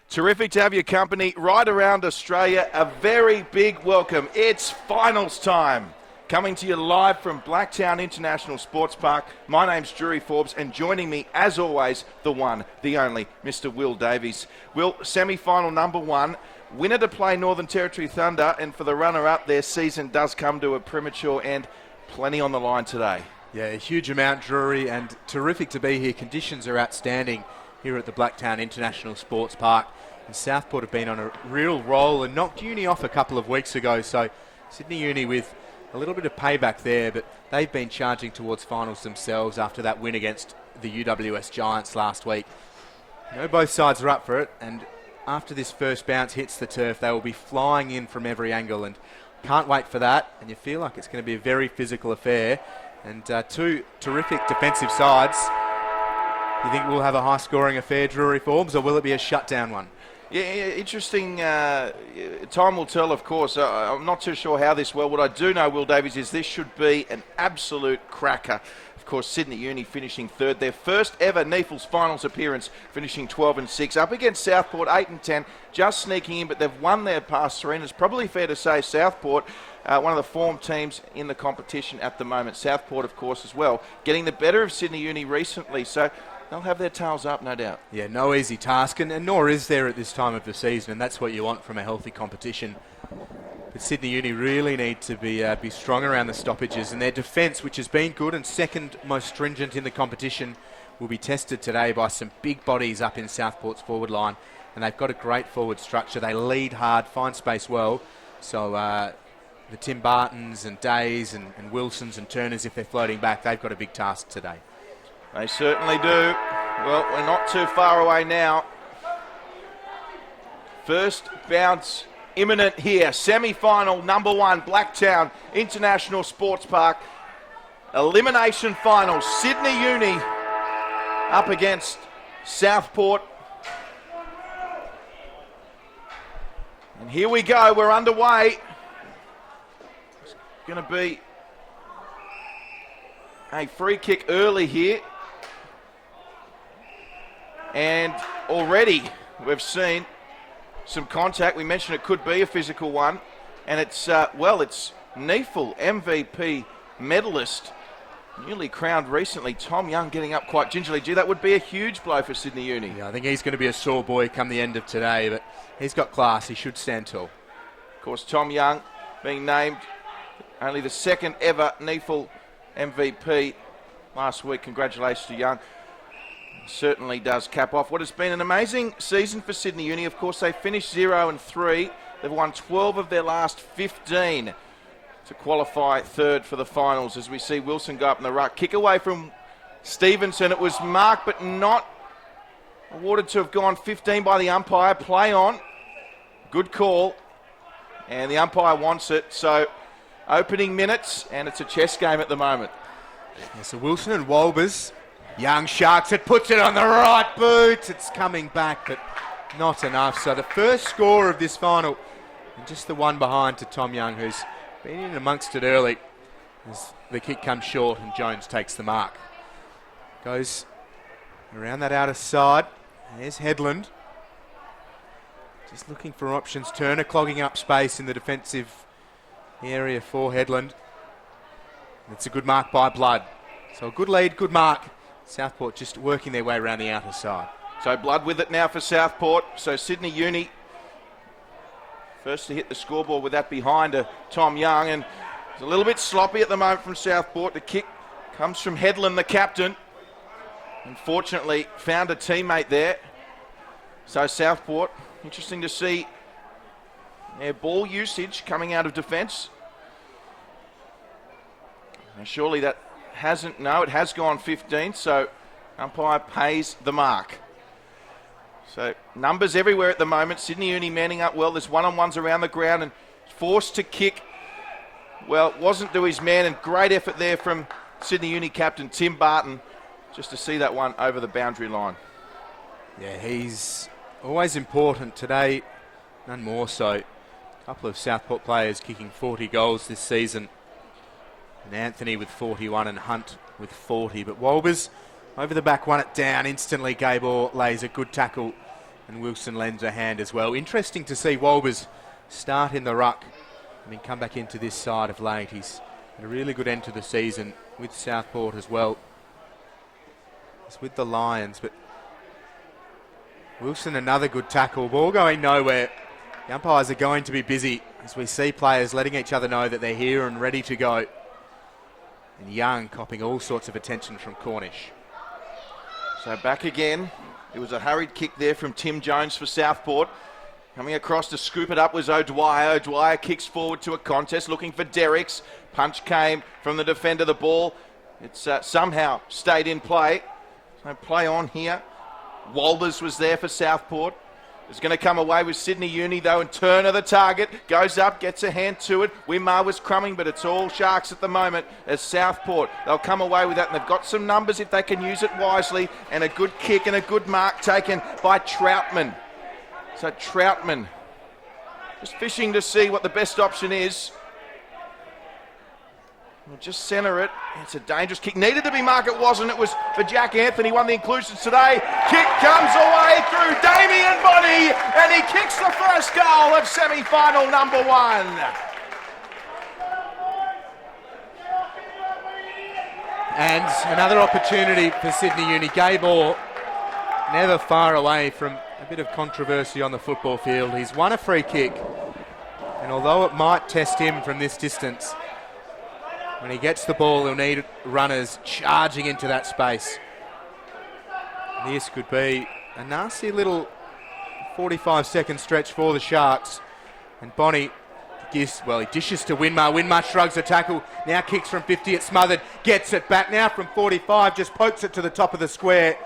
Terrific to have your company right around Australia. A very big welcome. It's finals time. Coming to you live from Blacktown International Sports Park. My name's Drury Forbes, and joining me, as always, the one, the only, Mr. Will Davies. Will, semi-final number one, winner to play Northern Territory Thunder, and for the runner-up, their season does come to a premature end. Plenty on the line today. Yeah, a huge amount, Drury, and terrific to be here. Conditions are outstanding here at the Blacktown International Sports Park. And Southport have been on a real roll and knocked Uni off a couple of weeks ago. So Sydney Uni with a little bit of payback there, but they've been charging towards finals themselves after that win against the UWS Giants last week. You know, both sides are up for it, and after this first bounce hits the turf, they will be flying in from every angle, and can't wait for that. And you feel like it's going to be a very physical affair, and two terrific defensive sides. You think we'll have a high-scoring affair, Drury Forbes, or will it be a shutdown one? Yeah, interesting. Time will tell, of course. I'm not too sure how this will. What I do know, Will Davies, is this should be an absolute cracker. Of course, Sydney Uni finishing third. Their first ever NEAFL's finals appearance, finishing 12-6. Up against Southport, 8-10, just sneaking in, but they've won their past three. And it's probably fair to say Southport, one of the form teams in the competition at the moment. Southport, of course, as well, getting the better of Sydney Uni recently. So they'll have their tails up, no doubt. Yeah, no easy task, and nor is there at this time of the season, and that's what you want from a healthy competition. But Sydney Uni really need to be strong around the stoppages, and their defence, which has been good and second most stringent in the competition, will be tested today by some big bodies up in Southport's forward line, and they've got a great forward structure. They lead hard, find space well, so the Tim Bartons and Days and Wilsons and Turners, if they're floating back, they've got a big task today. They certainly do. Well, we're not too far away now. First bounce imminent here. Semi-final number one, Blacktown International Sports Park. Elimination final, Sydney Uni up against Southport. And here we go, we're underway. It's going to be a free kick early here. And already we've seen some contact. We mentioned it could be a physical one. And it's, it's NEAFL MVP medalist, newly crowned recently, Tom Young, getting up quite gingerly. Gee, that would be a huge blow for Sydney Uni. Yeah, I think he's going to be a sore boy come the end of today, but he's got class. He should stand tall. Of course, Tom Young being named only the second ever NEAFL MVP last week. Congratulations to Young. Certainly does cap off what has been an amazing season for Sydney Uni. Of course, they finished 0-3. They've won 12 of their last 15 to qualify third for the finals, as we see Wilson go up in the ruck. Kick away from Stevenson. It was marked but not awarded to have gone 15 by the umpire. Play on. Good call. And the umpire wants it. So opening minutes, and it's a chess game at the moment. Yeah, so Wilson and Wolbers. Young Sharks, it puts it on the right boot. It's coming back, but not enough. So the first score of this final, and just the one behind to Tom Young, who's been in amongst it early, as the kick comes short and Jones takes the mark. Goes around that outer side. There's Headland. Just looking for options. Turner clogging up space in the defensive area for Headland. It's a good mark by Blood. So a good lead, good mark. Southport just working their way around the outer side. So Blood with it now for Southport. So Sydney Uni first to hit the scoreboard with that behind to Tom Young, and it's a little bit sloppy at the moment from Southport. The kick comes from Headland, the captain. Unfortunately, found a teammate there. So Southport, interesting to see their ball usage coming out of defence. Now surely that it has gone 15, so umpire pays the mark. So numbers everywhere at the moment. Sydney Uni manning up well. There's one-on-ones around the ground and forced to kick. Well, it wasn't to his man, and great effort there from Sydney Uni captain Tim Barton just to see that one over the boundary line. Yeah, he's always important. Today, none more so. A couple of Southport players kicking 40 goals this season. And Anthony with 41 and Hunt with 40. But Wolbers over the back, won it down instantly. Gabor lays a good tackle and Wilson lends a hand as well. Interesting to see Wolbers start in the ruck and then come back into this side of late. He's had a really good end to the season with Southport as well. He's with the Lions, but Wilson, another good tackle. Ball going nowhere. The umpires are going to be busy as we see players letting each other know that they're here and ready to go. And Young copping all sorts of attention from Cornish. So back again. It was a hurried kick there from Tim Jones for Southport. Coming across to scoop it up was O'Dwyer. O'Dwyer kicks forward to a contest looking for Derricks. Punch came from the defender. The ball, it's somehow stayed in play. So play on here. Wolbers was there for Southport. Is going to come away with Sydney Uni though, and Turner the target. Goes up, gets a hand to it. Winmar was crumbing, but it's all Sharks at the moment as Southport. They'll come away with that, and they've got some numbers if they can use it wisely. And a good kick and a good mark taken by Troutman. So Troutman just fishing to see what the best option is. We'll just centre it. It's a dangerous kick. Needed to be marked, it wasn't. It was for Jack Anthony, won the inclusions today. Kick comes away through Damien Bonney, and he kicks the first goal of semi-final number 1. And another opportunity for Sydney Uni. Gabe Orr, never far away from a bit of controversy on the football field. He's won a free kick, and although it might test him from this distance, when he gets the ball, he'll need runners charging into that space. This could be a nasty little 45-second stretch for the Sharks. And Bonney gives, well, he dishes to Winmar. Winmar shrugs a tackle, now kicks from 50, it's smothered, gets it back now from 45, just pokes it to the top of the square.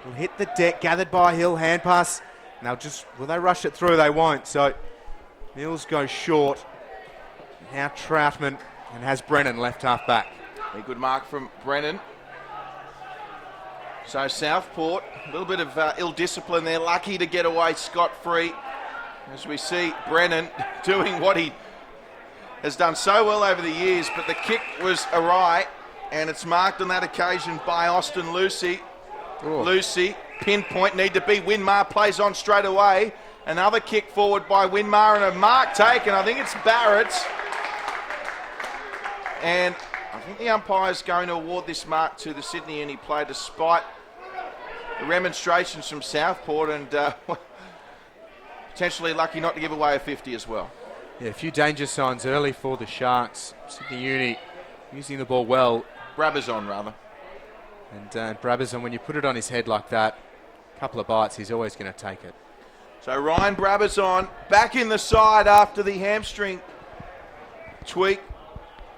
Will hit the deck, gathered by Hill, hand pass. And they'll just, will they rush it through? They won't. So Mills goes short. Now Troutman, and has Brennan left half back. A good mark from Brennan. So Southport, a little bit of ill discipline there, lucky to get away scot-free. As we see Brennan doing what he has done so well over the years, but the kick was awry, and it's marked on that occasion by Austin Lucy. Oh. Lucy, pinpoint, need to be. Winmar plays on straight away. Another kick forward by Winmar, and a mark taken. I think it's Barrett. And I think the umpire's going to award this mark to the Sydney Uni player despite the remonstrations from Southport, and potentially lucky not to give away a 50 as well. Yeah, a few danger signs early for the Sharks. Sydney Uni using the ball well. Brabazon, rather. And Brabazon, when you put it on his head like that, a couple of bites, he's always going to take it. So Ryan Brabazon back in the side after the hamstring tweak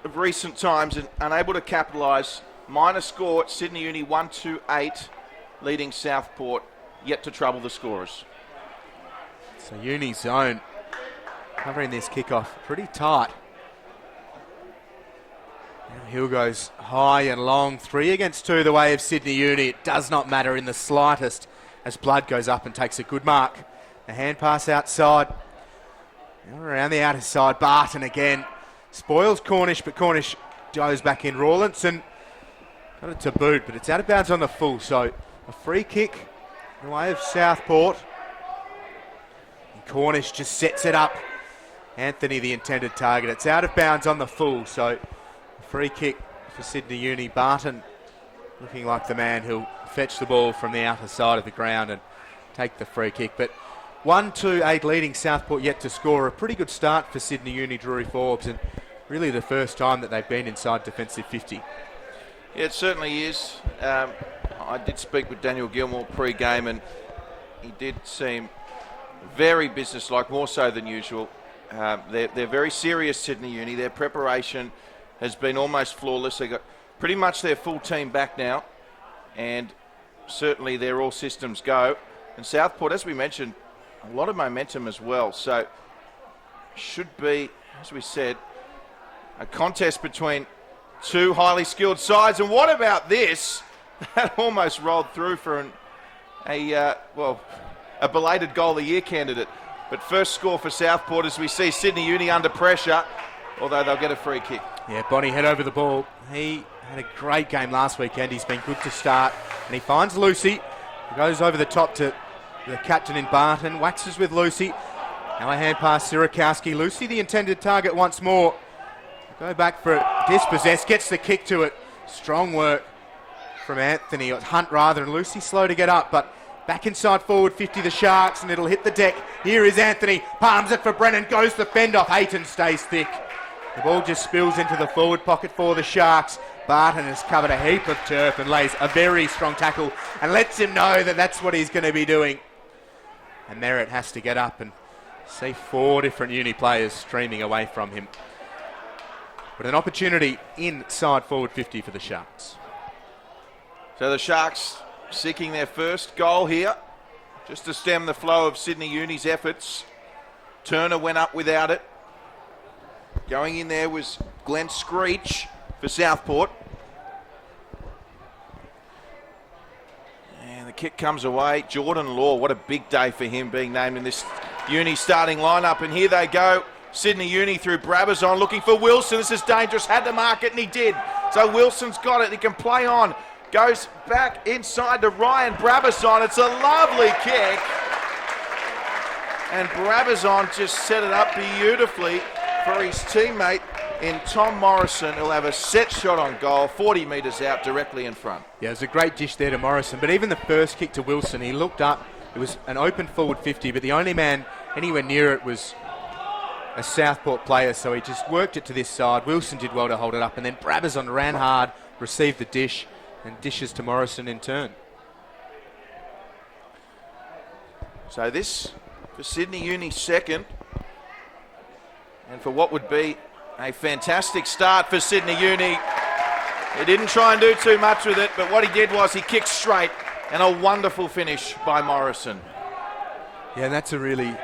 of recent times and unable to capitalise. Minor score, Sydney Uni 1-2-8, leading Southport, yet to trouble the scorers. So Uni zone covering this kickoff pretty tight. Now Hill goes high and long, 3 against 2 the way of Sydney Uni. It does not matter in the slightest as Blood goes up and takes a good mark. A hand pass outside. Now around the outer side, Barton again. Spoils Cornish, but Cornish goes back in. Rawlinson got it to boot, but it's out of bounds on the full. So a free kick in the way of Southport. And Cornish just sets it up. Anthony, the intended target. It's out of bounds on the full. So a free kick for Sydney Uni. Barton looking like the man who'll fetch the ball from the outer side of the ground and take the free kick. But 1-2-8 leading Southport yet to score. A pretty good start for Sydney Uni, Drury Forbes, and really the first time that they've been inside defensive 50. Yeah, it certainly is. I did speak with Daniel Gilmore pre-game, and he did seem very businesslike, more so than usual. They're very serious, Sydney Uni. Their preparation has been almost flawless. They've got pretty much their full team back now, and certainly they're all systems go. And Southport, as we mentioned, a lot of momentum as well. So should be, as we said, a contest between two highly skilled sides. And what about this? That almost rolled through for a belated goal of the year candidate. But first score for Southport as we see Sydney Uni under pressure, although they'll get a free kick. Yeah, Bonney head over the ball. He had a great game last weekend. He's been good to start. And he finds Lucy. He goes over the top to The captain in Barton waxes with Lucy. Now a hand pass, Sirakowski. Lucy, the intended target once more. Go back for it. Dispossessed, gets the kick to it. Strong work from Anthony, or Hunt rather, and Lucy slow to get up, but back inside forward 50 the Sharks, and it'll hit the deck. Here is Anthony, palms it for Brennan, goes the fend off. Ayton stays thick. The ball just spills into the forward pocket for the Sharks. Barton has covered a heap of turf and lays a very strong tackle and lets him know that that's what he's going to be doing. And Merritt has to get up and see 4 different uni players streaming away from him. But an opportunity inside forward 50 for the Sharks. So the Sharks seeking their first goal here, just to stem the flow of Sydney Uni's efforts. Turner went up without it. Going in there was Glenn Screech for Southport. And the kick comes away. Jordan Law, what a big day for him being named in this Uni starting lineup. And here they go. Sydney Uni through Brabazon looking for Wilson. This is dangerous. Had to mark it and he did. So Wilson's got it. He can play on. Goes back inside to Ryan Brabazon. It's a lovely kick. And Brabazon just set it up beautifully for his teammate in Tom Morrison. He'll have a set shot on goal, 40 metres out, directly in front. Yeah, it was a great dish there to Morrison, but even the first kick to Wilson, he looked up. It was an open forward 50, but the only man anywhere near it was a Southport player, so he just worked it to this side. Wilson did well to hold it up, and then Brabazon ran hard, received the dish, and dishes to Morrison in turn. So this for Sydney Uni second, and for what would be a fantastic start for Sydney Uni. He didn't try and do too much with it, but what he did was he kicked straight, and a wonderful finish by Morrison. Yeah, and that's a really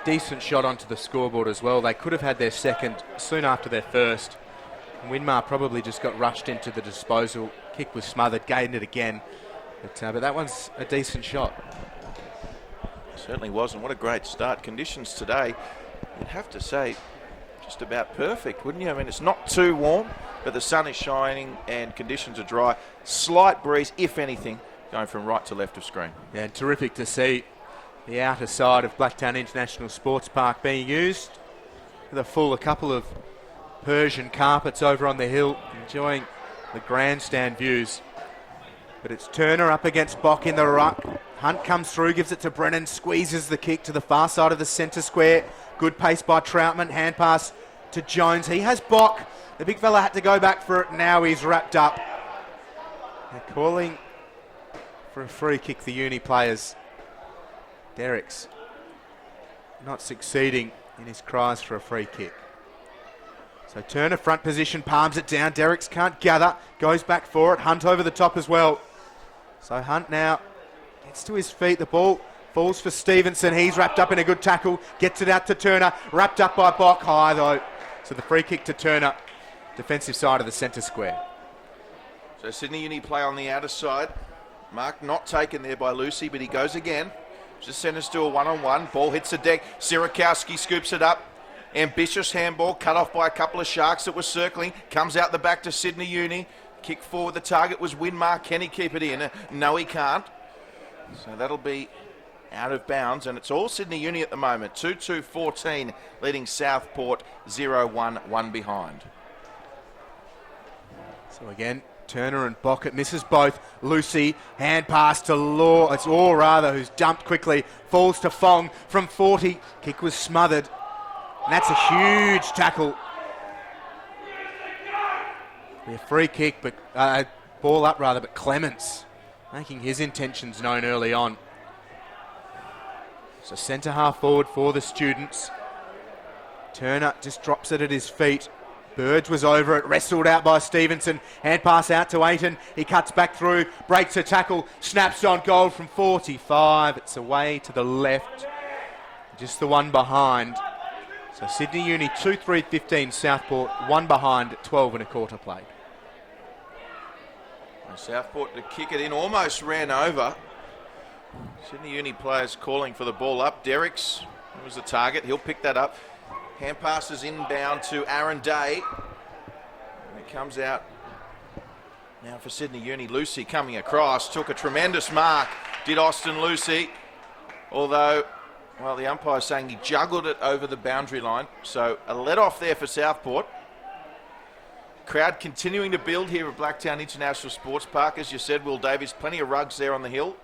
decent shot onto the scoreboard as well. They could have had their second soon after their first. Winmar probably just got rushed into the disposal. Kick was smothered, gained it again. But that one's a decent shot. Certainly was, and what a great start. Conditions today, you'd have to say, just about perfect, wouldn't you? I mean, it's not too warm, but the sun is shining and conditions are dry. Slight breeze, if anything, going from right to left of screen. Yeah, and terrific to see the outer side of Blacktown International Sports Park being used with a couple of Persian carpets over on the hill, enjoying the grandstand views. But it's Turner up against Bock in the ruck. Hunt comes through, gives it to Brennan, squeezes the kick to the far side of the centre square. Good pace by Troutman, hand pass to Jones. He has Bock. The big fella had to go back for it. Now he's wrapped up. They're calling for a free kick, the Uni players. Derrick's not succeeding in his cries for a free kick. So Turner front position, palms it down. Derricks can't gather, goes back for it. Hunt over the top as well. So Hunt now gets to his feet. The ball falls for Stevenson. He's wrapped up in a good tackle. Gets it out to Turner. Wrapped up by Bock. High though. So the free kick to Turner. Defensive side of the centre square. So Sydney Uni play on the outer side. Mark not taken there by Lucy, but he goes again. Just send us to a one-on-one. Ball hits the deck. Sirakowski scoops it up. Ambitious handball, cut off by a couple of Sharks that were circling. Comes out the back to Sydney Uni. Kick forward, the target was Winmar. Can he keep it in? No, he can't. So that'll be out of bounds, and it's all Sydney Uni at the moment. 2-2-14, leading Southport 0-1, one behind. So again, Turner and Bockett misses both. Lucy, hand pass to Law. It's Orr rather, who's dumped quickly. Falls to Fong from 40. Kick was smothered. And that's a huge tackle. A free kick, but ball up rather, but Clements making his intentions known early on. So centre half forward for the students. Turner just drops it at his feet. Burge was over it, wrestled out by Stevenson. Hand pass out to Ayton. He cuts back through, breaks a tackle, snaps on goal from 45. It's away to the left. Just the one behind. So Sydney Uni 2-3-15, Southport 1 behind, 12 and a quarter played. Southport to kick it in, almost ran over. Sydney Uni players calling for the ball up. Derricks was the target, he'll pick that up. Hand passes inbound to Aaron Day. And it comes out now for Sydney Uni. Lucy coming across, took a tremendous mark, did Austin Lucy. Although, well, the umpire's saying he juggled it over the boundary line. So a let-off there for Southport. Crowd continuing to build here at Blacktown International Sports Park. As you said, Will Davies, plenty of rugs there on the hill.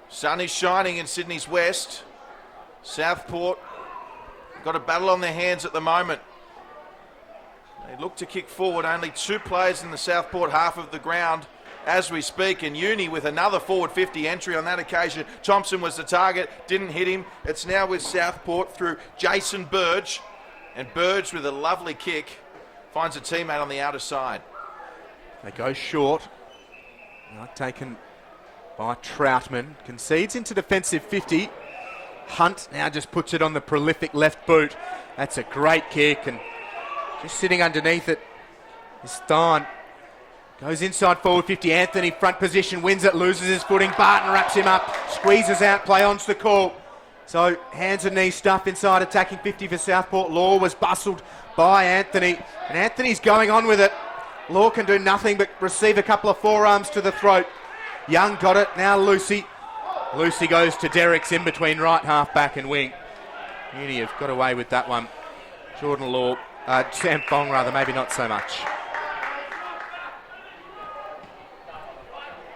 Sun is shining in Sydney's west. Southport got a battle on their hands at the moment. They look to kick forward. Only 2 players in the Southport half of the ground as we speak. And Uni with another forward 50 entry on that occasion. Thompson was the target, didn't hit him. It's now with Southport through Jason Burge. And Burge with a lovely kick finds a teammate on the outer side. They go short. Not taken by Troutman. Concedes into defensive 50. Hunt now just puts it on the prolific left boot. That's a great kick, and just sitting underneath it is Stein. Goes inside forward 50. Anthony front position, wins it, loses his footing. Barton wraps him up, squeezes out, play on's the call. So hands and knees stuff inside attacking 50 for Southport. Law was bustled by Anthony, and Anthony's going on with it. Law can do nothing but receive a couple of forearms to the throat. Young got it, now Lucy. Lucy goes to Derricks in between right half back and wing. Uni have got away with that one. Jordan Law, Sam Fong rather, maybe not so much.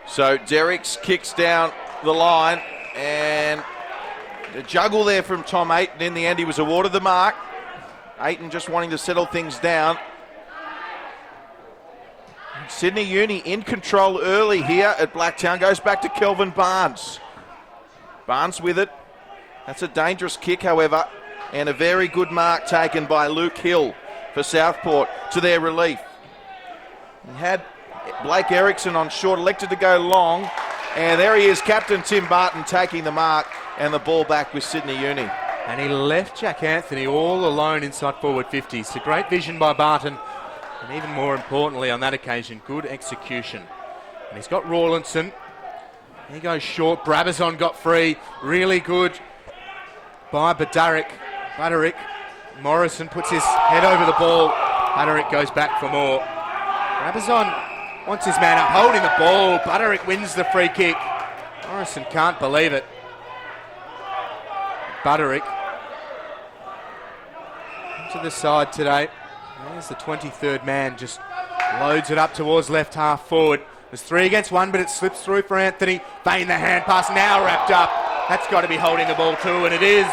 So Derricks kicks down the line, and the juggle there from Tom Ayton. In the end, he was awarded the mark. Ayton just wanting to settle things down. Sydney Uni in control early here at Blacktown. Goes back to Kelvin Barnes. Barnes with it. That's a dangerous kick, however, and a very good mark taken by Luke Hill for Southport to their relief. He had Blake Erickson on short, elected to go long, and there he is, Captain Tim Barton taking the mark, and the ball back with Sydney Uni. And he left Jack Anthony all alone inside forward 50. So great vision by Barton, and even more importantly on that occasion, good execution. And he's got Rawlinson. He goes short. Brabazon got free. Really good by Badaric. Morrison puts his head over the ball. Badaric goes back for more. Brabazon wants his man up, holding the ball. Badaric wins the free kick. Morrison can't believe it. Badaric to the side today. There's the 23rd man, just loads it up towards left half forward. There's 3 against 1, but it slips through for Anthony. Bain the hand pass, now wrapped up. That's got to be holding the ball too, and it is.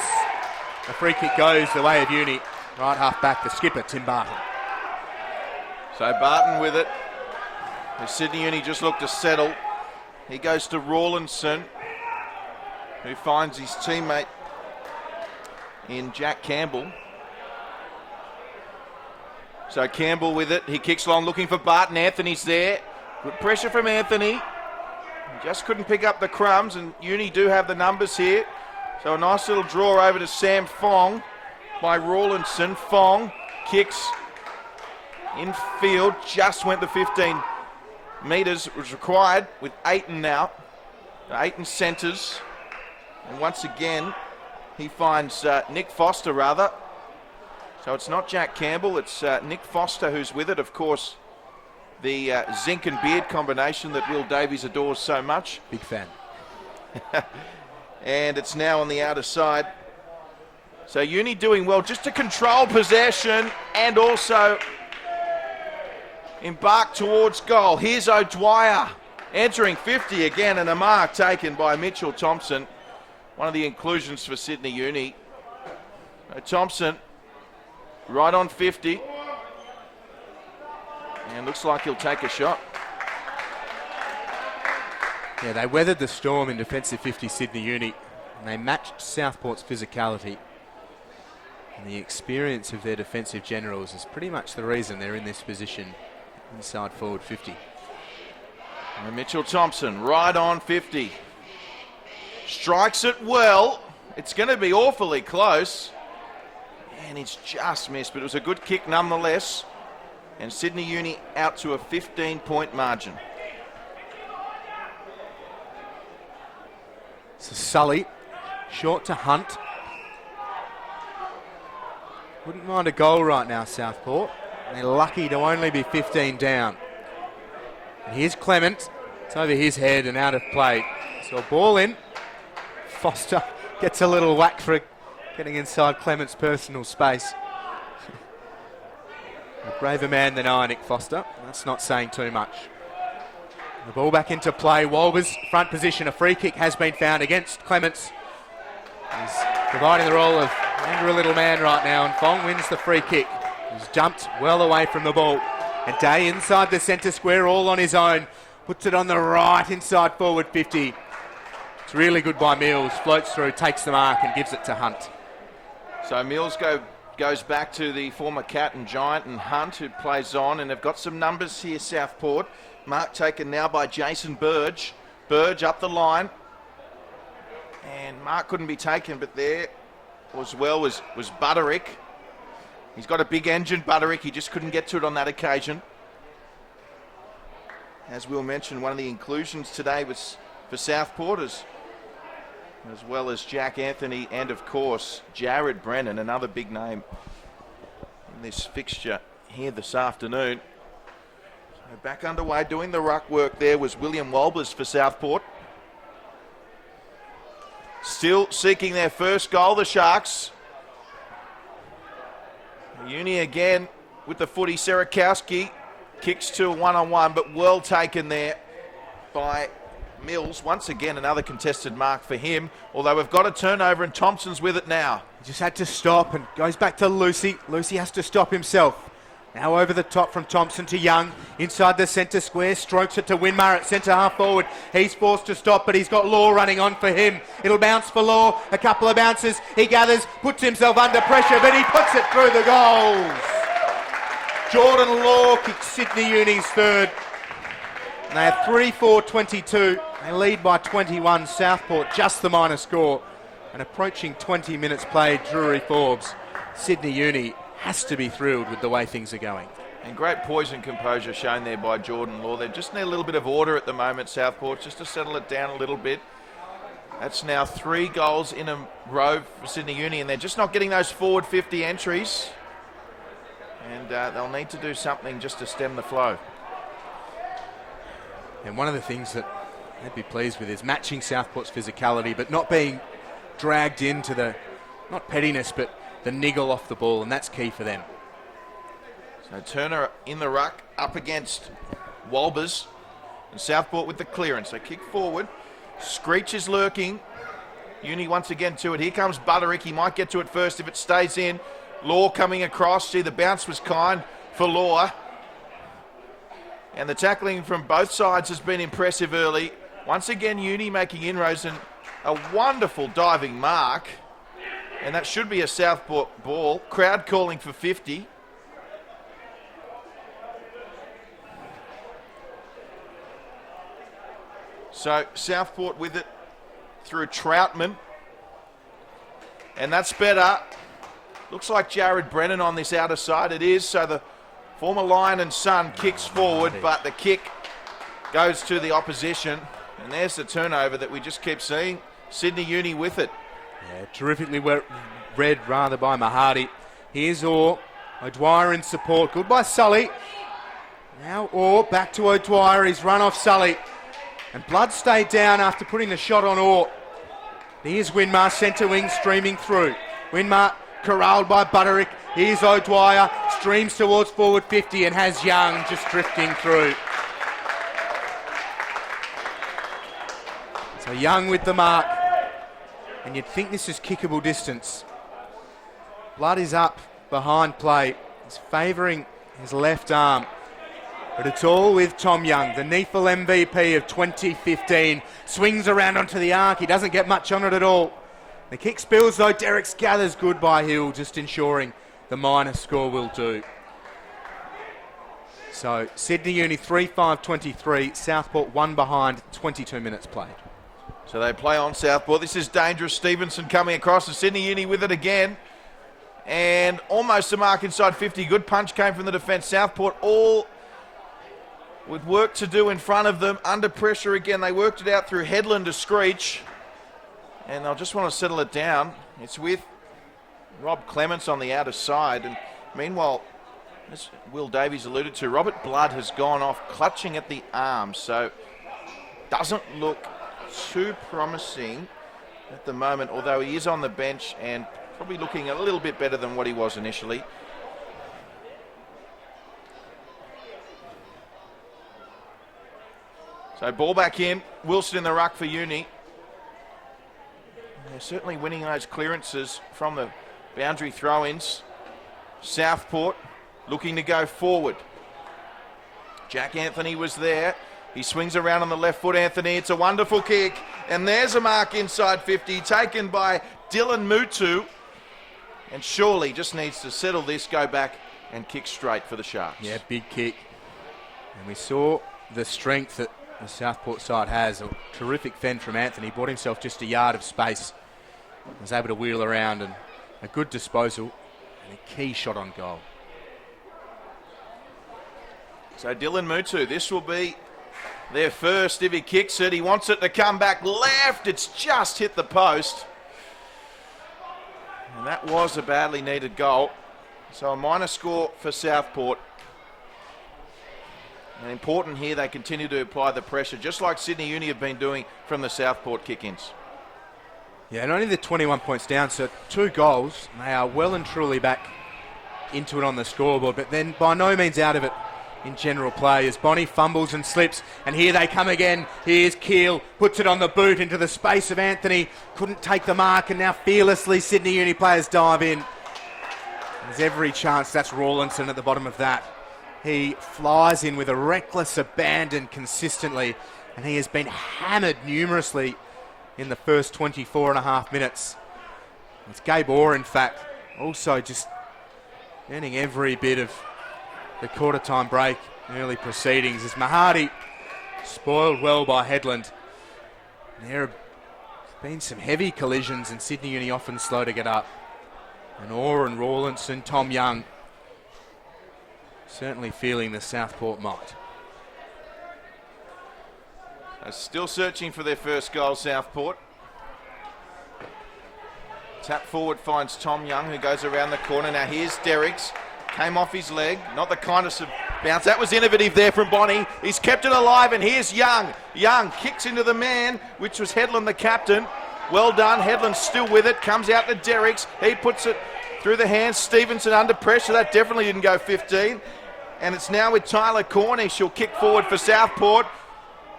The free kick goes the way of Uni. Right half back, the skipper, Tim Barton. So Barton with it. As Sydney Uni just looked to settle. He goes to Rawlinson, who finds his teammate in Jack Campbell. So Campbell with it. He kicks long looking for Barton. Anthony's there. Good pressure from Anthony. He just couldn't pick up the crumbs, and Uni do have the numbers here. So a nice little draw over to Sam Fong by Rawlinson. Fong kicks infield. Just went the 15 metres. It was required with Ayton now. Ayton centres. And once again, he finds Nick Foster, rather. So it's not Jack Campbell, it's Nick Foster who's with it. Of course, the zinc and beard combination that Will Davies adores so much. Big fan. And it's now on the outer side. So Uni doing well just to control possession and also embark towards goal. Here's O'Dwyer entering 50 again, and a mark taken by Mitchell Thompson. One of the inclusions for Sydney Uni. Thompson right on 50. And looks like he'll take a shot. Yeah, they weathered the storm in defensive 50 Sydney Uni, and they matched Southport's physicality. And the experience of their defensive generals is pretty much the reason they're in this position inside forward 50. And Mitchell Thompson right on 50. Strikes it well. It's going to be awfully close. And it's just missed, but it was a good kick nonetheless. And Sydney Uni out to a 15-point margin. So Sully, short to Hunt. Wouldn't mind a goal right now, Southport. They're lucky to only be 15 down. And here's Clement. It's over his head and out of play. So a ball in. Foster gets a little whack for getting inside Clement's personal space. A braver man than I, Nick Foster. That's not saying too much. The ball back into play. Walbers front position. A free kick has been found against Clements. He's providing the role of angry little man right now, and Fong wins the free kick. He's jumped well away from the ball. And Day inside the centre square all on his own. Puts it on the right inside forward 50. It's really good by Mills. Floats through, takes the mark and gives it to Hunt. So Mills goes back to the former Cat and Giant and Hunt, who plays on, and they've got some numbers here, Southport. Mark taken now by Jason Burge. Burge up the line. And Mark couldn't be taken, but there as well was Butterick. He's got a big engine, Butterick. He just couldn't get to it on that occasion. As Will mentioned, one of the inclusions today was for Southport, as well as Jack Anthony and, of course, Jared Brennan, another big name in this fixture here this afternoon. So back underway, doing the ruck work there was William Walbers for Southport. Still seeking their first goal, the Sharks. Uni again with the footy. Serakowski kicks to a one-on-one, but well taken there by Mills. Once again, another contested mark for him, although we've got a turnover and Thompson's with it now. He just had to stop and goes back to Lucy. Lucy has to stop himself. Now over the top from Thompson to Young. Inside the centre square, strokes it to Winmar at centre half forward. He's forced to stop, but he's got Law running on for him. It'll bounce for Law. A couple of bounces. He gathers, puts himself under pressure, but he puts it through the goals. Jordan Law kicks Sydney Uni's third. And they have 3-4-22. They lead by 21. Southport just the minor score. And approaching 20 minutes played, Drury Forbes. Sydney Uni has to be thrilled with the way things are going. And great poise and composure shown there by Jordan Law. They just need a little bit of order at the moment, Southport, just to settle it down a little bit. That's now 3 goals in a row for Sydney Uni, and they're just not getting those forward 50 entries. And they'll need to do something just to stem the flow. And one of the things that they'd be pleased with is matching Southport's physicality, but not being dragged into the, not pettiness, but the niggle off the ball, and that's key for them. So Turner in the ruck up against Walbers, and Southport with the clearance. They kick forward. Screech is lurking. Uni once again to it. Here comes Butterick. He might get to it first if it stays in. Law coming across. See, the bounce was kind for Law. And the tackling from both sides has been impressive early. Once again, Uni making inroads and a wonderful diving mark. And that should be a Southport ball. Crowd calling for 50. So Southport with it through Troutman. And that's better. Looks like Jared Brennan on this outer side. It is. So the former Lion and Son kicks forward, but the kick goes to the opposition. And there's the turnover that we just keep seeing. Sydney Uni with it. Yeah, terrifically read rather by Mahadi. Here's Orr. O'Dwyer in support. Good by Sully. Now Orr back to O'Dwyer. He's run off Sully. And Blood stayed down after putting the shot on Orr. Here's Winmar, centre wing streaming through. Winmar corralled by Butterick. Here's O'Dwyer. Streams towards forward 50 and has Young just drifting through. So Young with the mark. And you'd think this is kickable distance. Blood is up behind play. He's favouring his left arm. But it's all with Tom Young, the NEAFL MVP of 2015. Swings around onto the arc. He doesn't get much on it at all. The kick spills though. Derek gathers good by Hill, just ensuring the minor score will do. So Sydney Uni 3-5-23. Southport 1 behind, 22 minutes played. So they play on Southport. This is dangerous. Stevenson coming across, and Sydney Uni with it again. And almost a mark inside 50. Good punch came from the defence. Southport all with work to do in front of them. Under pressure again. They worked it out through Headland to Screech. And they'll just want to settle it down. It's with Rob Clements on the outer side. And meanwhile, as Will Davies alluded to, Robert Blood has gone off clutching at the arm. So doesn't look too promising at the moment, although he is on the bench and probably looking a little bit better than what he was initially. So ball back in, Wilson in the ruck for Uni. They're certainly winning those clearances from the boundary throw-ins. Southport looking to go forward. Jack Anthony was there. He swings around on the left foot, Anthony. It's a wonderful kick. And there's a mark inside 50, taken by Dylan Mutu. And surely just needs to settle this, go back and kick straight for the Sharks. Yeah, big kick. And we saw the strength that the Southport side has. A terrific fend from Anthony. Bought himself just a yard of space. Was able to wheel around, and a good disposal and a key shot on goal. So Dylan Mutu, this will be their first. If he kicks it, he wants it to come back left. It's just hit the post. And that was a badly needed goal. So a minor score for Southport. And important here, they continue to apply the pressure, just like Sydney Uni have been doing from the Southport kick-ins. Yeah, and only the 21 points down, so 2 goals. They are well and truly back into it on the scoreboard, but then by no means out of it in general play as Bonnie fumbles and slips, and here they come again. Here's Keel, puts it on the boot into the space of Anthony, couldn't take the mark, and now fearlessly Sydney Uni players dive in. There's every chance that's Rawlinson at the bottom of that. He flies in with a reckless abandon consistently, and he has been hammered numerously in the first 24 and a half minutes. It's Gabe Orr, in fact, also just earning every bit of the quarter time break early proceedings as Mahadi spoiled well by Headland. There have been some heavy collisions and Sydney Uni often slow to get up. And Orr and Rawlinson, Tom Young certainly feeling the Southport might. Still searching for their first goal, Southport. Tap forward finds Tom Young, who goes around the corner. Now here's Derricks. Came off his leg. Not the kindest of bounce. That was innovative there from Bonnie. He's kept it alive, and here's Young. Young kicks into the man, which was Headland, the captain. Well done. Headland's still with it. Comes out to Derricks. He puts it through the hands. Stevenson under pressure. That definitely didn't go 15. And it's now with Tyler Cornish. He'll kick forward for Southport.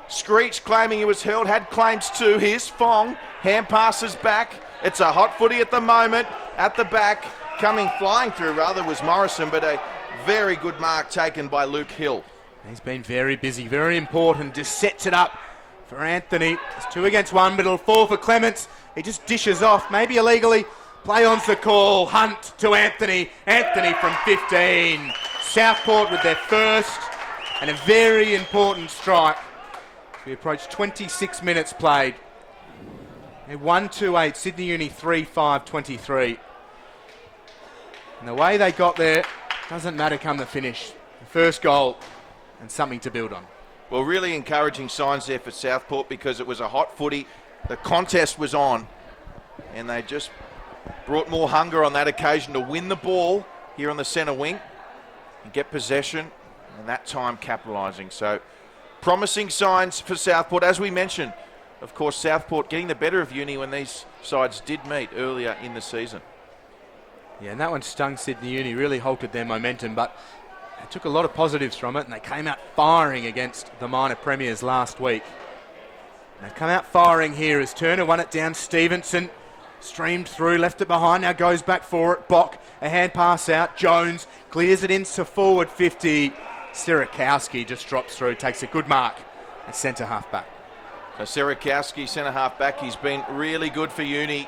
Screech claiming he was held, had claims too. Here's Fong, hand passes back. It's a hot footy at the moment. At the back, coming flying through rather was Morrison, but a very good mark taken by Luke Hill. He's been very busy, very important, just sets it up for Anthony. It's 2 against 1, but it'll fall for Clements. He just dishes off, maybe illegally. Play on's the call, Hunt to Anthony. Anthony from 15. Southport with their first and a very important strike. We approach 26 minutes played. 1-2-8, Sydney Uni 3-5-23. And the way they got there doesn't matter come the finish. The first goal and something to build on. Well, really encouraging signs there for Southport because it was a hot footy. The contest was on and they just brought more hunger on that occasion to win the ball here on the centre wing and get possession, and that time capitalising. So promising signs for Southport. As we mentioned, of course, Southport getting the better of Uni when these sides did meet earlier in the season. Yeah, and that one stung Sydney Uni, really halted their momentum, but they took a lot of positives from it and they came out firing against the minor premiers last week. And they've come out firing here as Turner won it down. Stevenson streamed through, left it behind, now goes back for it. Bock, a hand pass out. Jones clears it into forward 50. Sirakowski just drops through, takes a good mark at centre half back. So Sirakowski, centre half back, he's been really good for Uni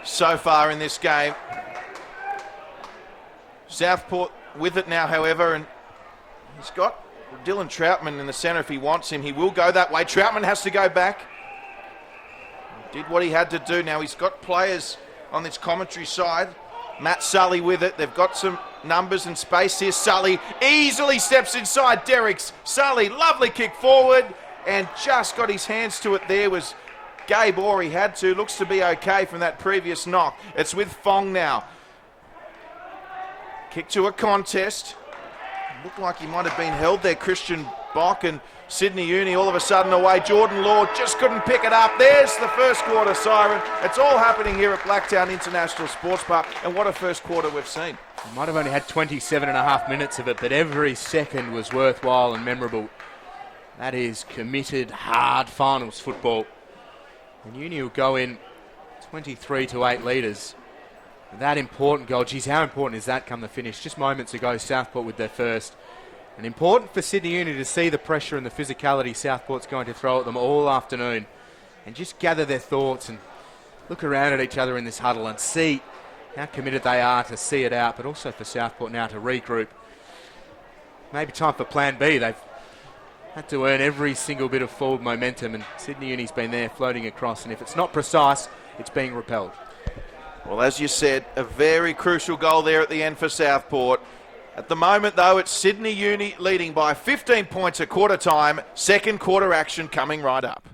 so far in this game. Southport with it now, however, and he's got Dylan Troutman in the centre if he wants him. He will go that way. Troutman has to go back. He did what he had to do. Now he's got players on this commentary side. Matt Sully with it. They've got some numbers and space here. Sully easily steps inside Derricks. Sully, lovely kick forward and just got his hands to it there. Was Gabe Orr, he had to. Looks to be okay from that previous knock. It's with Fong now. Kick to a contest. Looked like he might have been held there, Christian Bock, and Sydney Uni all of a sudden away. Jordan Law just couldn't pick it up. There's the first quarter siren. It's all happening here at Blacktown International Sports Park, and what a first quarter we've seen. We might have only had 27 and a half minutes of it, but every second was worthwhile and memorable. That is committed, hard finals football. And Uni will go in 23 to 8 litres. That important goal. Geez, how important is that come the finish? Just moments ago, Southport with their first. And important for Sydney Uni to see the pressure and the physicality Southport's going to throw at them all afternoon. And just gather their thoughts and look around at each other in this huddle and see how committed they are to see it out, but also for Southport now to regroup. Maybe time for plan B. They've had to earn every single bit of forward momentum, and Sydney Uni's been there floating across, and if it's not precise, it's being repelled. Well, as you said, a very crucial goal there at the end for Southport. At the moment, though, it's Sydney Uni leading by 15 points at quarter time. Second quarter action coming right up.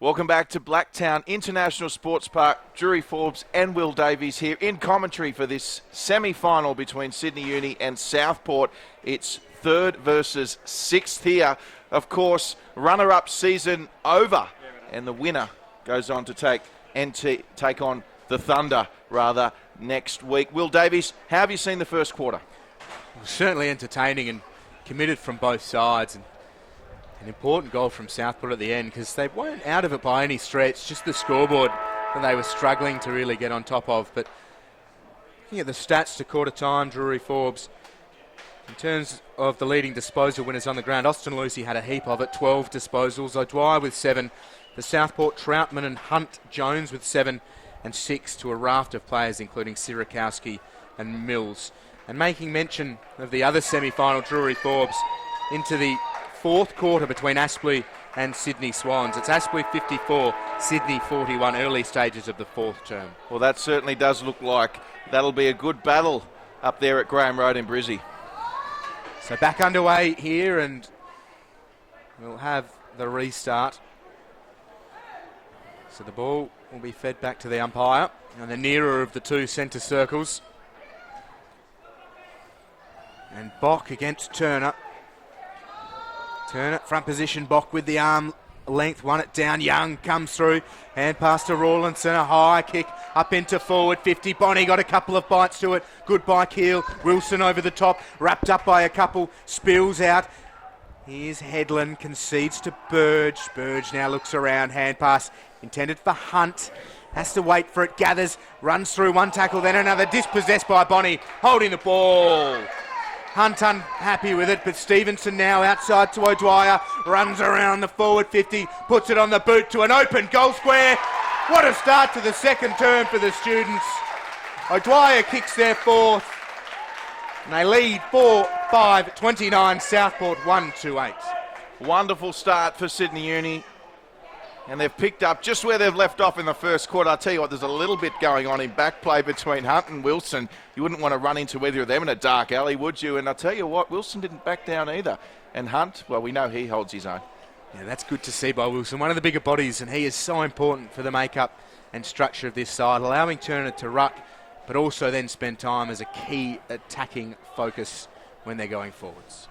Welcome back to Blacktown International Sports Park. Drury, Forbes and Will Davies here in commentary for this semi-final between Sydney Uni and Southport. It's 3rd versus 6th here. Of course, runner-up season over, and the winner goes on to take on the Thunder next week. Will Davies, how have you seen the first quarter? Certainly entertaining and committed from both sides. And an important goal from Southport at the end, because they weren't out of it by any stretch, just the scoreboard that they were struggling to really get on top of. But looking at the stats to quarter time, Drury, Forbes, in terms of the leading disposal winners on the ground, Austin Lucy had a heap of it, 12 disposals, O'Dwyer with 7, the Southport Troutman and Hunt Jones with 7, and 6 to a raft of players including Sirakowski and Mills. And making mention of the other semi-final, Drury, Forbes, into the 4th quarter between Aspley and Sydney Swans. It's Aspley 54, Sydney 41, early stages of the 4th term. Well, that certainly does look like that'll be a good battle up there at Graham Road in Brizzy. So back underway here, and we'll have the restart. So the ball will be fed back to the umpire on the nearer of the two centre circles. And Bock against Turner. Turner, front position, Bock with the arm length, won it down, Young comes through, hand pass to Rawlinson, a high kick up into forward 50, Bonnie got a couple of bites to it, good by Keel, Wilson over the top, wrapped up by a couple, spills out, here's Headland, concedes to Burge now looks around, hand pass intended for Hunt, has to wait for it, gathers, runs through one tackle, then another, dispossessed by Bonnie, holding the ball. Hunt unhappy with it, but Stevenson now outside to O'Dwyer, runs around the forward 50, puts it on the boot to an open goal square. What a start to the second term for the students. O'Dwyer kicks their 4th, and they lead 4-5-29, Southport 1-8. Wonderful start for Sydney Uni. And they've picked up just where they've left off in the first quarter. I'll tell you what, there's a little bit going on in back play between Hunt and Wilson. You wouldn't want to run into either of them in a dark alley, would you? And I'll tell you what, Wilson didn't back down either. And Hunt, well, we know he holds his own. Yeah, that's good to see by Wilson. One of the bigger bodies, and he is so important for the makeup and structure of this side, allowing Turner to ruck, but also then spend time as a key attacking focus when they're going forwards.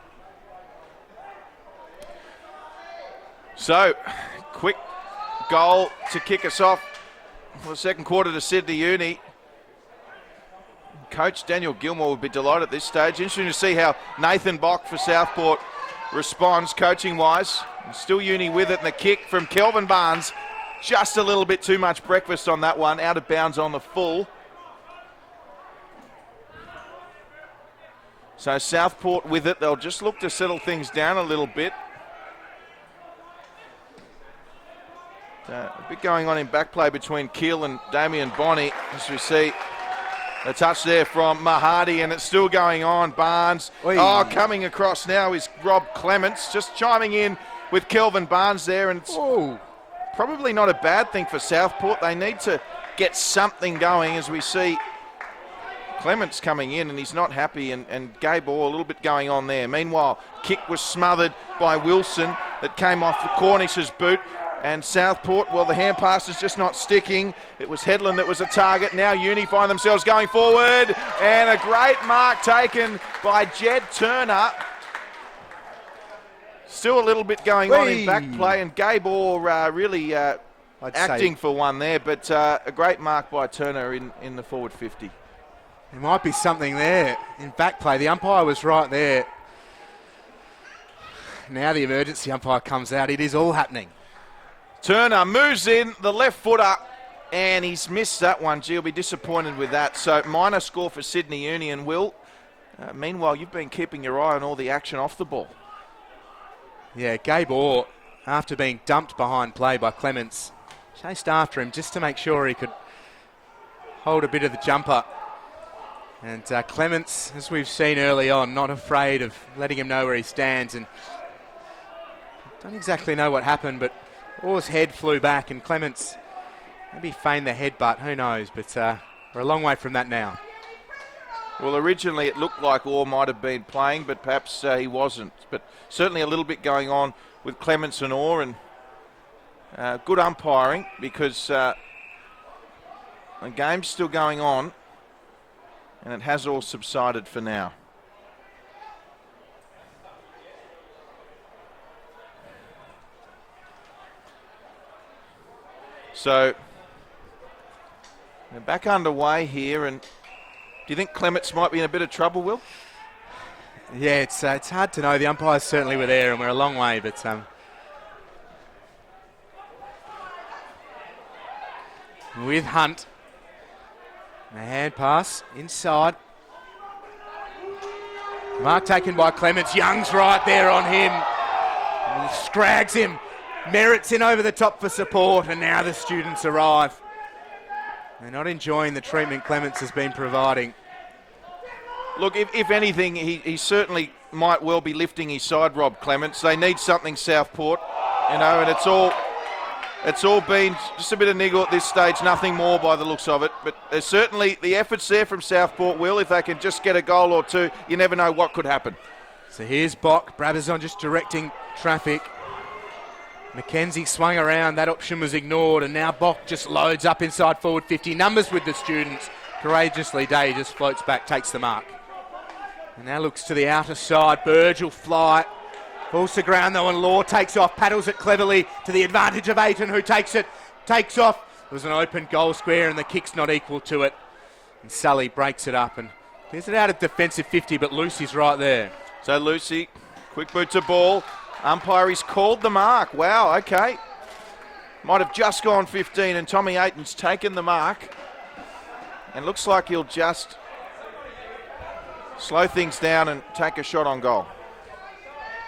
So, quick goal to kick us off for the second quarter to Sydney Uni. Coach Daniel Gilmore would be delighted at this stage. Interesting to see how Nathan Bock for Southport responds coaching-wise. Still Uni with it, and the kick from Kelvin Barnes. Just a little bit too much breakfast on that one, out of bounds on the full. So Southport with it. They'll just look to settle things down a little bit. A bit going on in back play between Keel and Damien Bonnie, as we see a touch there from Mahadi, and it's still going on. Barnes, coming across now is Rob Clements, just chiming in with Kelvin Barnes there, and it's probably not a bad thing for Southport. They need to get something going, as we see Clements coming in, and he's not happy, and Gabe Orr, a little bit going on there. Meanwhile, kick was smothered by Wilson that came off the Cornish's boot. And Southport, well, the hand pass is just not sticking. It was Headland that was a target. Now Uni find themselves going forward. And a great mark taken by Jed Turner. Still a little bit going on in back play. And Gabe Orr really acting for one there. But a great mark by Turner in the forward 50. There might be something there in back play. The umpire was right there. Now the emergency umpire comes out. It is all happening. Turner moves in, the left footer, and he's missed that one. Gee, he'll be disappointed with that. So minor score for Sydney Uni. And Will, meanwhile, you've been keeping your eye on all the action off the ball. Yeah, Gabe Orr, after being dumped behind play by Clements, chased after him just to make sure he could hold a bit of the jumper. And Clements, as we've seen early on, not afraid of letting him know where he stands. And don't exactly know what happened, but Orr's head flew back, and Clements maybe feigned the headbutt, who knows, but we're a long way from that now. Well, originally it looked like Orr might have been playing, but perhaps he wasn't. But certainly a little bit going on with Clements and Orr, and Good umpiring, because the game's still going on and it has all subsided for now. So they're back underway here, and do you think Clements might be in a bit of trouble, Will? Yeah, it's hard to know. The umpires certainly were there, and we're a long way, but with Hunt, a hand pass inside. Mark taken by Clements. Young's right there on him. He scrags him. Merritt's in over the top for support, and now the students arrive. They're not enjoying the treatment Clements has been providing. Look, if anything, he certainly might well be lifting his side, Rob Clements. They need something, Southport, and it's all been just a bit of niggle at this stage, nothing more by the looks of it. But there's certainly the efforts there from Southport, Will. If they can just get a goal or two, you never know what could happen. So here's Bock. Brabazon just directing traffic. Mackenzie swung around, that option was ignored, and now Bock just loads up inside forward 50. Numbers with the students. Courageously, Day just floats back, takes the mark. And now looks to the outer side. Burge will fly. Falls to ground though, and Law takes off, paddles it cleverly to the advantage of Aiton, who takes it, takes off. It was an open goal square, and the kick's not equal to it. And Sully breaks it up and clears it out of defensive 50, but Lucy's right there. So Lucy, quick boot to ball. Umpire, he's called the mark. Wow, okay. Might have just gone 15, and Tommy Aiton's taken the mark. And looks like he'll just slow things down and take a shot on goal.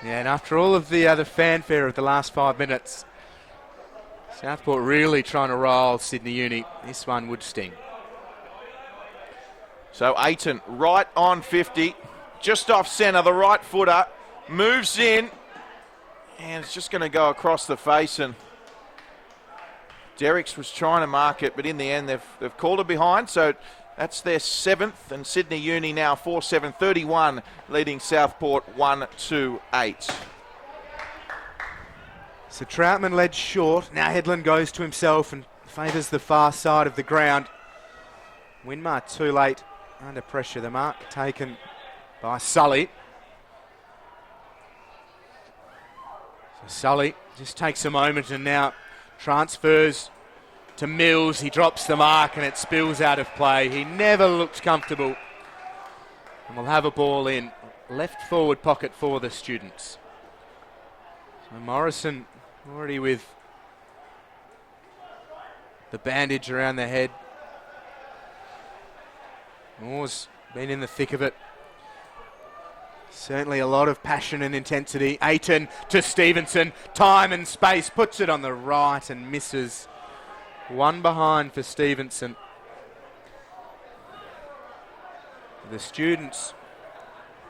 Yeah, and after all of the fanfare of the last 5 minutes, Southport really trying to roll Sydney Uni. This one would sting. So Aiton right on 50, just off centre, the right footer, moves in, and it's just going to go across the face. And Derricks was trying to mark it, but in the end they've called it behind. So that's their 7th, and Sydney Uni now 4-7, 31, leading Southport 1-8. So Troutman led short. Now Headland goes to himself and favours the far side of the ground. Winmar too late, under pressure. The mark taken by Sully. So Sully just takes a moment and now transfers to Mills. He drops the mark and it spills out of play. He never looks comfortable. And we'll have a ball in left forward pocket for the students. So Morrison already with the bandage around the head. Moore's been in the thick of it. Certainly a lot of passion and intensity. Aiton to Stevenson. Time and space. Puts it on the right and misses. One behind for Stevenson. The students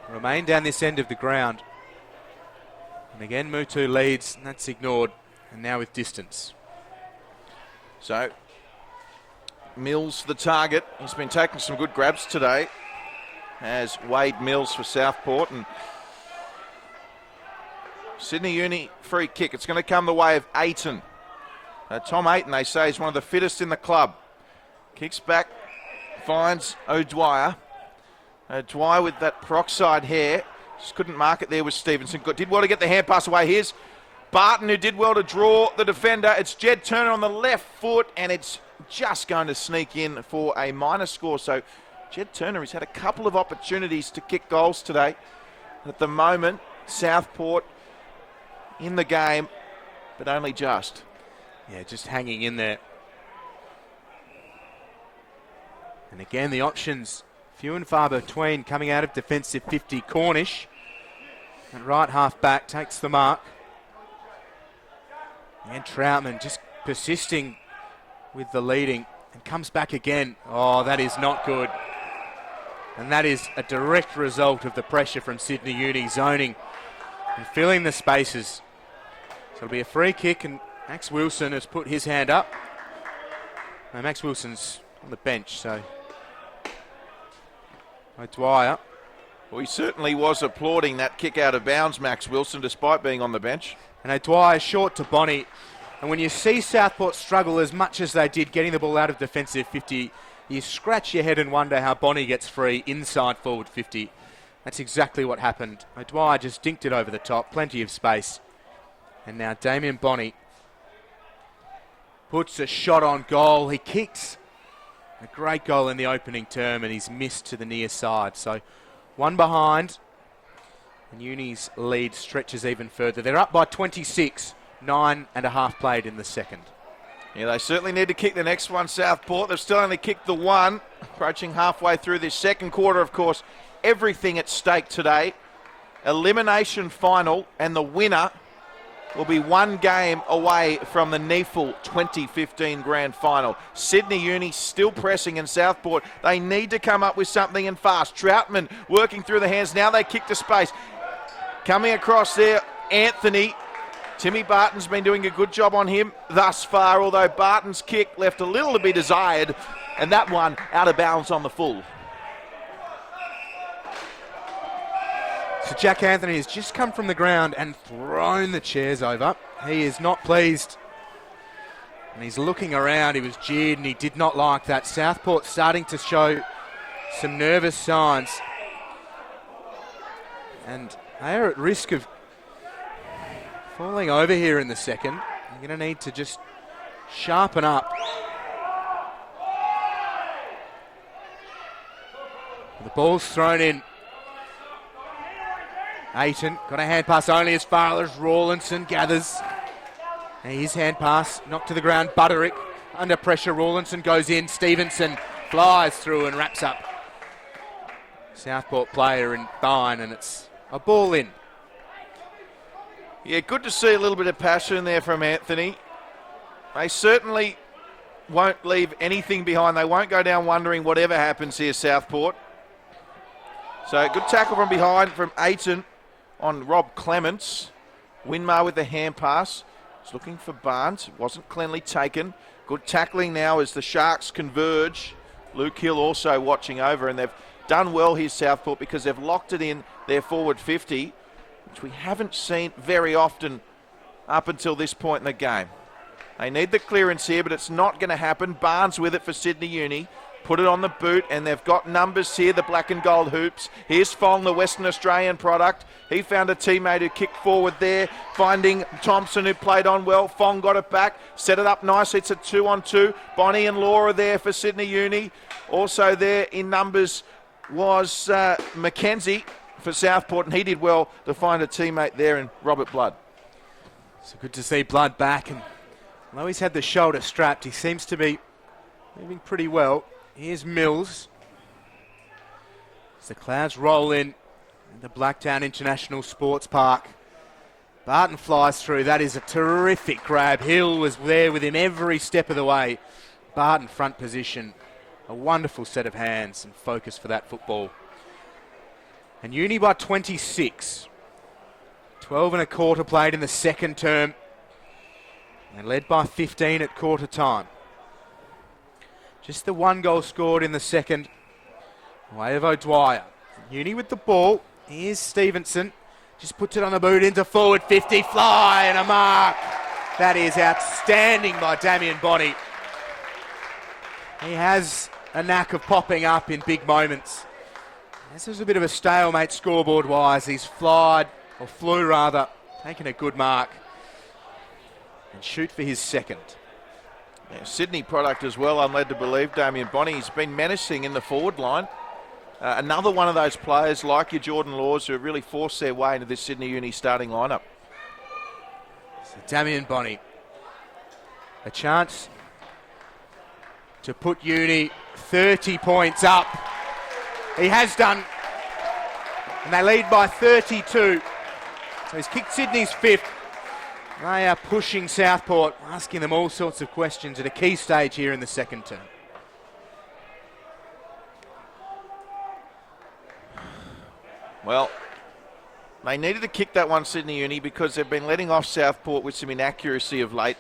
remain down this end of the ground. And again, Mutu leads, and that's ignored. And now with distance. So, Mills the target. He's been taking some good grabs today, as Wade Mills for Southport. And Sydney Uni free kick. It's going to come the way of Aiton. Tom Aiton, they say, is one of the fittest in the club. Kicks back, finds O'Dwyer. O'Dwyer with that peroxide hair. Just couldn't mark it there with Stevenson. Did well to get the hand pass away. Here's Barton, who did well to draw the defender. It's Jed Turner on the left foot, and it's just going to sneak in for a minor score. So Jed Turner has had a couple of opportunities to kick goals today. At the moment, Southport in the game, but only just. Yeah, just hanging in there. And again, the options few and far between coming out of defensive 50. Cornish at right half back takes the mark. And Troutman just persisting with the leading and comes back again. Oh, that is not good. And that is a direct result of the pressure from Sydney Uni zoning and filling the spaces. So it'll be a free kick, and Max Wilson has put his hand up. No, Max Wilson's on the bench, so O'Dwyer. Well, he certainly was applauding that kick out of bounds, Max Wilson, despite being on the bench. And O'Dwyer short to Bonnie. And when you see Southport struggle as much as they did getting the ball out of defensive 50, you scratch your head and wonder how Bonnie gets free inside forward 50. That's exactly what happened. O'Dwyer just dinked it over the top, plenty of space. And now Damien Bonnie puts a shot on goal. He kicks a great goal in the opening term and he's missed to the near side. So one behind and Uni's lead stretches even further. They're up by 26, 9.5 played in the second. Yeah, they certainly need to kick the next one, Southport. They've still only kicked the one, approaching halfway through this second quarter, of course. Everything at stake today. Elimination final, and the winner will be one game away from the NEAFL 2015 Grand Final. Sydney Uni still pressing in Southport. They need to come up with something and fast. Troutman working through the hands. Now they kick to space. Coming across there, Anthony. Timmy Barton's been doing a good job on him thus far, although Barton's kick left a little to be desired, and that one out of bounds on the full. So Jack Anthony has just come from the ground and thrown the chairs over. He is not pleased. And he's looking around. He was jeered and he did not like that. Southport starting to show some nervous signs. And they are at risk of falling over here in the second. You're going to need to just sharpen up. The ball's thrown in. Ayton got a hand pass only as far as Rawlinson gathers. And his hand pass knocked to the ground. Butterick under pressure. Rawlinson goes in. Stevenson flies through and wraps up Southport player in fine, and it's a ball in. Yeah, good to see a little bit of passion there from Anthony. They certainly won't leave anything behind. They won't go down wondering whatever happens here, Southport. So good tackle from behind from Ayton on Rob Clements. Winmar with the hand pass. He's looking for Barnes. Wasn't cleanly taken. Good tackling now as the Sharks converge. Luke Hill also watching over, and they've done well here, Southport, because they've locked it in their forward 50, which we haven't seen very often up until this point in the game. They need the clearance here, but it's not going to happen. Barnes with it for Sydney Uni. Put it on the boot, and they've got numbers here, the black and gold hoops. Here's Fong, the Western Australian product. He found a teammate who kicked forward there, finding Thompson, who played on well. Fong got it back, set it up nicely. It's a 2-on-2. Bonnie and Laura there for Sydney Uni. Also there in numbers was Mackenzie for Southport, and he did well to find a teammate there in Robert Blood. So good to see Blood back, and although he's had the shoulder strapped, he seems to be moving pretty well. Here's Mills. As the clouds roll in the Blacktown International Sports Park. Barton flies through. That is a terrific grab. Hill was there with him every step of the way. Barton front position. A wonderful set of hands and focus for that football. And Uni by 26. 12.25 played in the second term. And led by 15 at quarter time. Just the one goal scored in the second. Way of O'Dwyer. Uni with the ball. Here's Stevenson. Just puts it on the boot into forward 50. Fly and a mark. That is outstanding by Damien Bonnie. He has a knack of popping up in big moments. This was a bit of a stalemate scoreboard-wise. He's flew rather, taking a good mark. And shoot for his second. Yeah, Sydney product as well, I'm led to believe. Damien Bonnie, he's been menacing in the forward line. Another one of those players like your Jordan Laws who have really forced their way into this Sydney Uni starting lineup. So Damien Bonnie, a chance to put Uni 30 points up. He has done, and they lead by 32. So he's kicked Sydney's fifth. They are pushing Southport, asking them all sorts of questions at a key stage here in the second term. Well, they needed to kick that one, Sydney Uni, because they've been letting off Southport with some inaccuracy of late.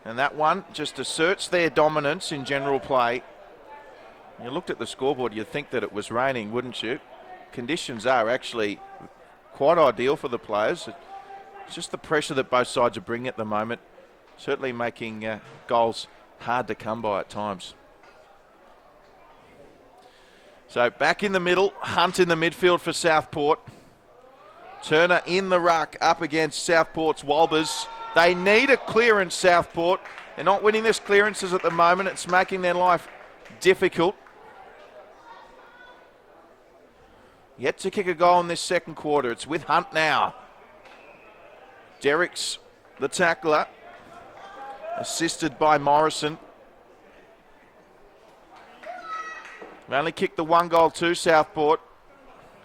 And that one just asserts their dominance in general play. You looked at the scoreboard, you'd think that it was raining, wouldn't you? Conditions are actually quite ideal for the players. It's just the pressure that both sides are bringing at the moment. certainly making goals hard to come by at times. So back in the middle, Hunt in the midfield for Southport. Turner in the ruck up against Southport's Walbers. They need a clearance, Southport. They're not winning this clearances at the moment. It's making their life difficult. Yet to kick a goal in this second quarter. It's with Hunt now. Derrick's the tackler, assisted by Morrison. They only kicked the one goal to Southport.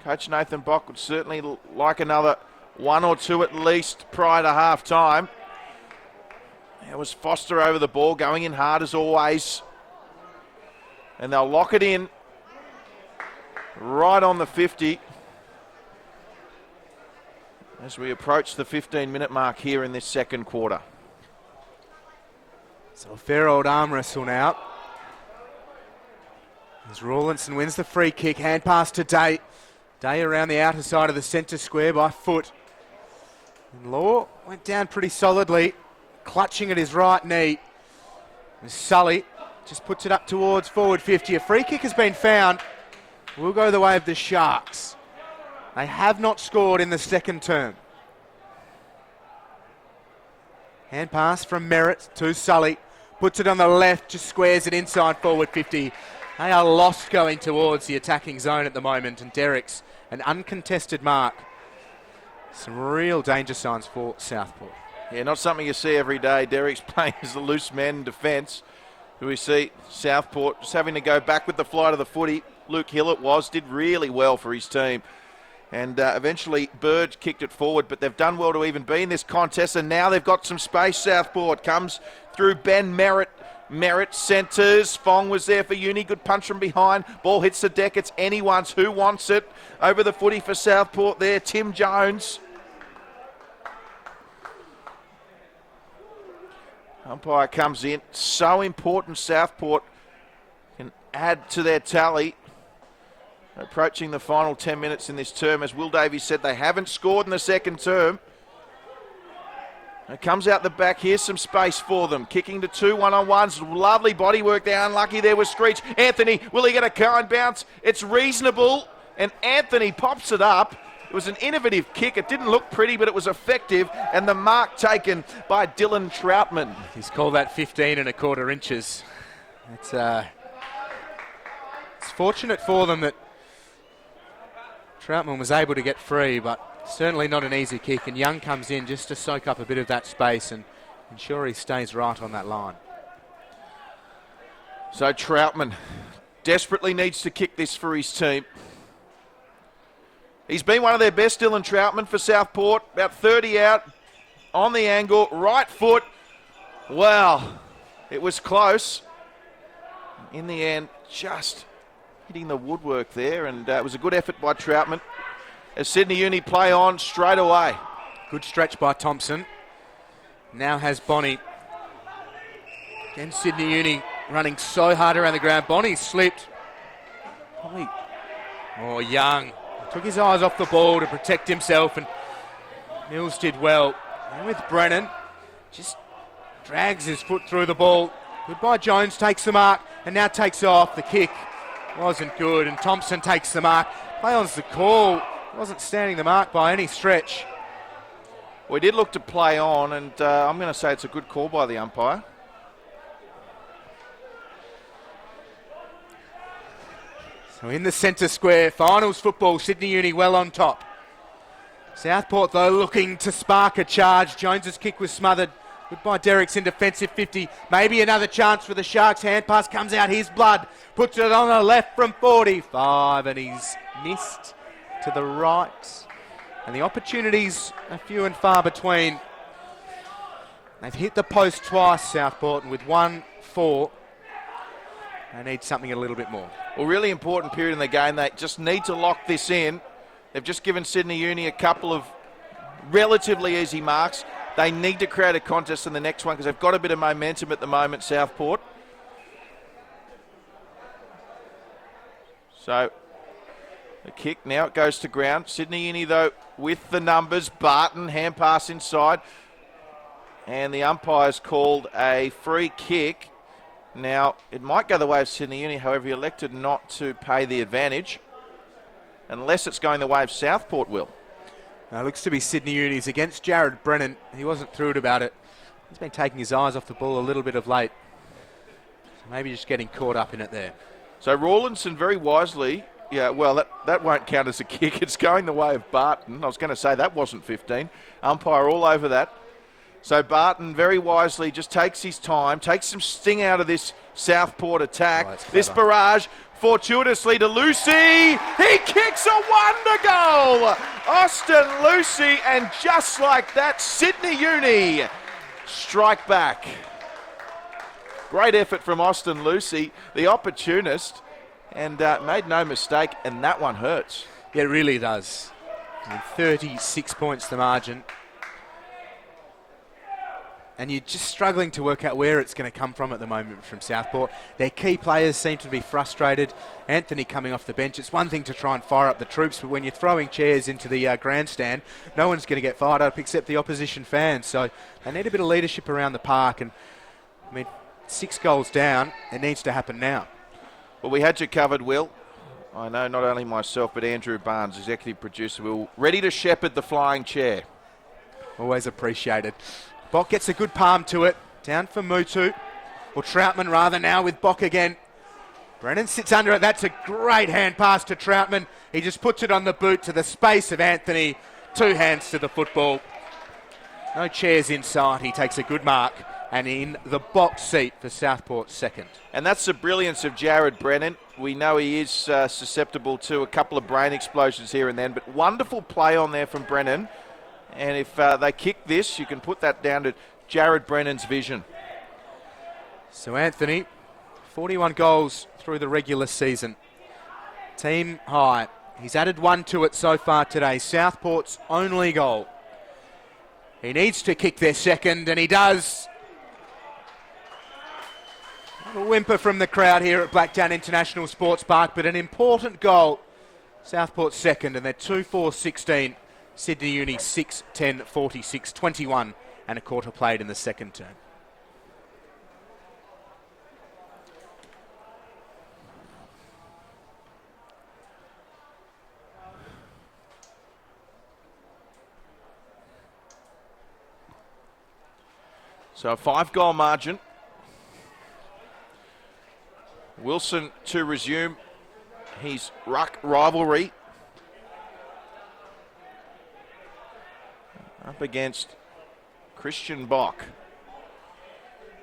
Coach Nathan Bock would certainly like another one or two at least prior to half time. There was Foster over the ball, going in hard as always. And they'll lock it in right on the 50 as we approach the 15-minute mark here in this second quarter. So a fair old arm wrestle now. As Rawlinson wins the free kick, hand pass to Day. Day around the outer side of the centre square by foot. And Law went down pretty solidly, clutching at his right knee. And Sully just puts it up towards forward 50. A free kick has been found. Will go the way of the Sharks. They have not scored in the second term. Hand pass from Merritt to Sully. Puts it on the left, just squares it inside forward 50. They are lost going towards the attacking zone at the moment, and Derrick's an uncontested mark. Some real danger signs for Southport. Yeah, not something you see every day. Derrick's playing as the loose man in defence. We see Southport just having to go back with the flight of the footy. Luke Hill did really well for his team. And eventually Bird kicked it forward, but they've done well to even be in this contest, and now they've got some space. Southport comes through Ben Merritt. Merritt centres. Fong was there for Uni. Good punch from behind. Ball hits the deck. It's anyone's. Who wants it? Over the footy for Southport there. Tim Jones. Umpire comes in. So important Southport can add to their tally. Approaching the final 10 minutes in this term. As Will Davies said, they haven't scored in the second term. It comes out the back. Here's some space for them. Kicking to two one-on-ones. Lovely body work there. Unlucky there was Screech. Anthony, will he get a kind bounce? It's reasonable. And Anthony pops it up. It was an innovative kick. It didn't look pretty, but it was effective. And the mark taken by Dylan Troutman. He's called that 15.25 inches. It's fortunate for them that Troutman was able to get free, but certainly not an easy kick, and Young comes in just to soak up a bit of that space and ensure he stays right on that line. So Troutman desperately needs to kick this for his team. He's been one of their best, Dylan Troutman, for Southport. About 30 out on the angle, right foot. Wow, it was close. In the end, just hitting the woodwork there, and it was a good effort by Troutman. As Sydney Uni play on straight away. Good stretch by Thompson. Now has Bonnie. Again, Sydney Uni running so hard around the ground. Bonnie slipped. Oh, Young took his eyes off the ball to protect himself, and Mills did well. And with Brennan, just drags his foot through the ball. Goodbye Jones, takes the mark, and now takes off. The kick wasn't good, and Thompson takes the mark. Play on's the call. Wasn't standing the mark by any stretch. We did look to play on, and I'm going to say it's a good call by the umpire. So in the centre square, finals football, Sydney Uni well on top. Southport, though, looking to spark a charge. Jones's kick was smothered. Goodbye Derrick's in defensive 50. Maybe another chance for the Sharks. Hand pass comes out. Here's Blood. Puts it on the left from 45, and he's missed to the right. And the opportunities are few and far between. They've hit the post twice, Southport, and with 1-4, they need something a little bit more. Well, really important period in the game. They just need to lock this in. They've just given Sydney Uni a couple of relatively easy marks. They need to create a contest in the next one because they've got a bit of momentum at the moment, Southport. So the kick, now it goes to ground. Sydney Uni, though, with the numbers. Barton, hand pass inside. And the umpire's called a free kick. Now, it might go the way of Sydney Uni, however, he elected not to pay the advantage, unless it's going the way of Southport, Will. Looks to be Sydney Uni's against Jared Brennan. He wasn't thrilled about it. He's been taking his eyes off the ball a little bit of late. So maybe just getting caught up in it there. So Rawlinson very wisely, that won't count as a kick. It's going the way of Barton. I was going to say that wasn't 15. Umpire all over that. So Barton very wisely just takes his time, takes some sting out of this Southport attack. Oh, this barrage fortuitously to Lucy. He kicks a wonder goal. Austin Lucy, and just like that, Sydney Uni strike back. Great effort from Austin Lucy, the opportunist, and made no mistake, and that one hurts. Yeah, it really does. 36 points the margin. And you're just struggling to work out where it's going to come from at the moment from Southport. Their key players seem to be frustrated. Anthony coming off the bench. It's one thing to try and fire up the troops, but when you're throwing chairs into the grandstand, no one's going to get fired up except the opposition fans. So they need a bit of leadership around the park. And, 6 goals down. It needs to happen now. Well, we had you covered, Will. I know not only myself, but Andrew Barnes, executive producer, Will, ready to shepherd the flying chair. Always appreciated. Bock gets a good palm to it. Down for Mutu. Or Troutman rather now with Bock again. Brennan sits under it. That's a great hand pass to Troutman. He just puts it on the boot to the space of Anthony. 2 hands to the football. No chairs inside. He takes a good mark. And in the box seat for Southport's second. And that's the brilliance of Jared Brennan. We know he is susceptible to a couple of brain explosions here and then, but wonderful play on there from Brennan. And if they kick this, you can put that down to Jared Brennan's vision. So Anthony, 41 goals through the regular season. Team high. He's added 1 to it so far today. Southport's only goal. He needs to kick their second, and he does. A whimper from the crowd here at Blacktown International Sports Park, but an important goal. Southport's second, and they're 2-4-16. Sydney Uni 6-10-46, 21 and a quarter played in the second term. So a 5-goal margin. Wilson to resume his ruck rivalry. Up against Christian Bock.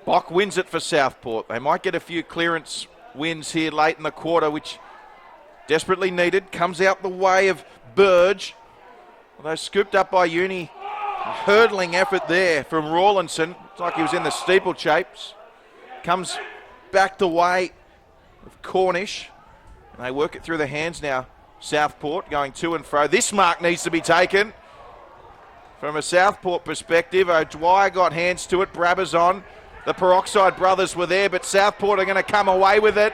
Bock wins it for Southport. They might get a few clearance wins here late in the quarter, which desperately needed. Comes out the way of Burge. Although scooped up by Uni. A hurdling effort there from Rawlinson. It's like he was in the steeplechase. Comes back the way of Cornish. And they work it through the hands now. Southport going to and fro. This mark needs to be taken. From a Southport perspective, O'Dwyer got hands to it, Brabazon. The Peroxide brothers were there, but Southport are going to come away with it.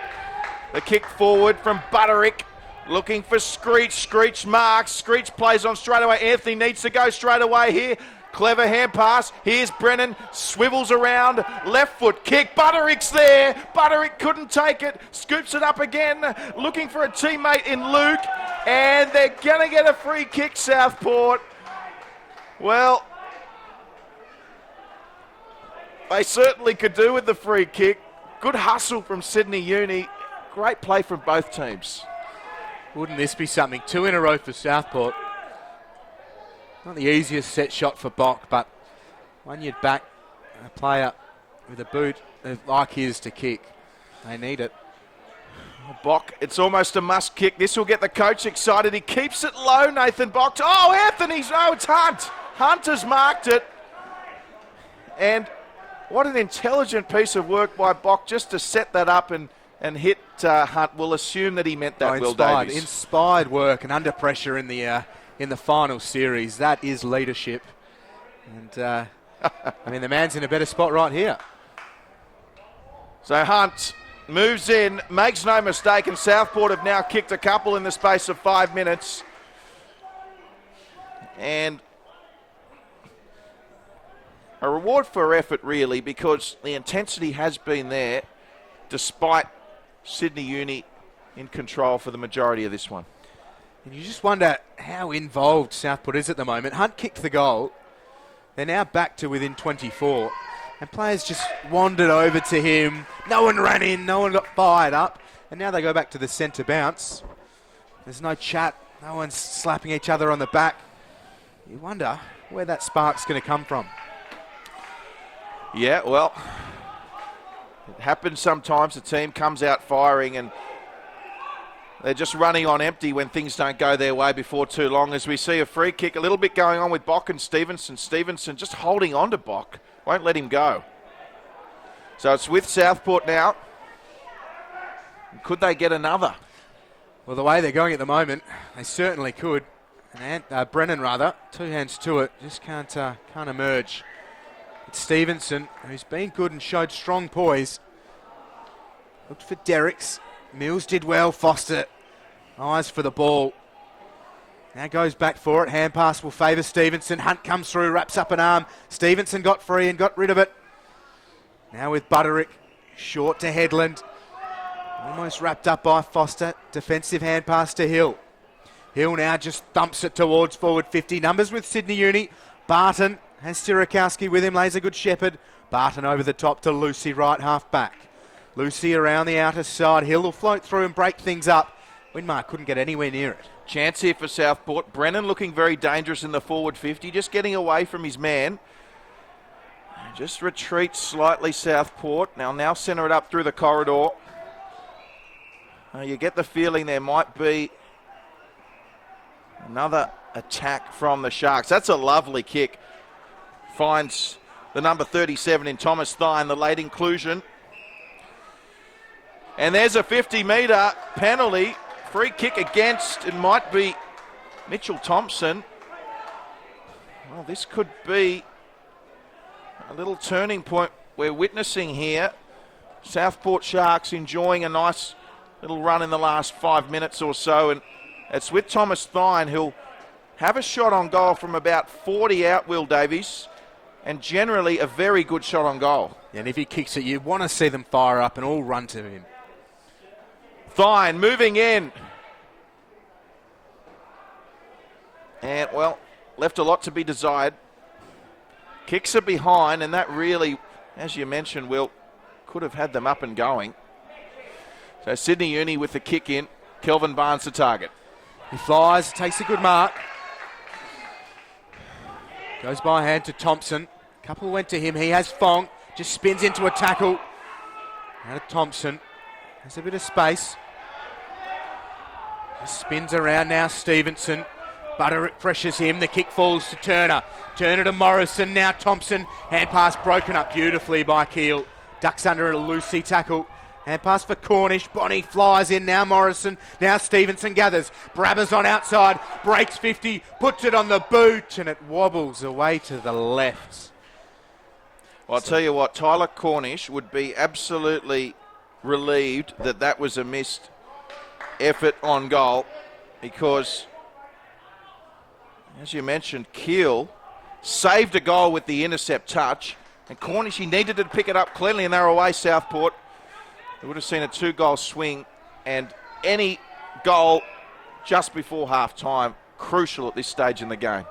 The kick forward from Butterick, looking for Screech. Screech marks. Screech plays on straight away. Anthony needs to go straight away here. Clever hand pass. Here's Brennan. Swivels around. Left foot kick. Butterick's there. Butterick couldn't take it. Scoops it up again. Looking for a teammate in Luke. And they're going to get a free kick, Southport. Well, they certainly could do with the free kick. Good hustle from Sydney Uni. Great play from both teams. Wouldn't this be something? 2 in a row for Southport. Not the easiest set shot for Bock, but when you'd back a player with a boot like his to kick, they need it. Bock, it's almost a must kick. This will get the coach excited. He keeps it low, Nathan Bock. Oh, Anthony's, it's Hunt. Hunt has marked it. And what an intelligent piece of work by Bock just to set that up and hit Hunt. We'll assume that he meant that, Will Davies. Inspired work and under pressure in the final series. That is leadership. And, the man's in a better spot right here. So Hunt moves in, makes no mistake, and Southport have now kicked a couple in the space of 5 minutes. And a reward for effort, really, because the intensity has been there, despite Sydney Uni in control for the majority of this one. And you just wonder how involved Southport is at the moment. Hunt kicked the goal. They're now back to within 24. And players just wandered over to him. No one ran in. No one got fired up. And now they go back to the centre bounce. There's no chat. No one's slapping each other on the back. You wonder where that spark's going to come from. Yeah, well, it happens sometimes. The team comes out firing and they're just running on empty when things don't go their way before too long. As we see a free kick, a little bit going on with Bock and Stevenson. Stevenson just holding on to Bock. Won't let him go. So it's with Southport now. Could they get another? Well, the way they're going at the moment, they certainly could. And Brennan, rather, 2 hands to it, just can't emerge. It's Stevenson, who's been good and showed strong poise. Looked for Derricks. Mills did well. Foster, eyes for the ball. Now goes back for it. Hand pass will favour Stevenson. Hunt comes through, wraps up an arm. Stevenson got free and got rid of it. Now with Butterick, short to Headland. Almost wrapped up by Foster. Defensive hand pass to Hill. Hill now just thumps it towards forward 50. Numbers with Sydney Uni. Barton has Sirakowski with him, lays a good shepherd. Barton over the top to Lucy, right half back. Lucy around the outer side. Hill will float through and break things up. Winmar couldn't get anywhere near it. Chance here for Southport. Brennan looking very dangerous in the forward 50, just getting away from his man. Just retreats slightly, Southport. Now centre it up through the corridor. You get the feeling there might be another attack from the Sharks. That's a lovely kick. Finds the number 37 in Thomas Thine, the late inclusion. And there's a 50-metre penalty. Free kick against. It might be Mitchell Thompson. Well, this could be a little turning point we're witnessing here. Southport Sharks enjoying a nice little run in the last 5 minutes or so. And it's with Thomas Thine, who'll have a shot on goal from about 40 out, Will Davies. And generally a very good shot on goal. Yeah, and if he kicks it, you want to see them fire up and all run to him. Thine moving in. And, well, left a lot to be desired. Kicks are behind, and that really, as you mentioned, Will, could have had them up and going. So Sydney Uni with the kick in. Kelvin Barnes the target. He flies, takes a good mark. Goes by hand to Thompson. Couple went to him. He has Fong. Just spins into a tackle. Out of Thompson. There's a bit of space. Just spins around now. Stevenson. Butterick pressures him. The kick falls to Turner. Turner to Morrison. Now Thompson. Hand pass broken up beautifully by Keel. Ducks under a Lucy tackle. Hand pass for Cornish. Bonnie flies in. Now Morrison. Now Stevenson gathers. Brabbers on outside. Breaks 50. Puts it on the boot. And it wobbles away to the left. Well, I'll tell you what. Tyler Cornish would be absolutely relieved that that was a missed effort on goal. Because, as you mentioned, Keel saved a goal with the intercept touch. And Cornish, he needed to pick it up cleanly. And they were away, Southport. We would have seen a 2-goal swing, and any goal just before half-time, crucial at this stage in the game.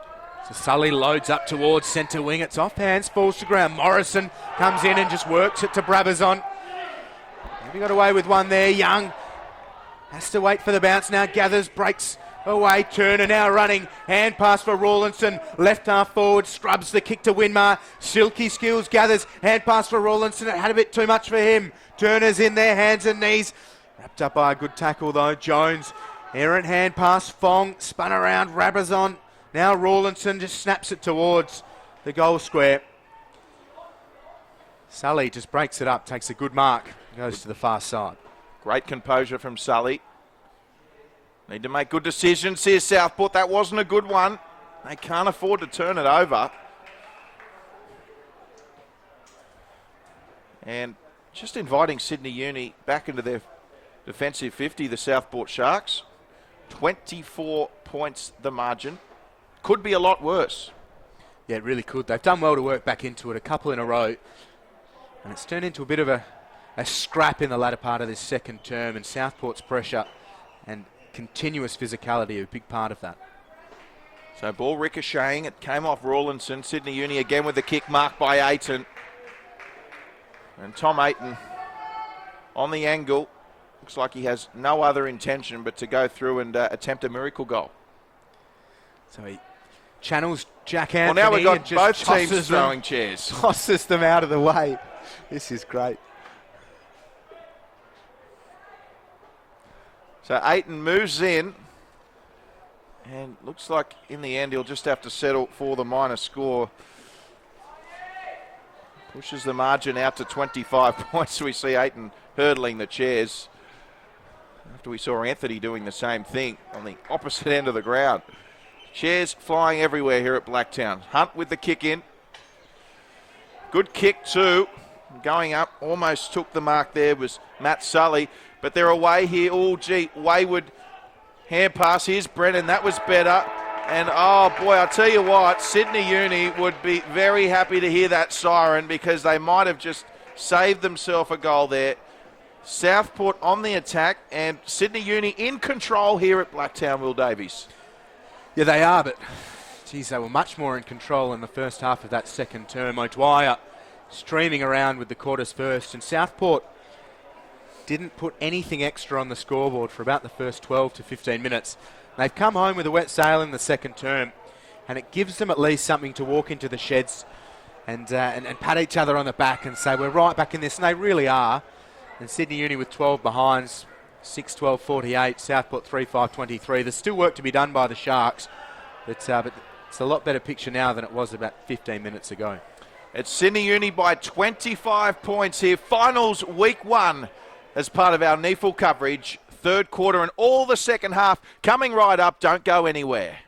So Sully loads up towards centre wing. It's off hands, falls to ground. Morrison comes in and just works it to Brabazon. Maybe got away with one there. Young has to wait for the bounce now. Gathers, breaks away. Turner now running. Hand pass for Rawlinson. Left half forward. Scrubs the kick to Winmar. Silky skills. Gathers. Hand pass for Rawlinson. It had a bit too much for him. Turner's in there. Hands and knees. Wrapped up by a good tackle though. Jones. Errant hand pass. Fong. Spun around. Rabazon. Now Rawlinson just snaps it towards the goal square. Sully just breaks it up. Takes a good mark. Goes to the far side. Great composure from Sully. Need to make good decisions here, Southport. That wasn't a good one. They can't afford to turn it over. And just inviting Sydney Uni back into their defensive 50, the Southport Sharks. 24 points the margin. Could be a lot worse. Yeah, it really could. They've done well to work back into it, a couple in a row. And it's turned into a bit of a scrap in the latter part of this second term, and Southport's pressure and continuous physicality are a big part of that. So ball ricocheting. It came off Rawlinson. Sydney Uni again with the kick marked by Ayton. And Tom Ayton on the angle. Looks like he has no other intention but to go through and attempt a miracle goal. So he channels Jack Anthony. Well, now we've got and just both teams throwing chairs. Tosses them out of the way. This is great. So Ayton moves in. And looks like in the end he'll just have to settle for the minor score. Pushes the margin out to 25 points. We see Ayton hurdling the chairs. After we saw Anthony doing the same thing on the opposite end of the ground. Chairs flying everywhere here at Blacktown. Hunt with the kick in. Good kick too. Going up, almost took the mark there was Matt Sully. But they're away here. Oh, gee, wayward hand pass. Here's Brennan. That was better. And, oh, boy, I'll tell you what, Sydney Uni would be very happy to hear that siren because they might have just saved themselves a goal there. Southport on the attack and Sydney Uni in control here at Blacktown, Will Davies. Yeah, they are, but, geez, they were much more in control in the first half of that second term. O'Dwyer streaming around with the quarters first, and Southport didn't put anything extra on the scoreboard for about the first 12 to 15 minutes. They've come home with a wet sail in the second term, and it gives them at least something to walk into the sheds and pat each other on the back and say, we're right back in this, and they really are. And Sydney Uni with 12 behinds, 6-12-48, Southport 3-5-23. There's still work to be done by the Sharks, but it's a lot better picture now than it was about 15 minutes ago. It's Sydney Uni by 25 points here. Finals week 1 as part of our NEAFL coverage. Third quarter and all the second half coming right up. Don't go anywhere.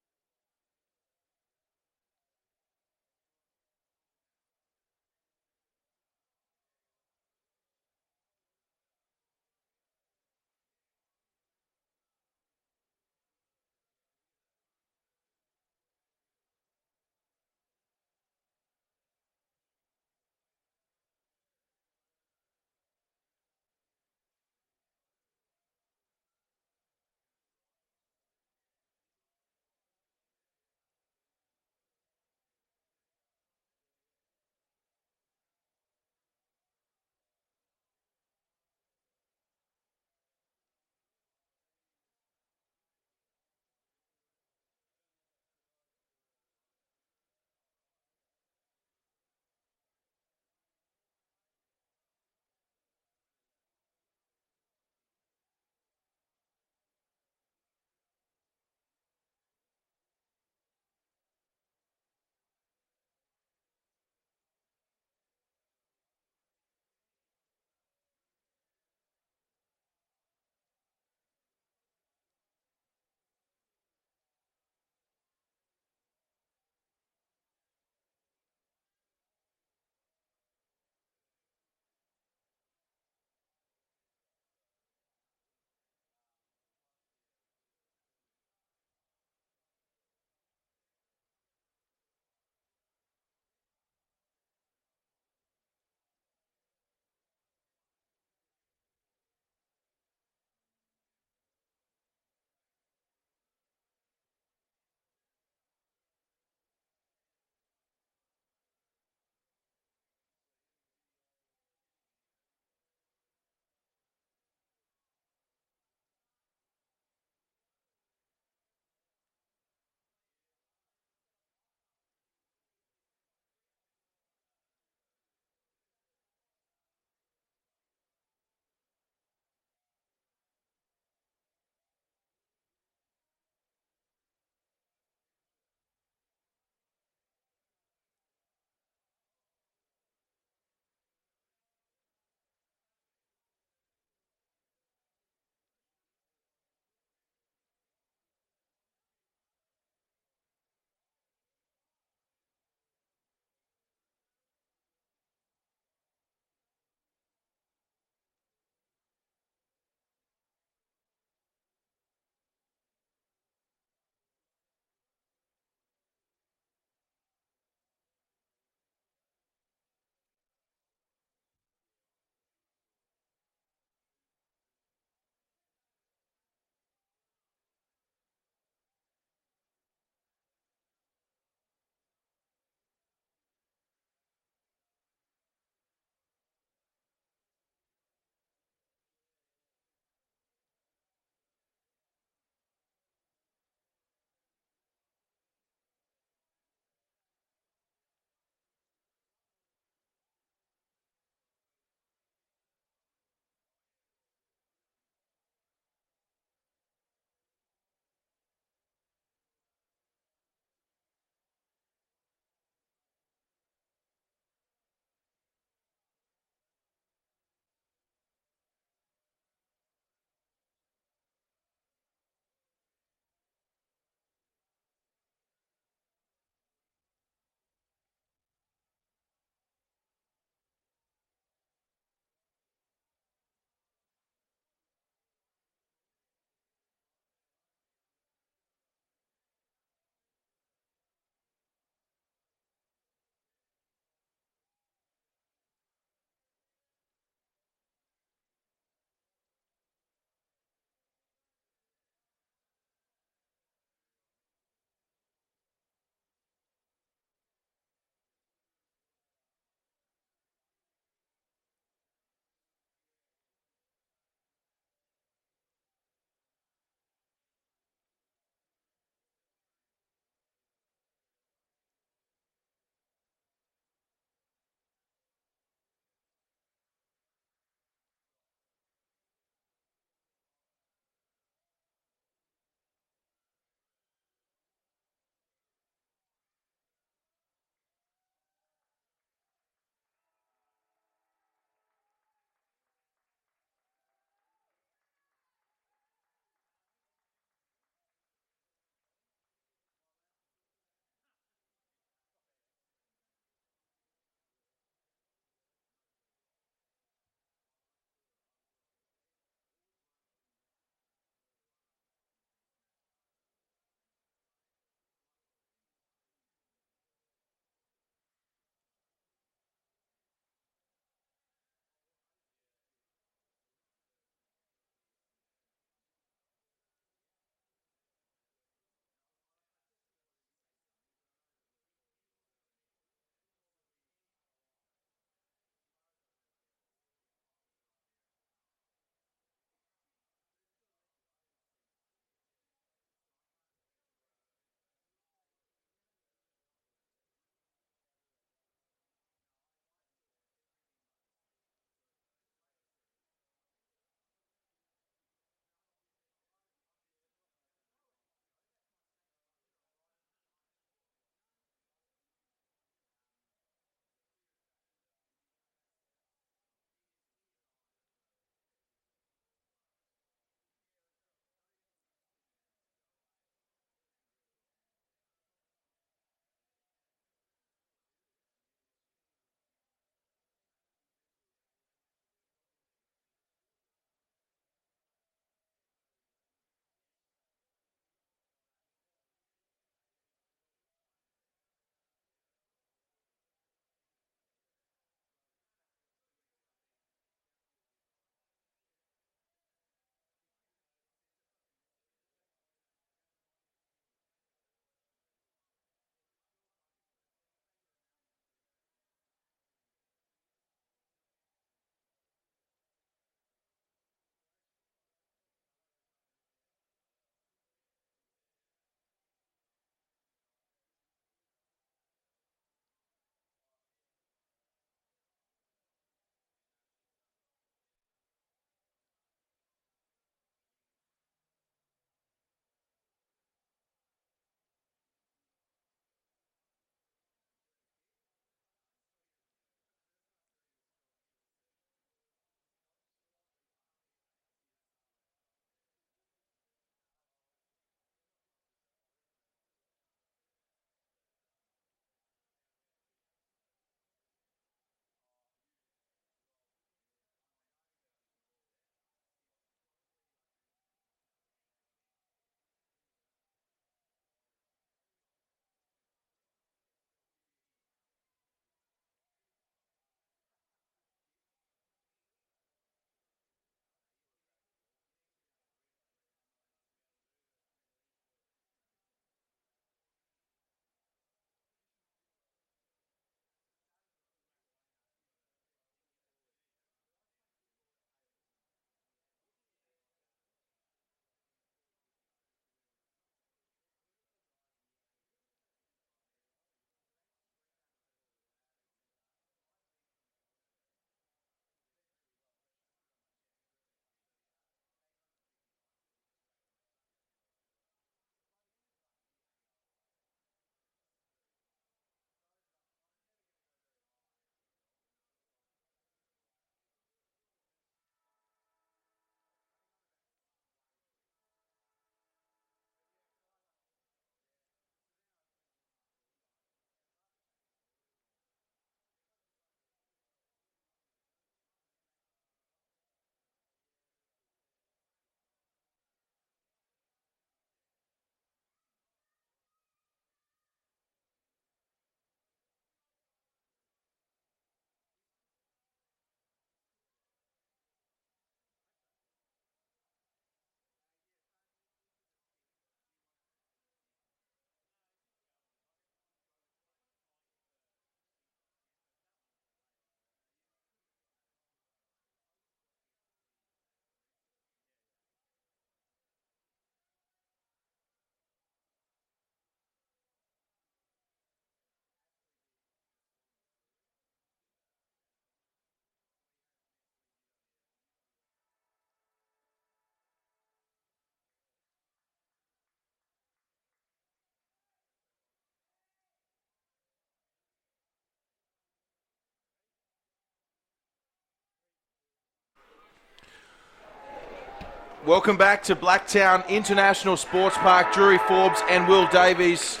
Welcome back to Blacktown International Sports Park. Drury, Forbes and Will Davies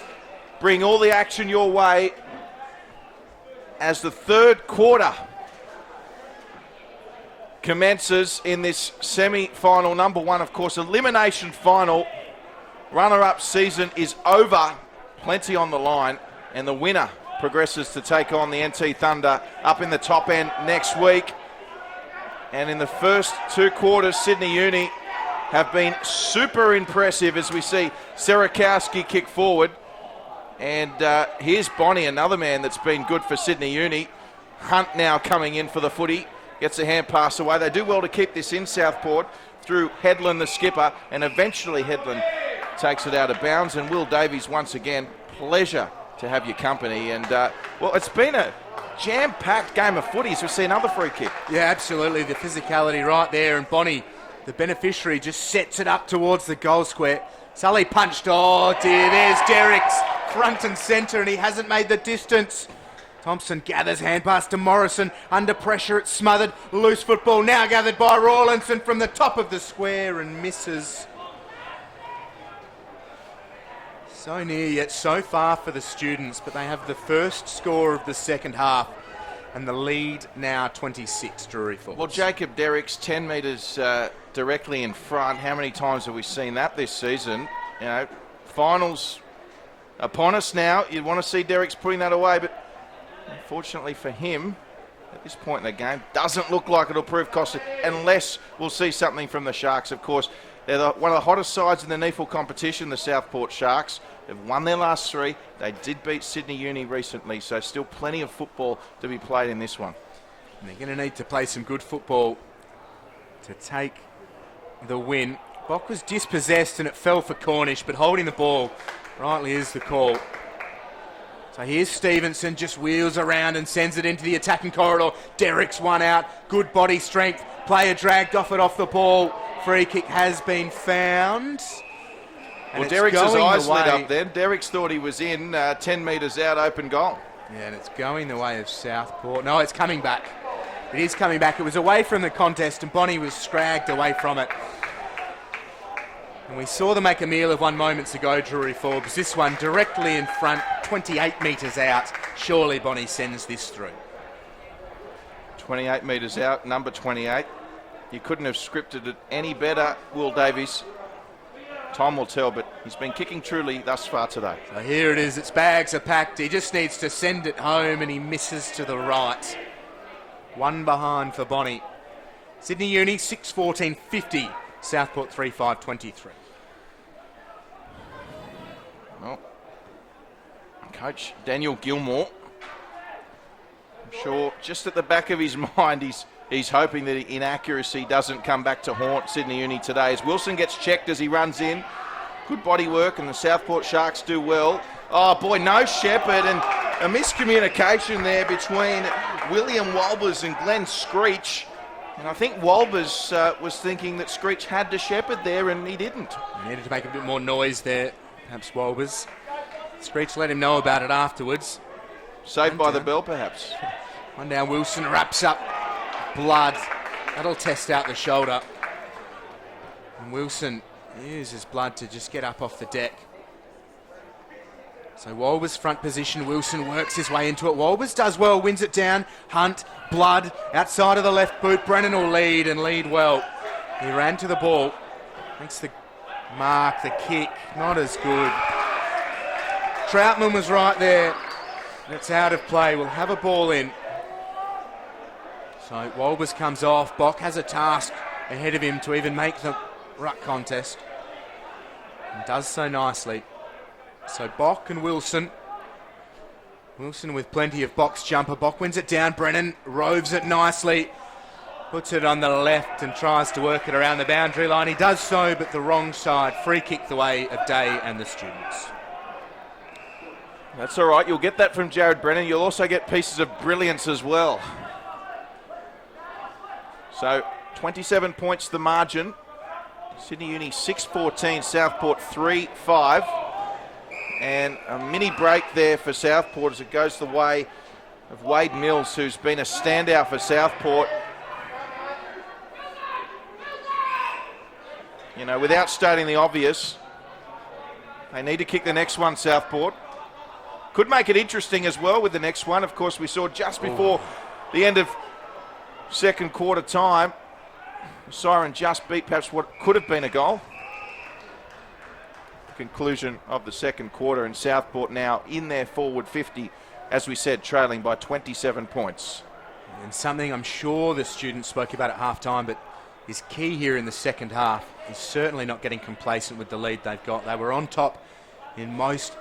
bring all the action your way as the third quarter commences in this semi-final. Number one, of course, elimination final. Runner-up season is over. Plenty on the line. And the winner progresses to take on the NT Thunder up in the top end next week. And in the first two quarters, Sydney Uni have been super impressive as we see Serakowski kick forward. And here's Bonnie, another man that's been good for Sydney Uni. Hunt now coming in for the footy. Gets a hand pass away. They do well to keep this in Southport through Headland, the skipper. And eventually Headland takes it out of bounds. And Will Davies, once again, pleasure to have your company. And, well, it's been a jam-packed game of footy as we see another free kick. Yeah, absolutely. The physicality right there. And Bonnie, the beneficiary, just sets it up towards the goal square. Sully punched. Oh, dear. There's Derrick's front and centre, and he hasn't made the distance. Thompson gathers hand pass to Morrison. Under pressure, it's smothered. Loose football now gathered by Rawlinson from the top of the square and misses. So near yet so far for the students, but they have the first score of the second half. And the lead now 26, Drury Forbes. Well, Jacob Derrick's 10 metres directly in front. How many times have we seen that this season? You know, finals upon us now. You'd want to see Derrick's putting that away, but unfortunately for him, at this point in the game, doesn't look like it'll prove costly unless we'll see something from the Sharks. Of course, they're one of the hottest sides in the NEAFL competition, the Southport Sharks. They've won their last three. They did beat Sydney Uni recently, so still plenty of football to be played in this one. And they're going to need to play some good football to take the win. Bock was dispossessed and it fell for Cornish, but holding the ball rightly is the call. So here's Stevenson, just wheels around and sends it into the attacking corridor. Derrick's one out, good body strength. Player dragged off it off the ball. Free kick has been found. Well, Derrick's eyes lit up then. Derrick's thought he was in, 10 metres out, open goal. Yeah, and it's going the way of Southport. No, it's coming back. It is coming back. It was away from the contest and Bonnie was scragged away from it. And we saw them make a meal of one moments ago, Drury Forbes. This one directly in front, 28 metres out. Surely Bonnie sends this through. 28 metres out, number 28. You couldn't have scripted it any better, Will Davies. Time will tell, but he's been kicking truly thus far today. So here it is, its bags are packed. He just needs to send it home and he misses to the right. One behind for Bonnie. Sydney Uni 6-14-50. Southport 3-5-23. Well, Coach Daniel Gilmore, I'm sure just at the back of his mind he's hoping that inaccuracy doesn't come back to haunt Sydney Uni today. As Wilson gets checked as he runs in. Good body work and the Southport Sharks do well. Oh boy, no Shepherd and a miscommunication there between William Walbers and Glenn Screech. And I think Walbers was thinking that Screech had to Shepherd there and he didn't. He needed to make a bit more noise there, perhaps Walbers. Screech let him know about it afterwards. Saved by the bell perhaps. One down, Wilson wraps up. Blood. That'll test out the shoulder. And Wilson uses blood to just get up off the deck. So Walbers front position. Wilson works his way into it. Walbers does well, wins it down. Hunt, blood, outside of the left boot. Brennan will lead and lead well. He ran to the ball. Makes the mark, the kick. Not as good. Troutman was right there. It's out of play. We'll have a ball in. So Walbers comes off. Bock has a task ahead of him to even make the ruck contest. And does so nicely. So Bock and Wilson. Wilson with plenty of box jumper. Bock wins it down. Brennan roves it nicely. Puts it on the left and tries to work it around the boundary line. He does so, but the wrong side. Free kick the way of Day and the students. That's all right. You'll get that from Jared Brennan. You'll also get pieces of brilliance as well. So 27 points the margin. Sydney Uni 6-14, Southport 3-5. And a mini break there for Southport as it goes the way of Wade Mills, who's been a standout for Southport. You know, without stating the obvious, they need to kick the next one, Southport. Could make it interesting as well with the next one. Of course, we saw just before the end of second quarter time, siren just beat perhaps what could have been a goal. Conclusion of the second quarter, and Southport now in their forward 50, as we said, trailing by 27 points. And something I'm sure the students spoke about at half-time, but is key here in the second half, is certainly not getting complacent with the lead they've got. They were on top in most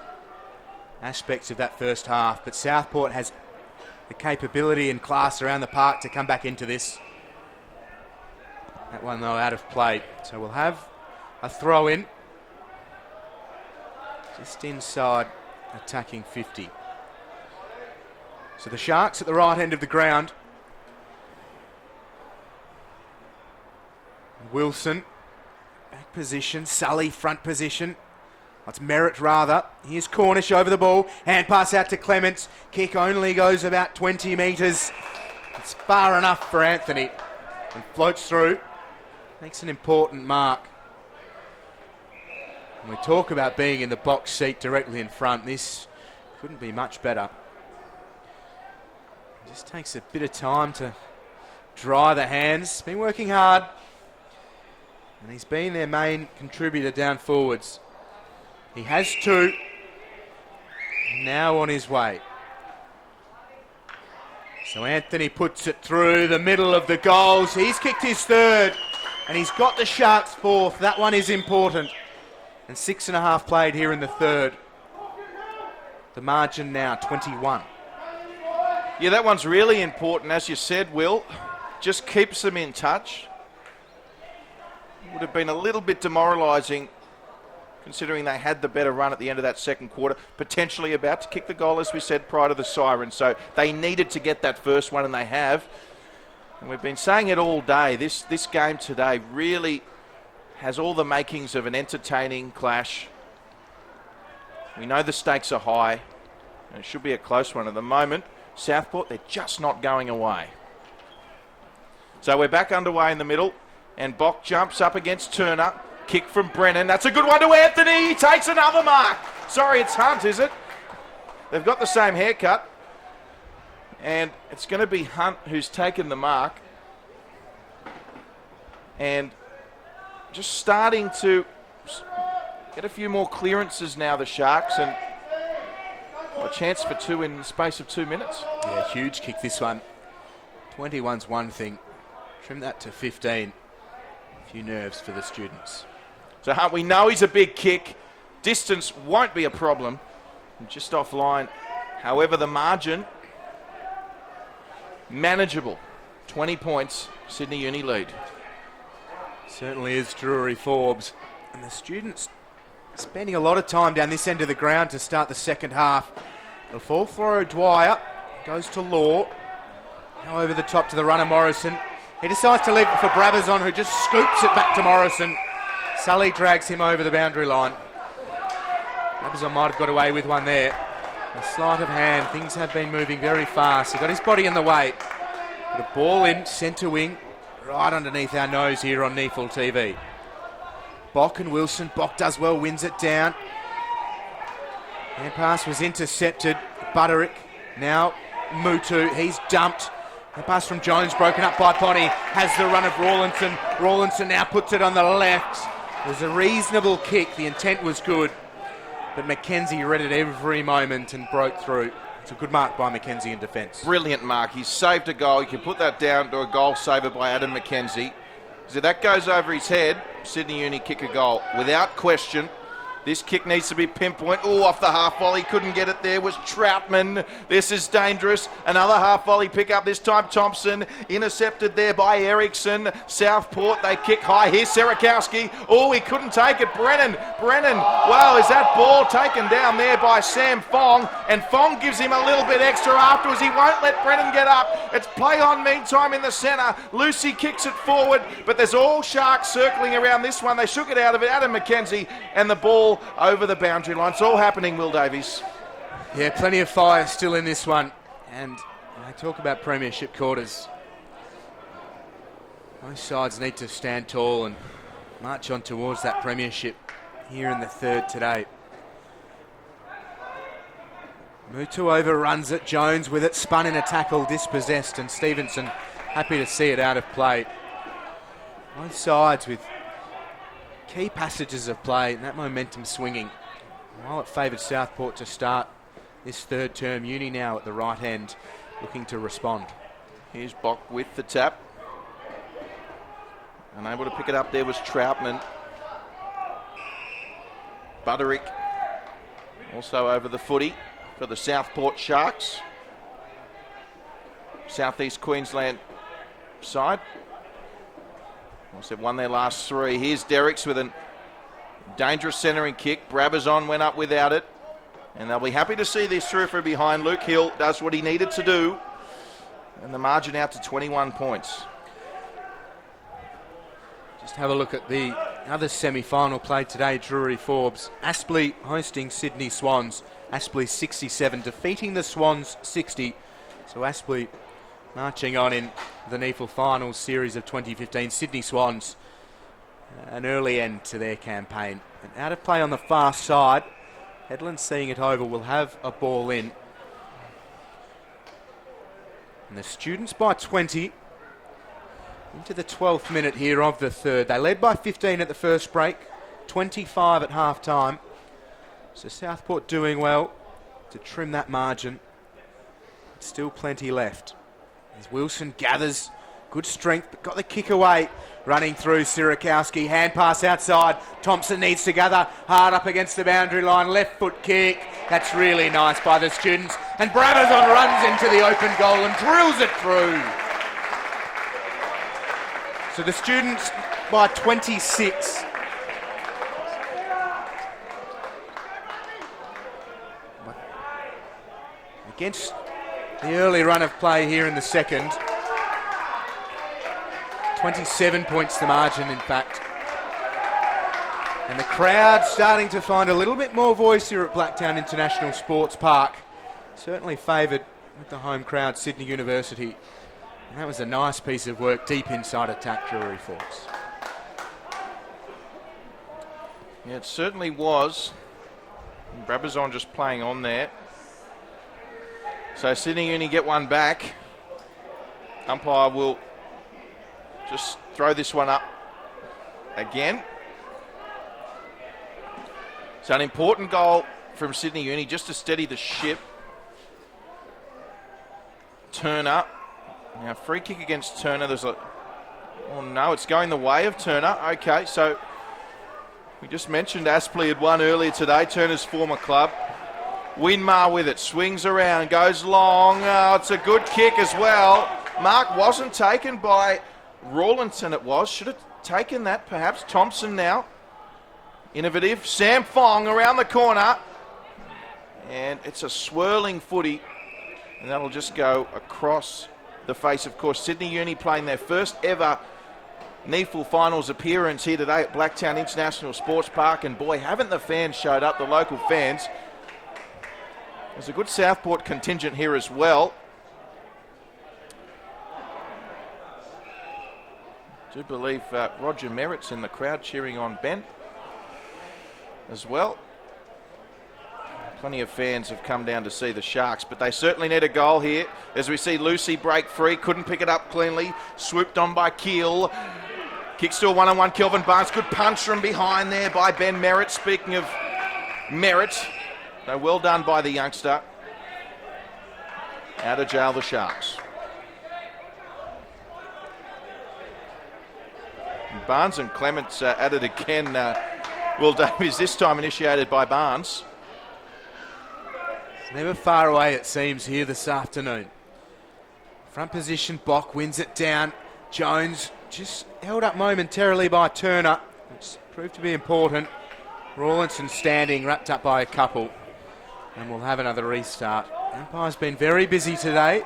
aspects of that first half, but Southport has the capability and class around the park to come back into this. That one, though, out of play. So we'll have a throw-in just inside attacking 50. So the Sharks at the right end of the ground. Wilson, back position. Sully, front position. That's Merritt, rather. Here's Cornish over the ball. Hand pass out to Clements. Kick only goes about 20 metres. It's far enough for Anthony. And floats through. Makes an important mark. When we talk about being in the box seat directly in front, this couldn't be much better. It just takes a bit of time to dry the hands. Been working hard. And he's been their main contributor down forwards. He has two. Now on his way. So Anthony puts it through the middle of the goals. He's kicked his third. And he's got the Sharks fourth. That one is important. And 6.5 played here in the third. The margin now 21. Yeah, that one's really important, as you said, Will. Just keeps them in touch. Would have been a little bit demoralising considering they had the better run at the end of that second quarter, potentially about to kick the goal, as we said, prior to the siren. So they needed to get that first one, and they have. And we've been saying it all day. This game today really has all the makings of an entertaining clash. We know the stakes are high, and it should be a close one at the moment. Southport, they're just not going away. So we're back underway in the middle. And Bock jumps up against Turner. Kick from Brennan. That's a good one to Anthony. He takes another mark. Sorry, it's Hunt, is it? They've got the same haircut. And it's going to be Hunt who's taken the mark. And just starting to get a few more clearances now, the Sharks. And a chance for two in the space of 2 minutes. Yeah, huge kick this one. 21's one thing. Trim that to 15. Few nerves for the students. So Hunt, we know he's a big kick. Distance won't be a problem. And just offline. However, the margin, manageable. 20 points, Sydney Uni lead. Certainly is Drury Forbes. And the students spending a lot of time down this end of the ground to start the second half. The full throw, Dwyer goes to Law. Now over the top to the runner, Morrison. He decides to leave it for Brabazon, who just scoops it back to Morrison. Sully drags him over the boundary line. Brabazon might have got away with one there. A sleight of hand. Things have been moving very fast. He got his body in the way. Put a ball in, centre wing, right underneath our nose here on NEAFL TV. Bock and Wilson. Bock does well, wins it down. Hand pass was intercepted. Butterick. Now Mutu. He's dumped. The pass from Jones broken up by Potty. Has the run of Rawlinson. Rawlinson now puts it on the left. It was a reasonable kick. The intent was good. But Mackenzie read it every moment and broke through. It's a good mark by Mackenzie in defence. Brilliant mark. He's saved a goal. You can put that down to a goal saver by Adam Mackenzie. So that goes over his head. Sydney Uni kick a goal. Without question. This kick needs to be pinpoint. Oh, off the half volley. Couldn't get it there. Was Troutman. This is dangerous. Another half volley pick up. This time Thompson. Intercepted there by Eriksson. Southport. They kick high. Here's Serakowski. Oh, he couldn't take it. Brennan. Wow, is that ball taken down there by Sam Fong? And Fong gives him a little bit extra afterwards. He won't let Brennan get up. It's play on meantime in the centre. Lucy kicks it forward. But there's all Sharks circling around this one. They shook it out of it. Adam Mackenzie. And the ball over the boundary line. It's all happening, Will Davies. Yeah, plenty of fire still in this one. And I talk about premiership quarters. Both sides need to stand tall and march on towards that premiership here in the third today. Mutu overruns it, Jones with it, spun in a tackle, dispossessed, and Stevenson happy to see it out of play. Both sides with key passages of play and that momentum swinging. While it favoured Southport to start this third term, Uni now at the right end looking to respond. Here's Bock with the tap. Unable to pick it up there was Troutman. Butterick also over the footy for the Southport Sharks. Southeast Queensland side. They've won their last three. Here's Derricks with a dangerous centering kick. Brabazon went up without it. And they'll be happy to see this through from behind. Luke Hill does what he needed to do. And the margin out to 21 points. Just have a look at the other semi-final played today, Drury Forbes. Aspley hosting Sydney Swans. Aspley 67, defeating the Swans 60. So Aspley marching on in the NEAFL Finals series of 2015. Sydney Swans, an early end to their campaign. And out of play on the far side. Headland seeing it over, will have a ball in. And the Students by 20. Into the 12th minute here of the third. They led by 15 at the first break, 25 at half time. So Southport doing well to trim that margin. Still plenty left. As Wilson gathers good strength, but got the kick away. Running through Sierakowski, hand pass outside. Thompson needs to gather hard up against the boundary line. Left foot kick. That's really nice by the Students. And Brabazon runs into the open goal and drills it through. So the Students by 26. Against the early run of play here in the second. 27 points the margin, in fact. And the crowd starting to find a little bit more voice here at Blacktown International Sports Park. Certainly favoured with the home crowd, Sydney University. And that was a nice piece of work deep inside attack, Drury Forbes. Yeah, it certainly was. Brabazon just playing on there. So Sydney Uni get one back. Umpire will just throw this one up again. So an important goal from Sydney Uni just to steady the ship. Turner. Now free kick against Turner. There's a... Oh no, it's going the way of Turner. Okay, so we just mentioned Aspley had won earlier today, Turner's former club. Winmar with it, swings around, goes long. Oh, it's a good kick as well. Mark wasn't taken by Rawlinson, it was. Should have taken that, perhaps. Thompson now. Innovative. Sam Fong around the corner. And it's a swirling footy. And that'll just go across the face. Of course, Sydney Uni playing their first ever NEAFL Finals appearance here today at Blacktown International Sports Park. And boy, haven't the fans showed up, the local fans. There's a good Southport contingent here as well. I do believe Roger Merritt's in the crowd cheering on Ben as well. Plenty of fans have come down to see the Sharks, but they certainly need a goal here. As we see Lucy break free, couldn't pick it up cleanly. Swooped on by Keel. Kick still one-on-one, Kelvin Barnes. Good punch from behind there by Ben Merritt. Speaking of Merritt, so well done by the youngster. Out of jail, the Sharks. Barnes and Clements at it again. Will Davies, this time initiated by Barnes. It's never far away, it seems, here this afternoon. Front position, Bock wins it down. Jones just held up momentarily by Turner, which proved to be important. Rawlinson standing, wrapped up by a couple. And we'll have another restart. Umpire's been very busy today.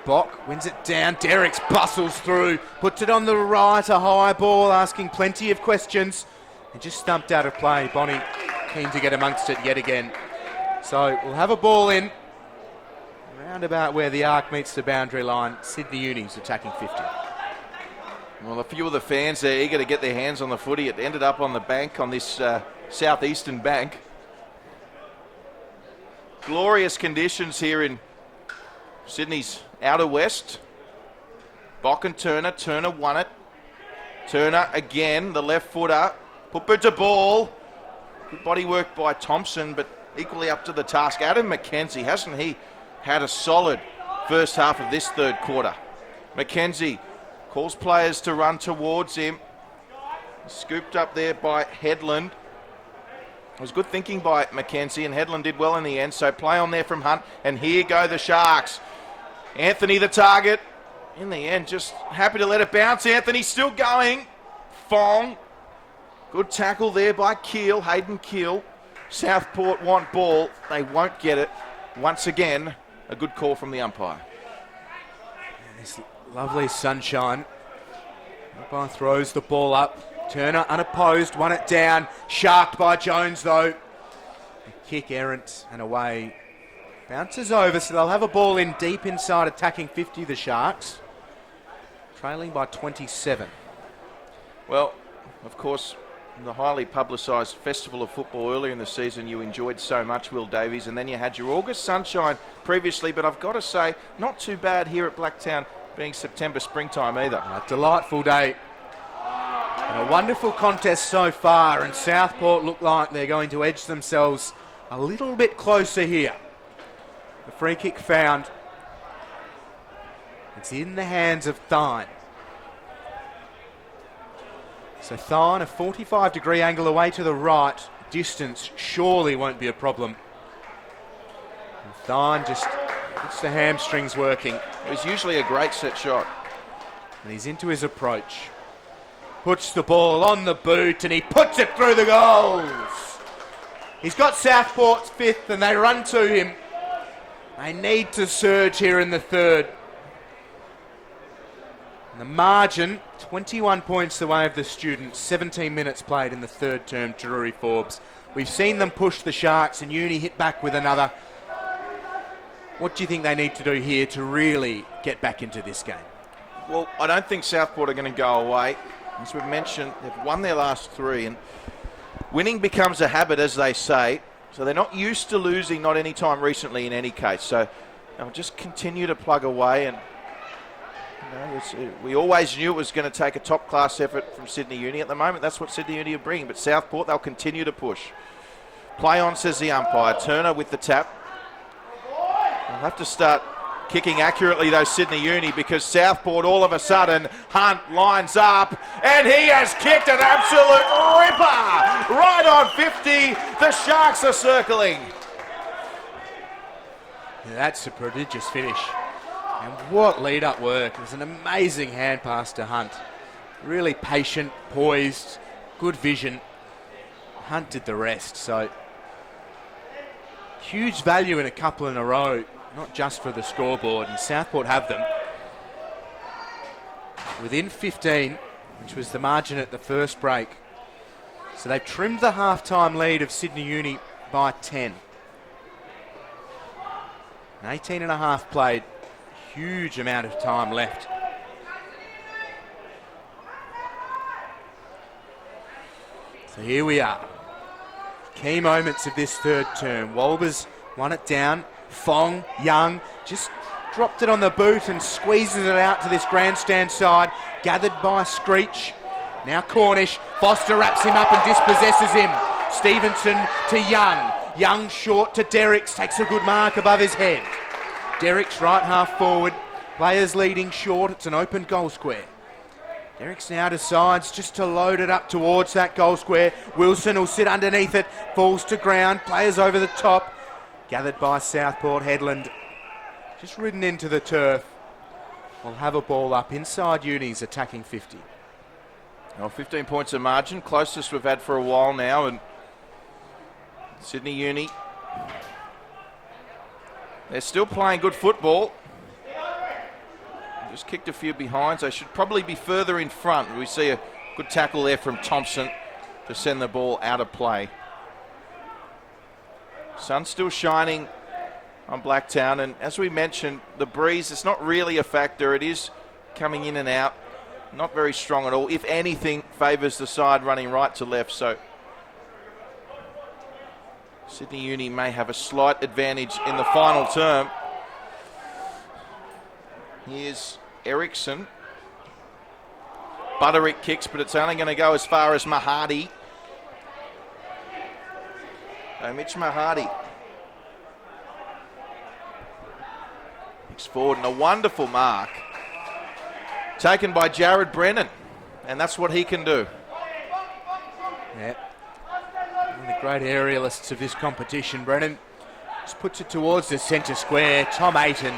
Bock wins it down. Derricks bustles through, puts it on the right, a high ball, asking plenty of questions. And just stumped out of play. Bonnie keen to get amongst it yet again. So we'll have a ball in. Round about where the arc meets the boundary line. Sydney Uni's attacking 50. Well, a few of the fans are eager to get their hands on the footy. It ended up on the bank, on this southeastern bank. Glorious conditions here in Sydney's outer west. Bock and Turner. Turner won it. Turner again, the left footer. Put to ball. Good body work by Thompson, but equally up to the task. Adam McKenzie, hasn't he had a solid first half of this third quarter? McKenzie calls players to run towards him. Scooped up there by Headland. It was good thinking by McKenzie, and Headland did well in the end, so play on there from Hunt, and here go the Sharks. Anthony the target. In the end, just happy to let it bounce. Anthony still going. Fong. Good tackle there by Keel, Hayden Keel. Southport want ball. They won't get it. Once again, a good call from the umpire. This lovely sunshine. Umpire throws the ball up. Turner unopposed, won it down. Sharked by Jones though. A kick errant and away. Bounces over, so they'll have a ball in deep inside attacking 50, the Sharks. Trailing by 27. Well, of course, the highly publicised Festival of Football earlier in the season you enjoyed so much, Will Davies, and then you had your August sunshine previously, but I've got to say, not too bad here at Blacktown being September springtime either. A delightful day. And a wonderful contest so far, and Southport look like they're going to edge themselves a little bit closer here. The free kick found. It's in the hands of Thine. So Thine, a 45-degree angle away to the right. Distance surely won't be a problem. And Thine just gets the hamstrings working. It was usually a great set shot. And he's into his approach. Puts the ball on the boot and he puts it through the goals. He's got Southport's fifth and they run to him. They need to surge here in the third. And the margin, 21 points the way of the Students, 17 minutes played in the third term, Drury Forbes. We've seen them push the Sharks and Uni hit back with another. What do you think they need to do here to really get back into this game? Well, I don't think Southport are going to go away. As we've mentioned, they've won their last three, and winning becomes a habit, as they say. So they're not used to losing, not any time recently in any case. So they'll just continue to plug away. And we always knew it was going to take a top-class effort from Sydney Uni. At the moment, that's what Sydney Uni are bringing. But Southport, they'll continue to push. Play on, says the umpire. Turner with the tap. They'll have to start kicking accurately, though, Sydney Uni, because Southport, all of a sudden, Hunt lines up, and he has kicked an absolute ripper right on 50. The Sharks are circling. Yeah, that's a prodigious finish. And what lead-up work. It was an amazing hand pass to Hunt. Really patient, poised, good vision. Hunt did the rest, so huge value in a couple in a row. Not just for the scoreboard, and Southport have them. Within 15, which was the margin at the first break. So they've trimmed the half-time lead of Sydney Uni by 10. And 18 and a half played. Huge amount of time left. So here we are. Key moments of this third term. Wolbers won it down. Fong, Young, just dropped it on the boot and squeezes it out to this grandstand side. Gathered by Screech. Now Cornish. Foster wraps him up and dispossesses him. Stevenson to Young. Young short to Derricks. Takes a good mark above his head. Derricks right half forward. Players leading short. It's an open goal square. Derricks now decides just to load it up towards that goal square. Wilson will sit underneath it. Falls to ground. Players over the top. Gathered by Southport. Headland just ridden into the turf. We'll have a ball up inside Uni's attacking 50. Well, 15 points of margin, closest we've had for a while now, and Sydney Uni, they're still playing good football. Just kicked a few behinds. They should probably be further in front. We see a good tackle there from Thompson to send the ball out of play. Sun's still shining on Blacktown, and as we mentioned, the breeze, it's not really a factor. It is coming in and out. not very strong at all. If anything, favours the side running right to left. So Sydney Uni may have a slight advantage in the final term. Here's Eriksson. Butterick kicks, but it's only going to go as far as Mahadi. So Mitch Mahadi kicks forward, and a wonderful mark taken by Jared Brennan, and that's what he can do. Yeah. One of the great aerialists of this competition, Brennan. Just puts it towards the centre square. Tom Ayton,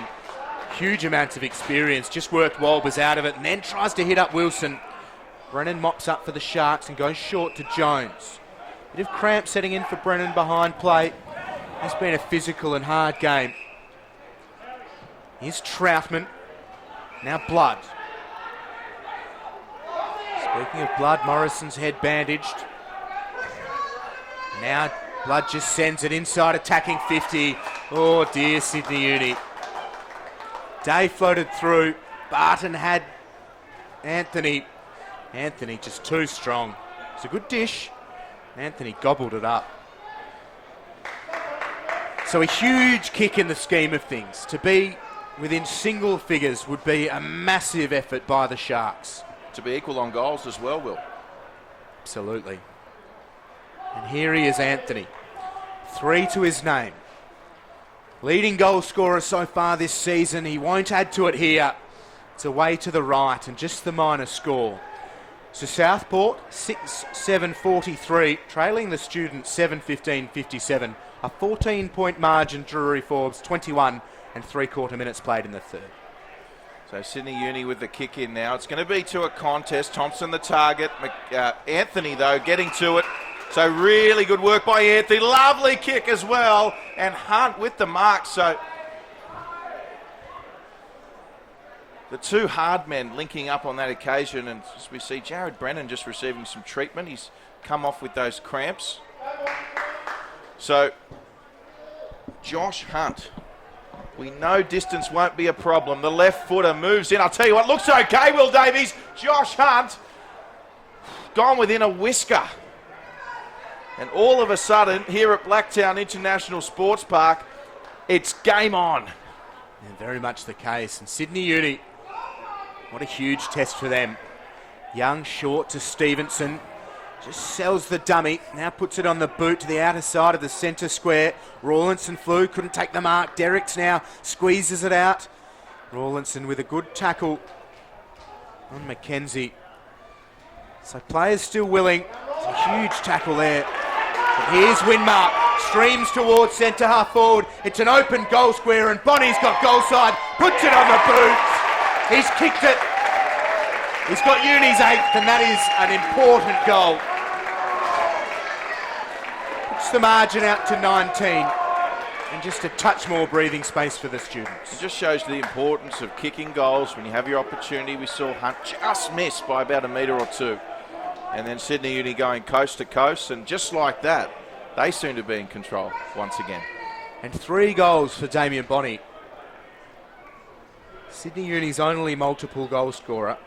huge amounts of experience, just worked Walbers out of it and then tries to hit up Wilson. Brennan mops up for the Sharks and goes short to Jones. Bit of cramp setting in for Brennan behind play. It's been a physical and hard game. Here's Troutman. Now Blood. Speaking of Blood, Morrison's head bandaged. Now Blood just sends it inside, attacking 50. Oh dear, Sydney Uni. Day floated through. Barton had Anthony. Anthony just too strong. It's a good dish. Anthony gobbled it up. So a huge kick in the scheme of things. To be within single figures would be a massive effort by the Sharks. To be equal on goals as well, Will. Absolutely. And here he is, Anthony. 3 to his name. Leading goal scorer so far this season. He won't add to it here. It's away to the right and just the minor score. So Southport 6-7-43, trailing the Students 7-15-57. A 14-point margin. Drury Forbes 21 and 3/4 minutes played in the third. So Sydney Uni with the kick in now. It's going to be to a contest. Thompson the target. Anthony though getting to it. So really good work by Anthony. Lovely kick as well. And Hunt with the mark. So the two hard men linking up on that occasion. And as we see Jared Brennan just receiving some treatment. He's come off with those cramps. So Josh Hunt. We know distance won't be a problem. The left footer moves in. I'll tell you what, looks okay, Will Davies. Josh Hunt gone within a whisker. And all of a sudden, here at Blacktown International Sports Park, it's game on. Yeah, very much the case. And Sydney Uni, what a huge test for them. Young short to Stevenson. Just sells the dummy. Now puts it on the boot to the outer side of the centre square. Rawlinson flew, couldn't take the mark. Derricks now squeezes it out. Rawlinson with a good tackle on Mackenzie. So players still willing. It's a huge tackle there. But here's Winmark. Streams towards centre half forward. It's an open goal square and Bonnie's got goal side. Puts it on the boot. He's kicked it. He's got Uni's 8th and that is an important goal. Puts the margin out to 19 and just a touch more breathing space for the Students. It just shows the importance of kicking goals when you have your opportunity. We saw Hunt just miss by about a metre or two. And then Sydney Uni going coast to coast, and just like that, they seem to be in control once again. And 3 goals for Damien Bonney. Sydney Uni's only multiple goal scorer.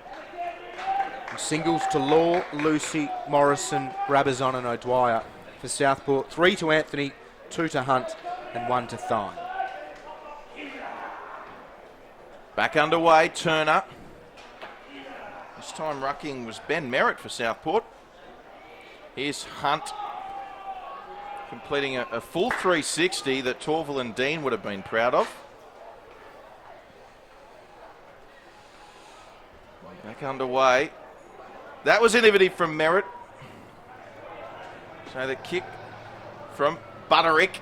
And singles to Law, Lucy, Morrison, Brabazon and O'Dwyer for Southport. 3 to Anthony, 2 to Hunt and 1 to Thine. Back underway, Turner. This time rucking was Ben Merritt for Southport. Here's Hunt completing a full 360 that Torval and Dean would have been proud of. Back underway. That was innovative from Merritt. So the kick from Butterick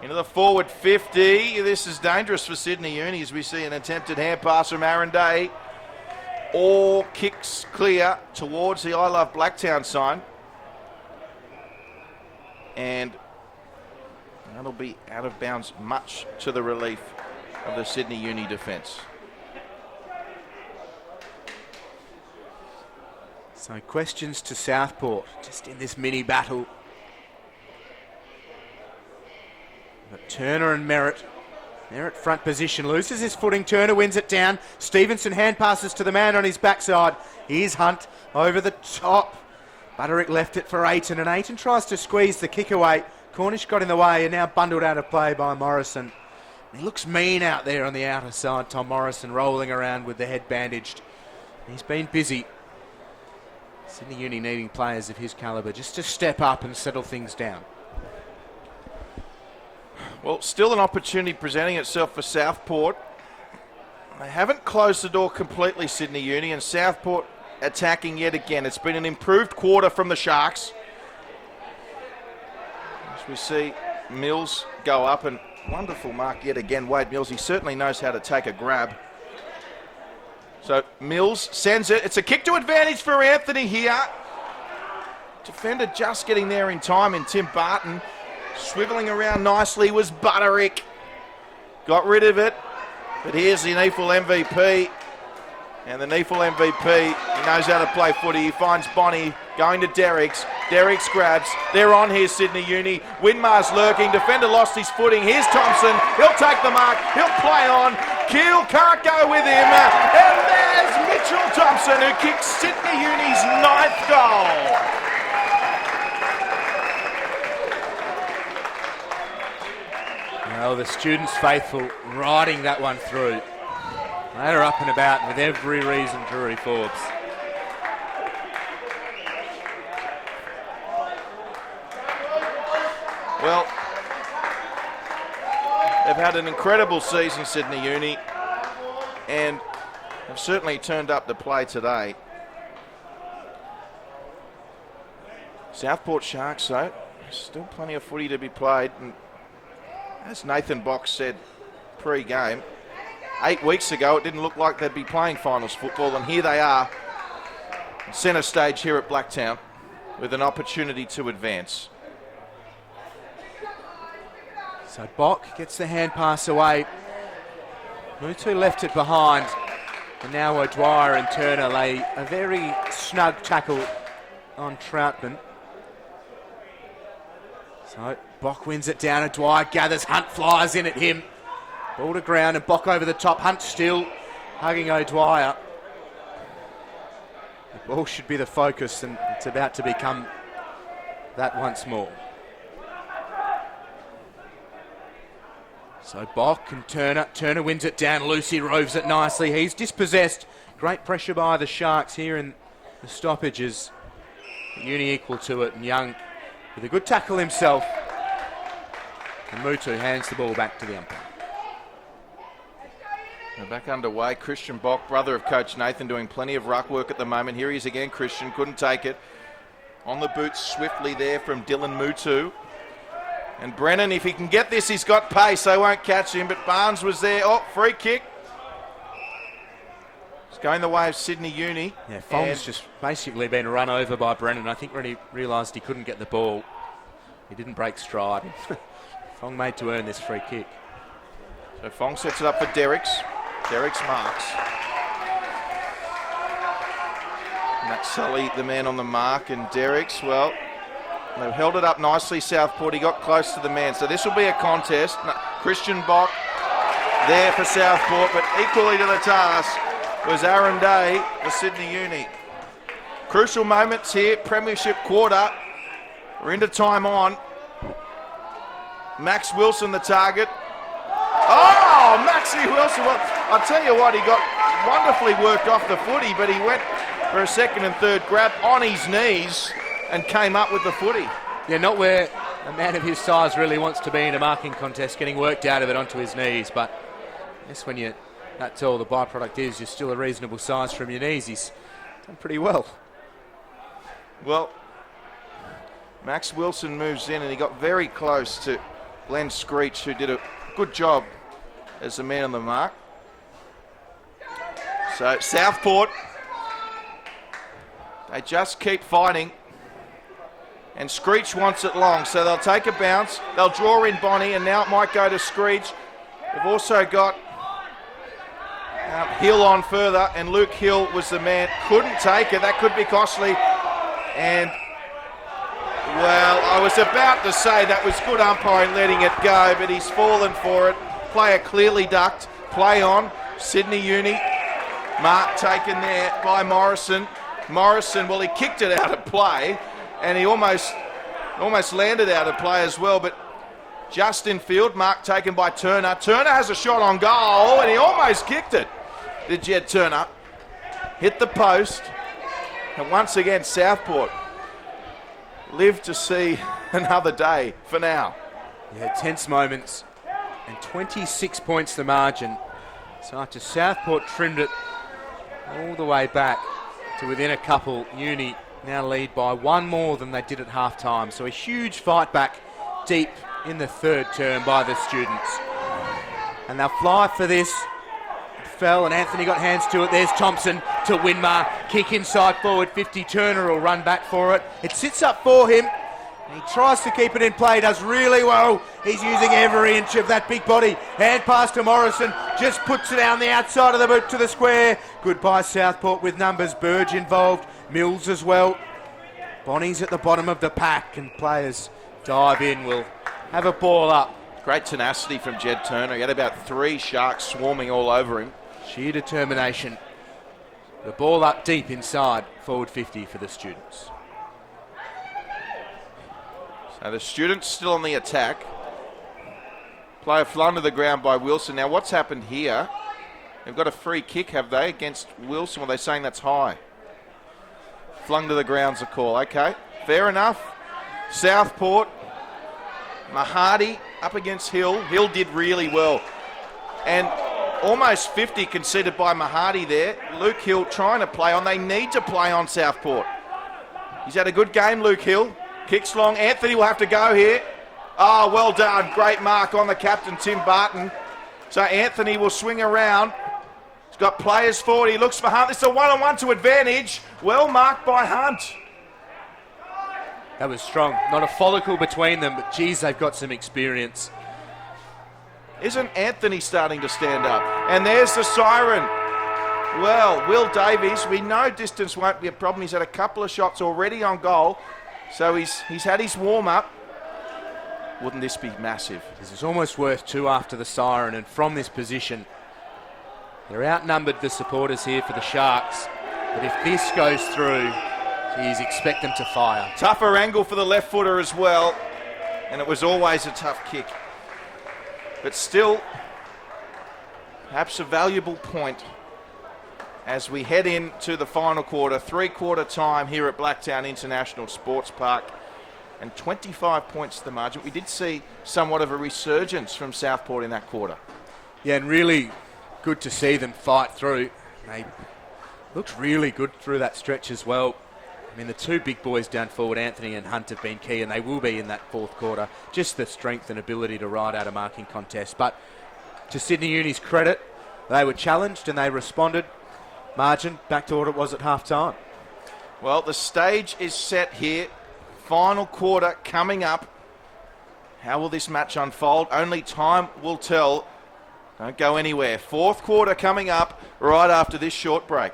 into the forward 50. This is dangerous for Sydney Uni as we see an attempted hand pass from Aaron Day. All kicks clear towards the I Love Blacktown sign. And that'll be out of bounds, much to the relief of the Sydney Uni defence. So questions to Southport, just in this mini battle. But Turner and Merritt They're at front position. Loses his footing. Turner wins it down. Stevenson hand passes to the man on his backside. Here's Hunt over the top. Butterick left it for Ayton, and Ayton tries to squeeze the kick away. Cornish got in the way and now bundled out of play by Morrison. He looks mean out there on the outer side, Tom Morrison, rolling around with the head bandaged. He's been busy. Sydney Uni needing players of his calibre just to step up and settle things down. Well, still an opportunity presenting itself for Southport. They haven't closed the door completely, Sydney Uni, and Southport attacking yet again. It's been an improved quarter from the Sharks. As we see Mills go up, and wonderful mark yet again, Wade Mills. He certainly knows how to take a grab. So Mills sends it. It's a kick to advantage for Anthony here. Defender just getting there in time in Tim Barton. Swivelling around nicely was Butterick. Got rid of it. But here's the NEAFL MVP. And the NEAFL MVP, he knows how to play footy. He finds Bonnie going to Derricks. Derricks grabs. They're on here, Sydney Uni. Winmar's lurking. Defender lost his footing. Here's Thompson. He'll take the mark. He'll play on. Keel can't go with him. And there's Mitchell Thompson, who kicks Sydney Uni's 9th goal. Well, the students faithful riding that one through. They're up and about with every reason, Drury Forbes. Well, they've had an incredible season, Sydney Uni, and have certainly turned up to play today. Southport Sharks, though, still plenty of footy to be played. And as Nathan Box said pre-game, 8 weeks ago it didn't look like they'd be playing finals football, and here they are, centre stage here at Blacktown, with an opportunity to advance. So Bock gets the hand pass away. Mutu left it behind, and now O'Dwyer and Turner lay a very snug tackle on Troutman. So Bock wins it down. O'Dwyer gathers. Hunt flies in at him. Ball to ground and Bock over the top. Hunt still hugging O'Dwyer. The ball should be the focus, and it's about to become that once more. So Bock and Turner. Turner wins it down. Lucy roves it nicely. He's dispossessed. Great pressure by the Sharks here in the stoppages. Uni equal to it, and Young with a good tackle himself. And Mutu hands the ball back to the umpire. We're back underway. Christian Bock, brother of Coach Nathan, doing plenty of ruck work at the moment. Here he is again. Christian couldn't take it. On the boots swiftly there from Dylan Mutu. And Brennan, if he can get this, he's got pace. They won't catch him, but Barnes was there. Oh, free kick. It's going the way of Sydney Uni. Yeah, Fong's just basically been run over by Brennan. I think when he realised he couldn't get the ball, he didn't break stride. Fong made to earn this free kick. So Fong sets it up for Derricks. Derricks marks. Matt Sully, the man on the mark, and Derricks, well, they've held it up nicely, Southport. He got close to the man. So this will be a contest. Christian Bock there for Southport, but equally to the task was Aaron Day for Sydney Uni. Crucial moments here, premiership quarter. We're into time on. Max Wilson the target. Oh, Maxie Wilson. Well, I'll tell you what, he got wonderfully worked off the footy, but he went for a second and third grab on his knees and came up with the footy. Yeah, not where a man of his size really wants to be in a marking contest, getting worked out of it onto his knees. But I guess when that's all the byproduct is, you're still a reasonable size from your knees. He's done pretty well. Well, Max Wilson moves in and he got very close to Glenn Screech, who did a good job as the man on the mark. So Southport, they just keep fighting. And Screech wants it long, so they'll take a bounce. They'll draw in Bonnie, and now it might go to Screech. They've also got Hill on further, and Luke Hill was the man. Couldn't take it. That could be costly. And, well, I was about to say that was good umpiring letting it go, but he's fallen for it. player clearly ducked. Play on. Sydney Uni. Mark taken there by Morrison. Morrison, well, he kicked it out of play, and he almost landed out of play as well, but just in field. Mark taken by Turner. Turner has a shot on goal, and he almost kicked it. Did Jed Turner. Hit the post, and once again, Southport live to see another day for now. Yeah, tense moments, and 26 points the margin. So after Southport trimmed it all the way back to within a couple, Uni now lead by one more than they did at half time. So a huge fight back deep in the third term by the students. And they'll fly for this. It fell and Anthony got hands to it. There's Thompson to Winmar. Kick inside forward 50. Turner will run back for it. It sits up for him. And he tries to keep it in play, does really well. He's using every inch of that big body. Hand pass to Morrison, just puts it down the outside of the boot to the square. Goodbye Southport with numbers. Burge involved, Mills as well. Bonnie's at the bottom of the pack and players dive in, will have a ball up. Great tenacity from Jed Turner. He had about 3 Sharks swarming all over him. Sheer determination. The ball up deep inside, forward 50 for the students. So the students still on the attack. Player flung to the ground by Wilson. Now what's happened here? They've got a free kick, have they, against Wilson? Well, they're saying that's high. Flung to the ground's a call. Okay, fair enough. Southport. Mahadi up against Hill. Hill did really well. And almost 50 conceded by Mahadi there. Luke Hill trying to play on. They need to play on Southport. He's had a good game, Luke Hill. Kicks long. Anthony will have to go here. Oh, well done. Great mark on the captain, Tim Barton. So Anthony will swing around. He's got players forward. He looks for Hunt. This is a one-on-one to advantage. Well marked by Hunt. That was strong. Not a follicle between them, but geez, they've got some experience. Isn't Anthony starting to stand up? And there's the siren. Well, Will Davies, we know distance won't be a problem. He's had a couple of shots already on goal. So he's had his warm-up. Wouldn't this be massive? This is almost worth 2 after the siren, and from this position, they're outnumbered, the supporters here for the Sharks. But if this goes through, geez, expect them to fire. Tougher angle for the left footer as well. And it was always a tough kick. But still, perhaps a valuable point as we head into the final quarter. 3-quarter time here at Blacktown International Sports Park. And 25 points to the margin. We did see somewhat of a resurgence from Southport in that quarter. Yeah, and really good to see them fight through. They looked really good through that stretch as well. I mean, the 2 big boys down forward, Anthony and Hunt, have been key, and they will be in that 4th quarter. Just the strength and ability to ride out a marking contest. But to Sydney Uni's credit, they were challenged and they responded. Margin back to what it was at half time. Well, the stage is set here. Final quarter coming up. How will this match unfold? Only time will tell. Don't go anywhere. 4th quarter coming up right after this short break.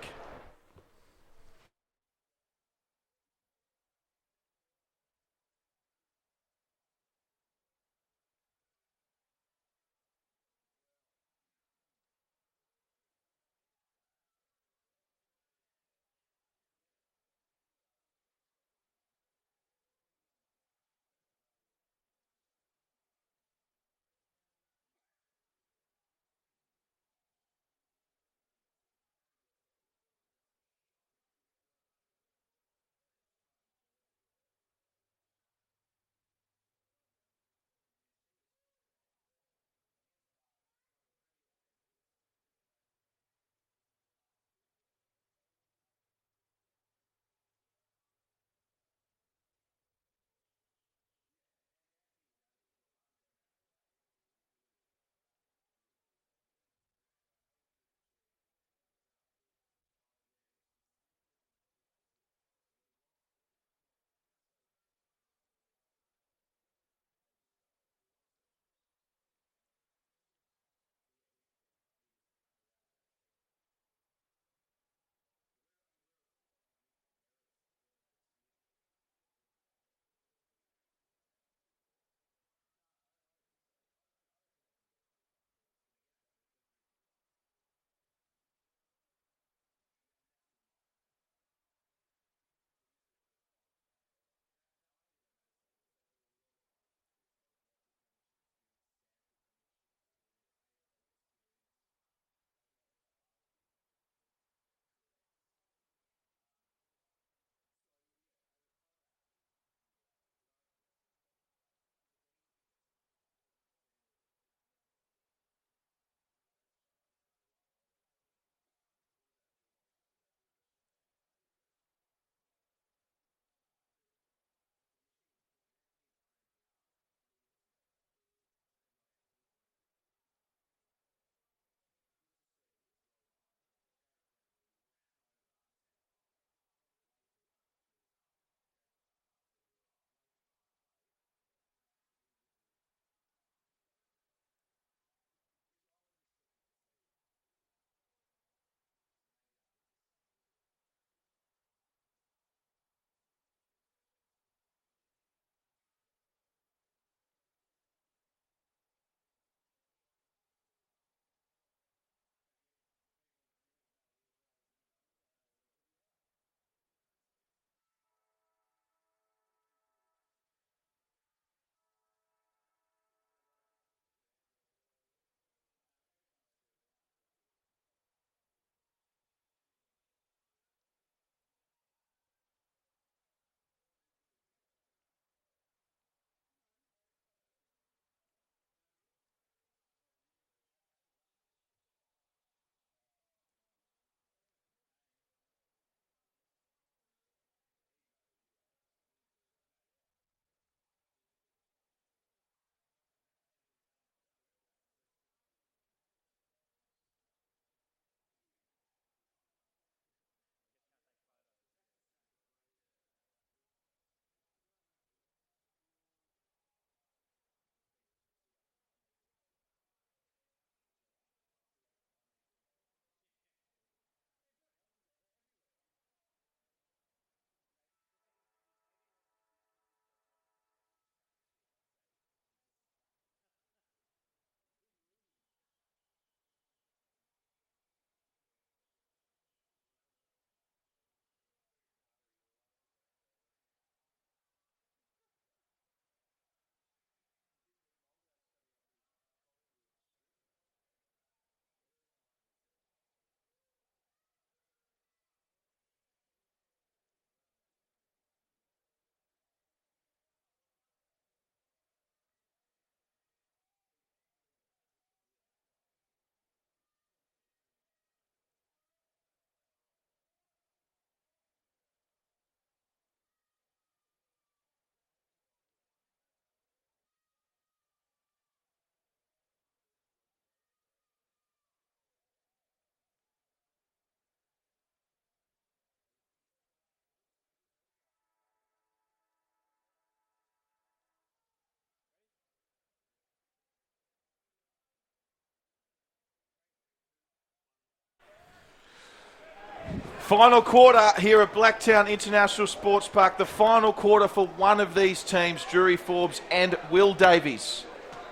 Final quarter here at Blacktown International Sports Park. The final quarter for one of these teams, Drury, Forbes and Will Davies.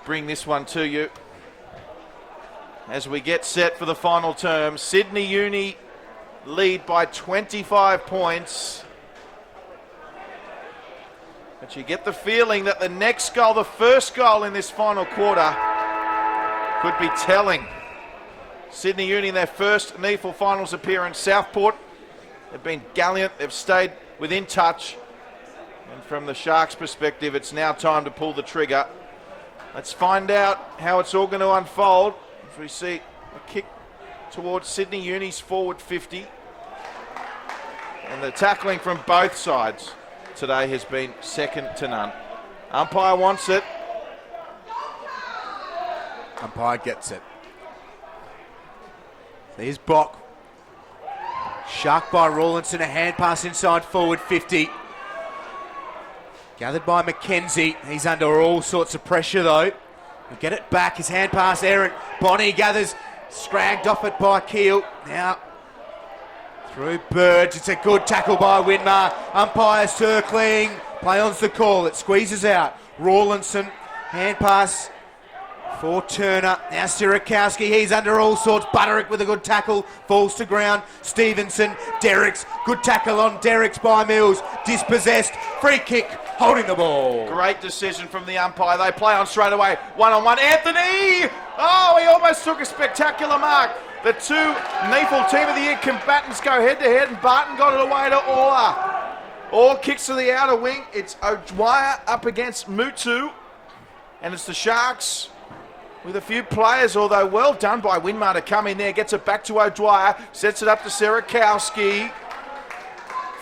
Bring this one to you. As we get set for the final term, Sydney Uni lead by 25 points. But you get the feeling that the next goal, the first goal in this final quarter, could be telling. Sydney Uni in their first NEAFL finals appearance. Southport, they've been gallant, they've stayed within touch. And from the Sharks' perspective, it's now time to pull the trigger. Let's find out how it's all going to unfold as we see a kick towards Sydney Uni's forward 50. And the tackling from both sides today has been second to none. Umpire wants it. Umpire gets it. There's Bock. Shark by Rawlinson, a hand pass inside forward 50. Gathered by McKenzie. He's under all sorts of pressure though. He'll get it back, his hand pass errant. Bonnie gathers, scragged off it by Keel. Now through Burge, it's a good tackle by Winmar. Umpire circling, play on's the call, it squeezes out. Rawlinson, hand pass for Turner. Now Sirakowski, he's under all sorts. Butterick with a good tackle, falls to ground. Stevenson, Derricks, good tackle on Derricks by Mills. Dispossessed, free kick, holding the ball. Great decision from the umpire. They play on straight away. One-on-one. Anthony! Oh, he almost took a spectacular mark. The two NEAFL Team of the Year combatants go head-to-head, and Barton got it away to Orr. Orr kicks to the outer wing. It's O'Dwyer up against Mutu. And it's the Sharks with a few players, although well done by Winmar to come in there. Gets it back to O'Dwyer. Sets it up to Sirakowski.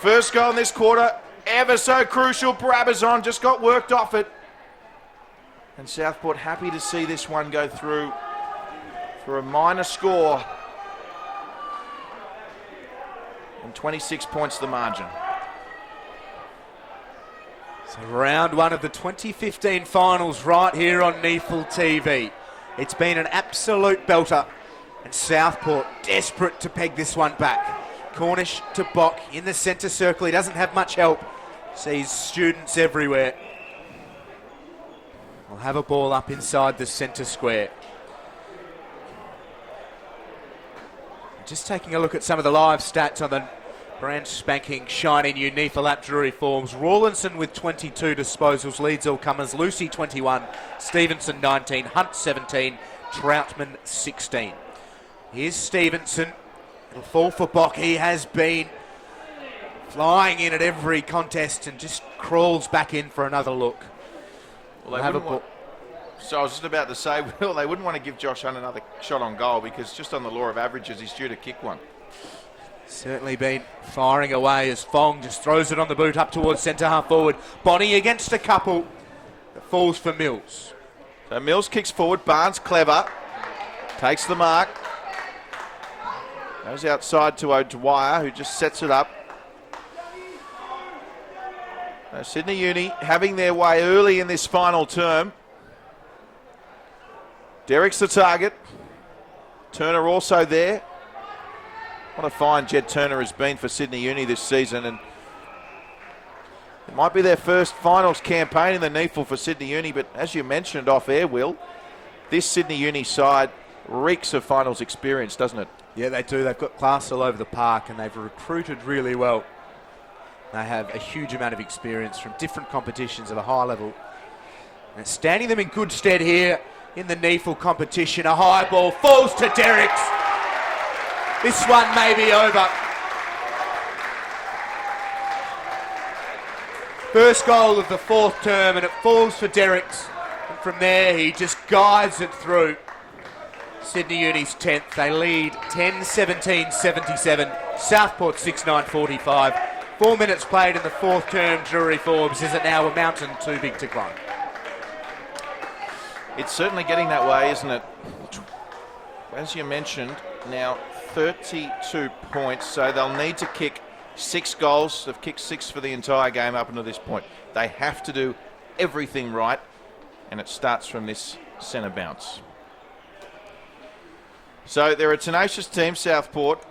First goal in this quarter. Ever so crucial. Brabazon just got worked off it. And Southport happy to see this one go through for a minor score. And 26 points the margin. So round one of the 2015 finals right here on NEAFL TV. It's been an absolute belter. And Southport desperate to peg this one back. Cornish to Bock in the centre circle. He doesn't have much help. Sees students everywhere. We'll have a ball up inside the centre square. Just taking a look at some of the live stats on the brand spanking shiny new NEAFL app Drury Forbes. Rawlinson with 22 disposals leads all comers. Lucy 21, Stevenson 19, Hunt 17, Troutman 16. Here's Stevenson. It'll fall for Bock. He has been flying in at every contest and just crawls back in for another look. Well, so I was just about to say, well, they wouldn't want to give Josh Hunt another shot on goal because just on the law of averages, he's due to kick one. Certainly been firing away as Fong just throws it on the boot up towards centre half forward. Bonnie against a couple that falls for Mills. So Mills kicks forward. Barnes clever. Takes the mark. Goes outside to O'Dwyer, who just sets it up. Sydney Uni having their way early in this final term. Derrick's the target. Turner also there. What a fine Jed Turner has been for Sydney Uni this season, and it might be their first finals campaign in the NEAFL for Sydney Uni, but as you mentioned off air, Will, this Sydney Uni side reeks of finals experience, doesn't it? Yeah, they do. They've got class all over the park and they've recruited really well. They have a huge amount of experience from different competitions at a high level. And it's standing them in good stead here in the NEAFL competition. A high ball falls to Derricks. This one may be over. First goal of the fourth term and it falls for Derricks. And from there he just guides it through. Sydney Uni's 10th. They lead 10-17-77. Southport 6-9-45. 4 minutes played in the fourth term. Drury Forbes. Is it now a mountain too big to climb? It's certainly getting that way, isn't it? As you mentioned, now 32 points, so they'll need to kick 6 goals. They've kicked 6 for the entire game up until this point. They have to do everything right, and it starts from this centre bounce. So they're a tenacious team, Southport.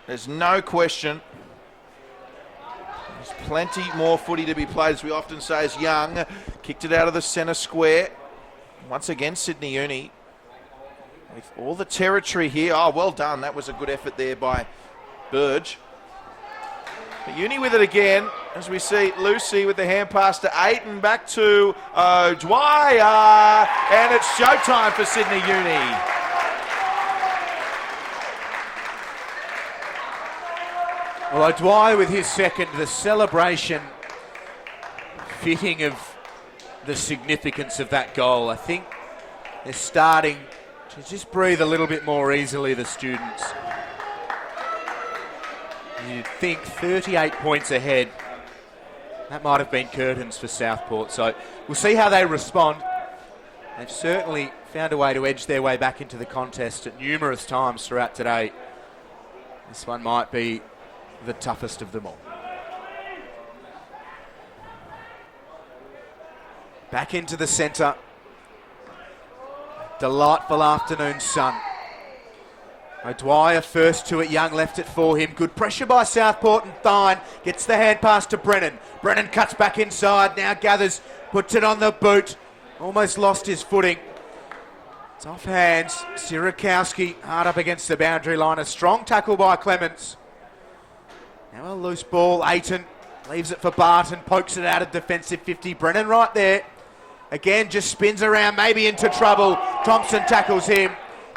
There's no question plenty more footy to be played, as we often say, as Young kicked it out of the centre square. Once again, Sydney Uni with all the territory here. Oh, well done. That was a good effort there by Burge. But Uni with it again, as we see Lucy with the hand pass to Aiton, back to O'Dwyer, and it's showtime for Sydney Uni. Well, O'Dwyer with his second, the celebration fitting of the significance of that goal. I think they're starting to just breathe a little bit more easily, the students. You'd think 38 points ahead. That might have been curtains for Southport, so we'll see how they respond. They've certainly found a way to edge their way back into the contest at numerous times throughout today. This one might be the toughest of them all. Back into the centre. Delightful afternoon sun. O'Dwyer first to it, Young left it for him. Good pressure by Southport, and Thine gets the hand pass to Brennan. Brennan cuts back inside, now gathers, puts it on the boot. Almost lost his footing. It's off hands. Sirakowski hard up against the boundary line. A strong tackle by Clements. Now a loose ball. Aiton leaves it for Barton, pokes it out of defensive 50. Brennan right there. Again, just spins around, maybe into trouble. Thompson tackles him.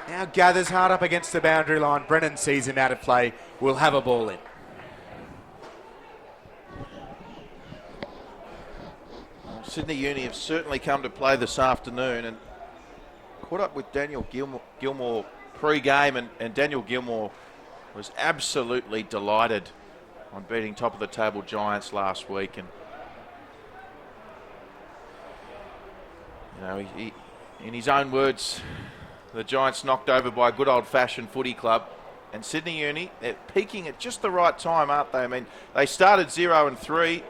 Now gathers hard up against the boundary line. Brennan sees him out of play. Will have a ball in. Well, Sydney Uni have certainly come to play this afternoon, and caught up with Daniel Gilmore pre-game, and Daniel Gilmore was absolutely delighted on beating top of the table Giants last week. And you know, he, in his own words, the Giants knocked over by a good old-fashioned footy club. And Sydney Uni, they're peaking at just the right time, aren't they? I mean, they started 0-3,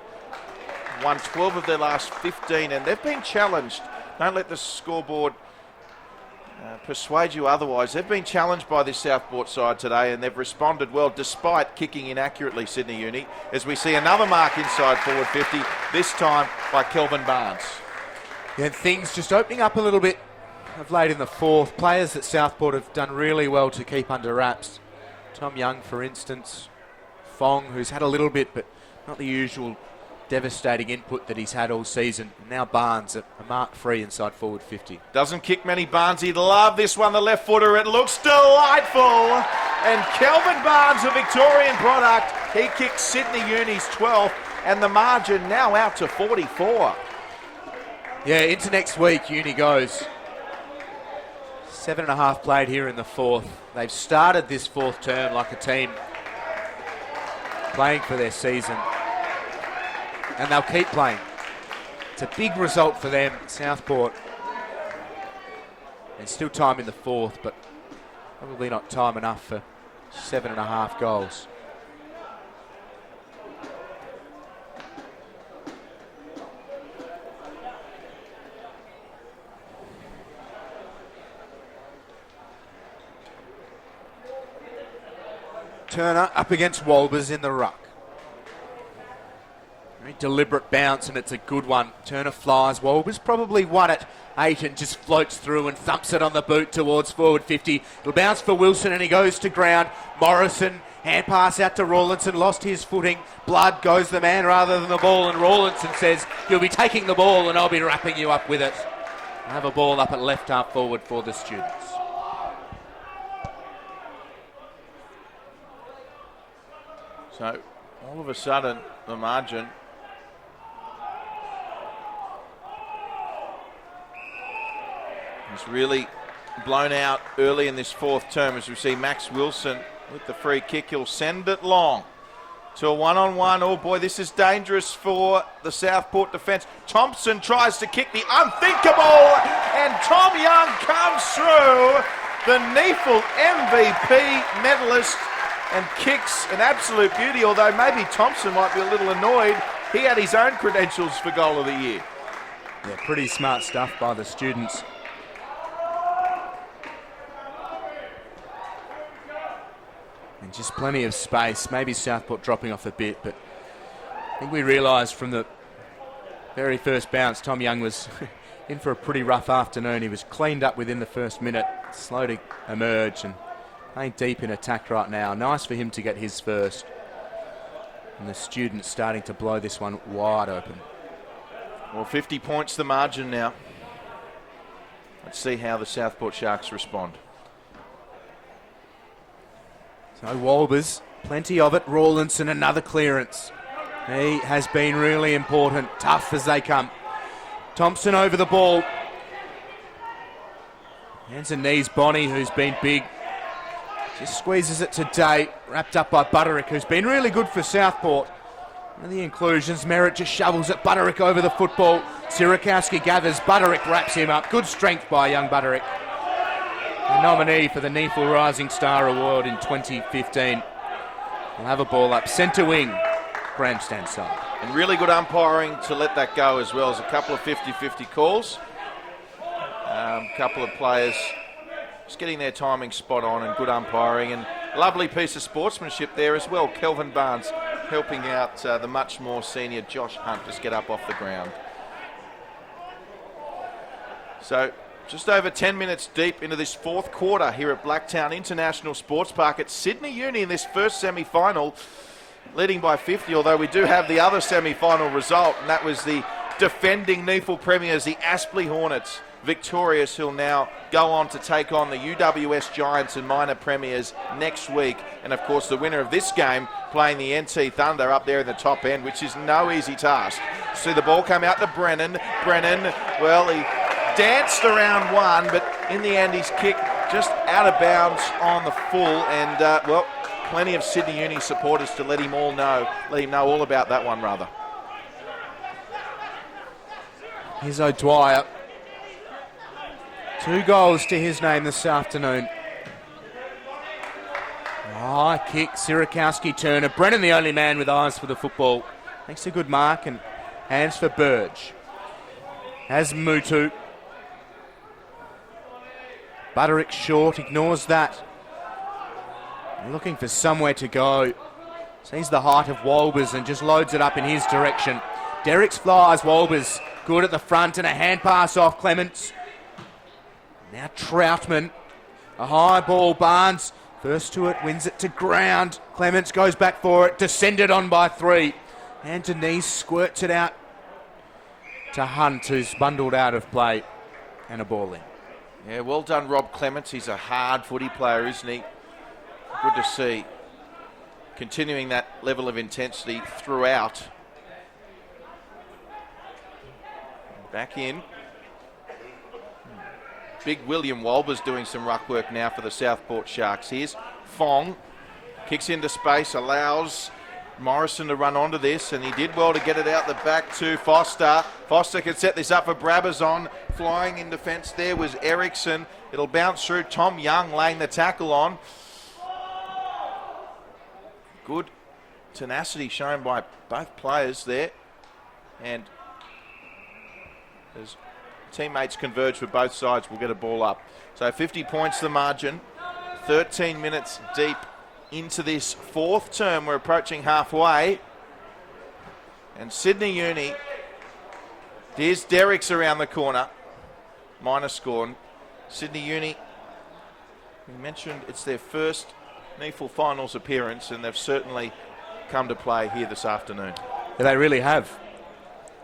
won 12 of their last 15, and they've been challenged. Don't let the scoreboard persuade you otherwise. They've been challenged by this Southport side today, and they've responded well despite kicking inaccurately, Sydney Uni, as we see another mark inside forward 50, this time by Kelvin Barnes. Yeah, things just opening up a little bit of late in the fourth. Players that Southport have done really well to keep under wraps. Tom Young, for instance. Fong, who's had a little bit, but not the usual devastating input that he's had all season. And now Barnes, a mark free inside forward 50. Doesn't kick many, Barnes. He'd love this one, the left footer. It looks delightful. And Kelvin Barnes, a Victorian product. He kicks Sydney Uni's 12th, and the margin now out to 44. Yeah, into next week, Uni goes. 7.5 played here in the fourth. They've started this fourth term like a team playing for their season, and they'll keep playing. It's a big result for them, Southport. There's still time in the fourth, but probably not time enough for 7.5 goals. Turner up against Walbers in the ruck. Very deliberate bounce, and it's a good one. Turner flies. Walbers probably won it. Aiton just floats through and thumps it on the boot towards forward 50. It'll bounce for Wilson, and he goes to ground. Morrison, hand pass out to Rawlinson, lost his footing. Blood goes the man rather than the ball, and Rawlinson says, "You'll be taking the ball and I'll be wrapping you up with it." I'll have a ball up at left half forward for the students. So, all of a sudden, the margin is really blown out early in this fourth term, as we see Max Wilson with the free kick. He'll send it long to a one-on-one. Oh boy, this is dangerous for the Southport defence. Thompson tries to kick the unthinkable, and Tom Young comes through, the NEAFL MVP medalist, and kicks an absolute beauty, although maybe Thompson might be a little annoyed. He had his own credentials for goal of the year. Yeah, pretty smart stuff by the students. And just plenty of space. Maybe Southport dropping off a bit, but think we realised from the very first bounce, Tom Young was in for a pretty rough afternoon. He was cleaned up within the first minute, slow to emerge, and playing deep in attack right now. Nice for him to get his first. And the students starting to blow this one wide open. Well, 50 points the margin now. Let's see how the Southport Sharks respond. So Walbers, plenty of it. Rawlinson, another clearance. He has been really important. Tough as they come. Thompson over the ball. Hands and knees, Bonnie, who's been big. Just squeezes it today. Wrapped up by Butterick, who's been really good for Southport. And the inclusions, Merritt just shovels it. Butterick over the football. Sirakowski gathers. Butterick wraps him up. Good strength by young Butterick. A nominee for the NEAFL Rising Star Award in 2015. We'll have a ball up. Centre wing, grandstand side. And really good umpiring to let that go as well as a couple of 50-50 calls. A couple of players just getting their timing spot on and good umpiring. And lovely piece of sportsmanship there as well. Kelvin Barnes helping out the much more senior Josh Hunt just get up off the ground. So just over 10 minutes deep into this fourth quarter here at Blacktown International Sports Park at Sydney Uni in this first semi-final, leading by 50, although we do have the other semi-final result, and that was the defending NEAFL premiers, the Aspley Hornets, victorious, who'll now go on to take on the UWS Giants and minor premiers next week. And of course the winner of this game playing the NT Thunder up there in the top end, which is no easy task. See the ball come out to Brennan. Well, he danced around one, but in the end his kick just out of bounds on the full, and well, plenty of Sydney Uni supporters to let him know all about that one rather. Here's O'Dwyer. 2 goals to his name this afternoon. High kick, Sirakowski Turner. Brennan the only man with eyes for the football. Makes a good mark and hands for Burge. Has Mutu. Butterick short, ignores that. Looking for somewhere to go. Sees the height of Walbers and just loads it up in his direction. Derricks flies, Walbers good at the front and a hand pass off Clements. Now Troutman, a high ball, Barnes, first to it, wins it to ground. Clements goes back for it, descended on by 3. And Denise squirts it out to Hunt, who's bundled out of play, and a ball in. Yeah, well done Rob Clements, he's a hard footy player, isn't he? Good to see. Continuing that level of intensity throughout. Back in. Big William Walbers doing some ruck work now for the Southport Sharks. Here's Fong, kicks into space, allows Morrison to run onto this, and he did well to get it out the back to Foster. Foster can set this up for Brabazon. Flying in defence there was Eriksson. It'll bounce through. Tom Young laying the tackle on. Good tenacity shown by both players there, and as teammates converge for both sides, we'll get a ball up. So 50 points the margin, 13 minutes deep into this fourth term. We're approaching halfway. And Sydney Uni, here's Derricks around the corner. Minor score. Sydney Uni, we mentioned it's their first NEAFL finals appearance, and they've certainly come to play here this afternoon. Yeah, they really have.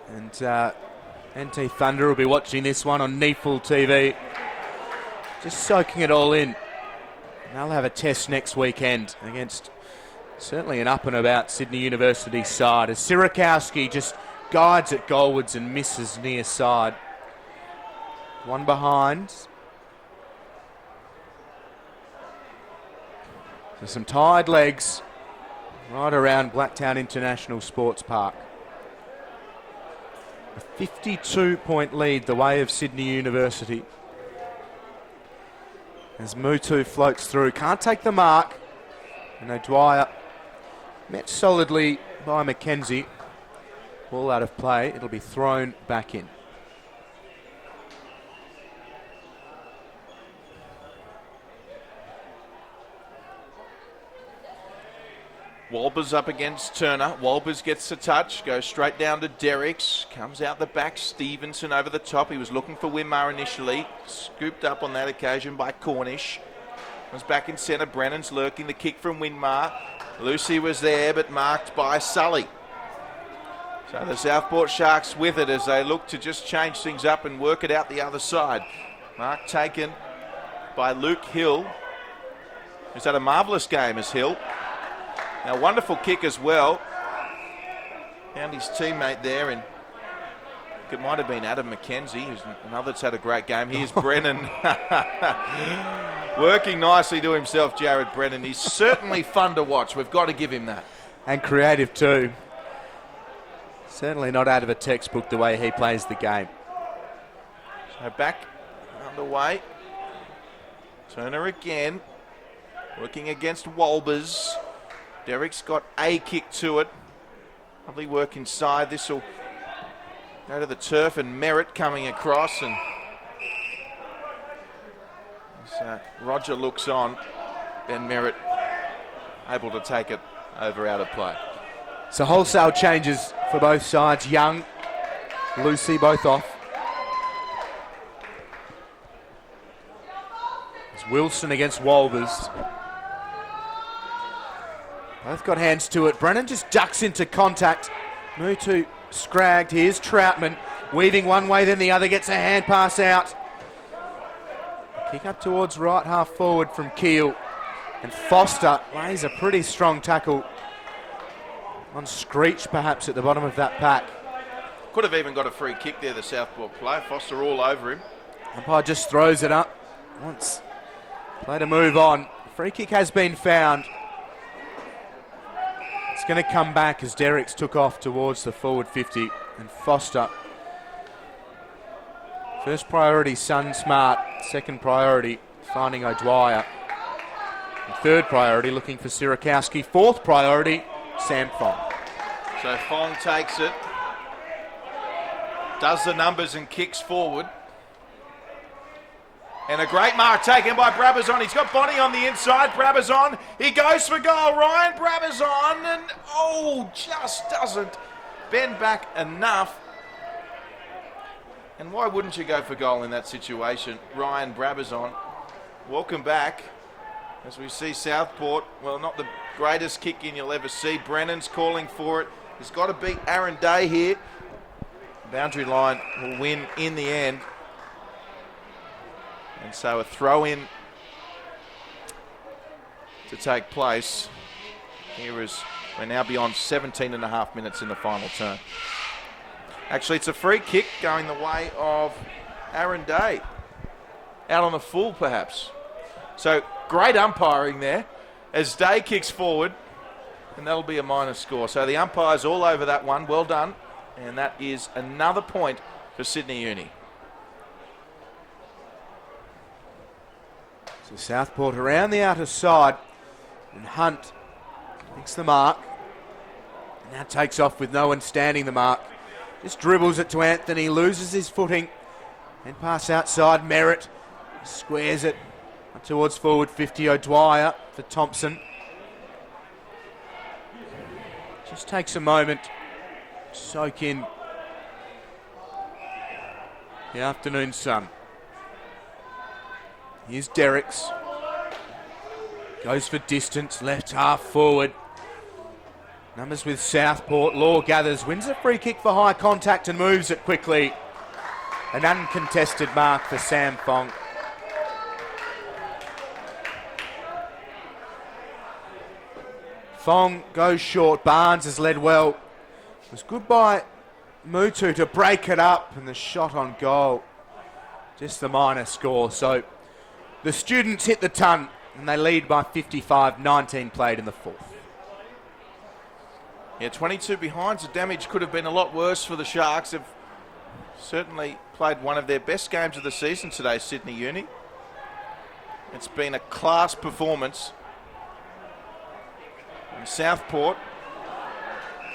And NT Thunder will be watching this one on NEAFL TV. Just soaking it all in. And they'll have a test next weekend against certainly an up and about Sydney University side, as Sirakowski just guides it goalwards and misses near side. One behind. So some tired legs right around Blacktown International Sports Park. A 52-point lead the way of Sydney University. As Mutu floats through, can't take the mark. And O'Dwyer met solidly by McKenzie. Ball out of play, it'll be thrown back in. Walbers up against Turner. Walbers gets the touch, goes straight down to Derricks, comes out the back. Stevenson over the top. He was looking for Winmar initially, scooped up on that occasion by Cornish. Was back in centre. Brennan's lurking. The kick from Winmar. Lucy was there, but marked by Sully. So the Southport Sharks with it as they look to just change things up and work it out the other side. Mark taken by Luke Hill. Who's had a marvellous game as Hill. Now, wonderful kick as well. Found his teammate there, and it might have been Adam McKenzie, who's another that's had a great game. Here's Brennan. Working nicely to himself, Jared Brennan. He's certainly fun to watch. We've got to give him that. And creative too. Certainly not out of a textbook the way he plays the game. So back underway. Turner again. Working against Walbers. Derrick's got a kick to it. Lovely work inside. This will go to the turf, and Merritt coming across. And as Roger looks on, Ben Merritt able to take it over out of play. So wholesale changes for both sides. Young, Lucy both off. It's Wilson against Walbers. Both got hands to it. Brennan just ducks into contact. Mutu scragged. Here's Troutman. Weaving one way, then the other. Gets a hand pass out. Kick up towards right half forward from Keel. And Foster lays a pretty strong tackle on Screech, perhaps, at the bottom of that pack. Could have even got a free kick there, the Southport player. Foster all over him. Umpire just throws it up. Wants play to move on. Free kick has been found. It's going to come back as Derricks took off towards the forward 50, and Foster. First priority, Sun Smart. Second priority, finding O'Dwyer. And third priority, looking for Sirakowski. Fourth priority, Sam Fong. So Fong takes it, does the numbers and kicks forward. And a great mark taken by Brabazon. He's got Bonnie on the inside. Brabazon, he goes for goal. Ryan Brabazon, and just doesn't bend back enough. And why wouldn't you go for goal in that situation? Ryan Brabazon, welcome back. As we see Southport, well, not the greatest kick in you'll ever see. Brennan's calling for it. He's got to beat Aaron Day here. Boundary line will win in the end. And so a throw in to take place. Here is, we're now beyond 17 and a half minutes in the final turn. Actually, it's a free kick going the way of Aaron Day. Out on the full, perhaps. So great umpiring there as Day kicks forward, and that'll be a minus score. So the umpire's all over that one. Well done. And that is another point for Sydney Uni. So Southport around the outer side, and Hunt makes the mark. Now takes off with no one standing the mark. Just dribbles it to Anthony, loses his footing, and pass outside. Merritt squares it up towards forward 50. O'Dwyer for Thompson. Just takes a moment to soak in the afternoon sun. Here's Derricks. Goes for distance, left half forward. Numbers with Southport. Law gathers, wins a free kick for high contact and moves it quickly. An uncontested mark for Sam Fong. Fong goes short. Barnes has led well. It was good by Mutu to break it up, and the shot on goal. Just the minor score. So the students hit the ton, and they lead by 55, 19 played in the fourth. Yeah, 22 behind, so damage could have been a lot worse for the Sharks. They've certainly played one of their best games of the season today, Sydney Uni. It's been a class performance. And Southport,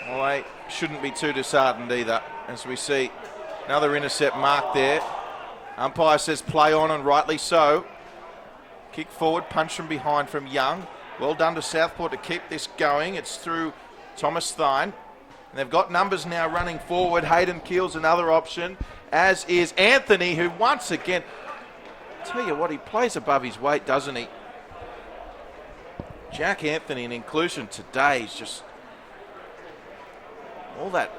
well, they shouldn't be too disheartened either, as we see another intercept mark there. Umpire says play on, and rightly so. Kick forward, punch from behind from Young. Well done to Southport to keep this going. It's through Thomas Thine. And they've got numbers now running forward. Hayden Keel's another option, as is Anthony, who once again, tell you what, he plays above his weight, doesn't he? Jack Anthony, in inclusion today, is just all that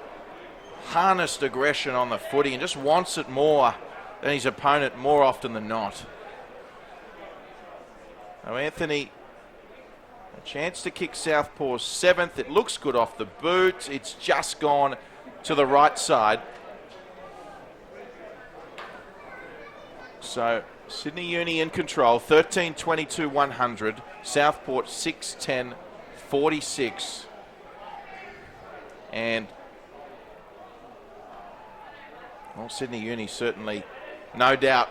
harnessed aggression on the footy and just wants it more than his opponent more often than not. Now Anthony, a chance to kick Southport's 7th. It looks good off the boot. It's just gone to the right side. So Sydney Uni in control, 13-22-100. Southport 6-10-46. And well, Sydney Uni certainly, no doubt,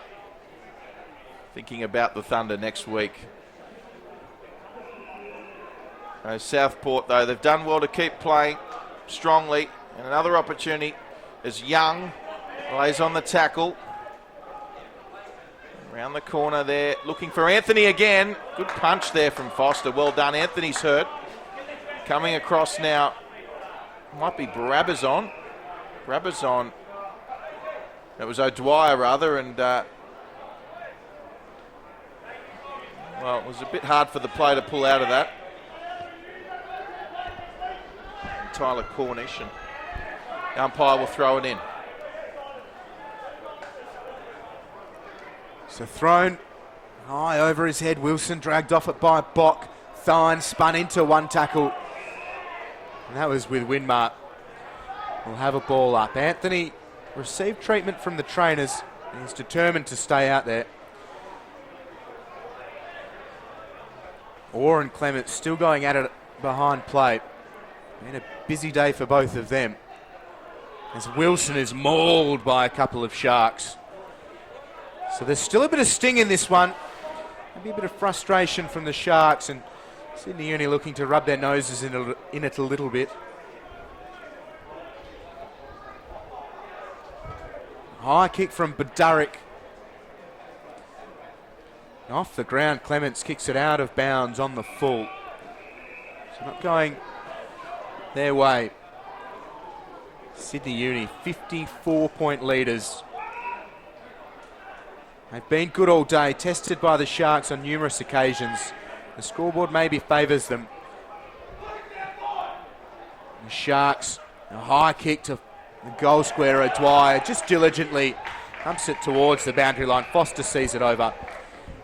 thinking about the Thunder next week. Southport, though, they've done well to keep playing strongly. And another opportunity as Young lays on the tackle. Around the corner there, looking for Anthony again. Good punch there from Foster. Well done. Anthony's hurt. Coming across now, might be Brabazon. Brabazon. It was O'Dwyer, rather, and well, it was a bit hard for the player to pull out of that. Tyler Cornish, and the umpire will throw it in. So thrown high over his head. Wilson dragged off it by Bock. Thine spun into one tackle. And that was with Winmar. We'll have a ball up. Anthony received treatment from the trainers. And he's determined to stay out there. Orr and Clement still going at it behind plate. Been a busy day for both of them, as Wilson is mauled by a couple of Sharks. So there's still a bit of sting in this one. Maybe a bit of frustration from the Sharks, and Sydney Uni looking to rub their noses in it a little bit. High kick from Badurek. Off the ground, Clements kicks it out of bounds on the full. So not going their way. Sydney Uni, 54-point leaders. They've been good all day, tested by the Sharks on numerous occasions. The scoreboard maybe favours them. The Sharks, a high kick to the goal square, Dwyer just diligently humps it towards the boundary line. Foster sees it over.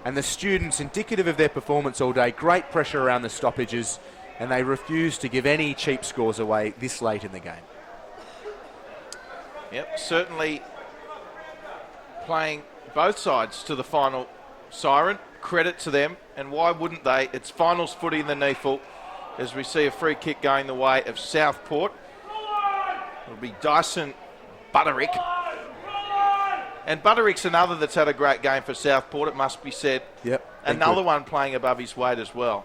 And the students, indicative of their performance all day, great pressure around the stoppages, and they refuse to give any cheap scores away this late in the game. Yep, certainly playing both sides to the final siren. Credit to them, and why wouldn't they? It's finals footy in the NEAFL as we see a free kick going the way of Southport. It'll be Dyson Butterick. And Butterick's another that's had a great game for Southport, it must be said. Yep. Another one playing above his weight as well.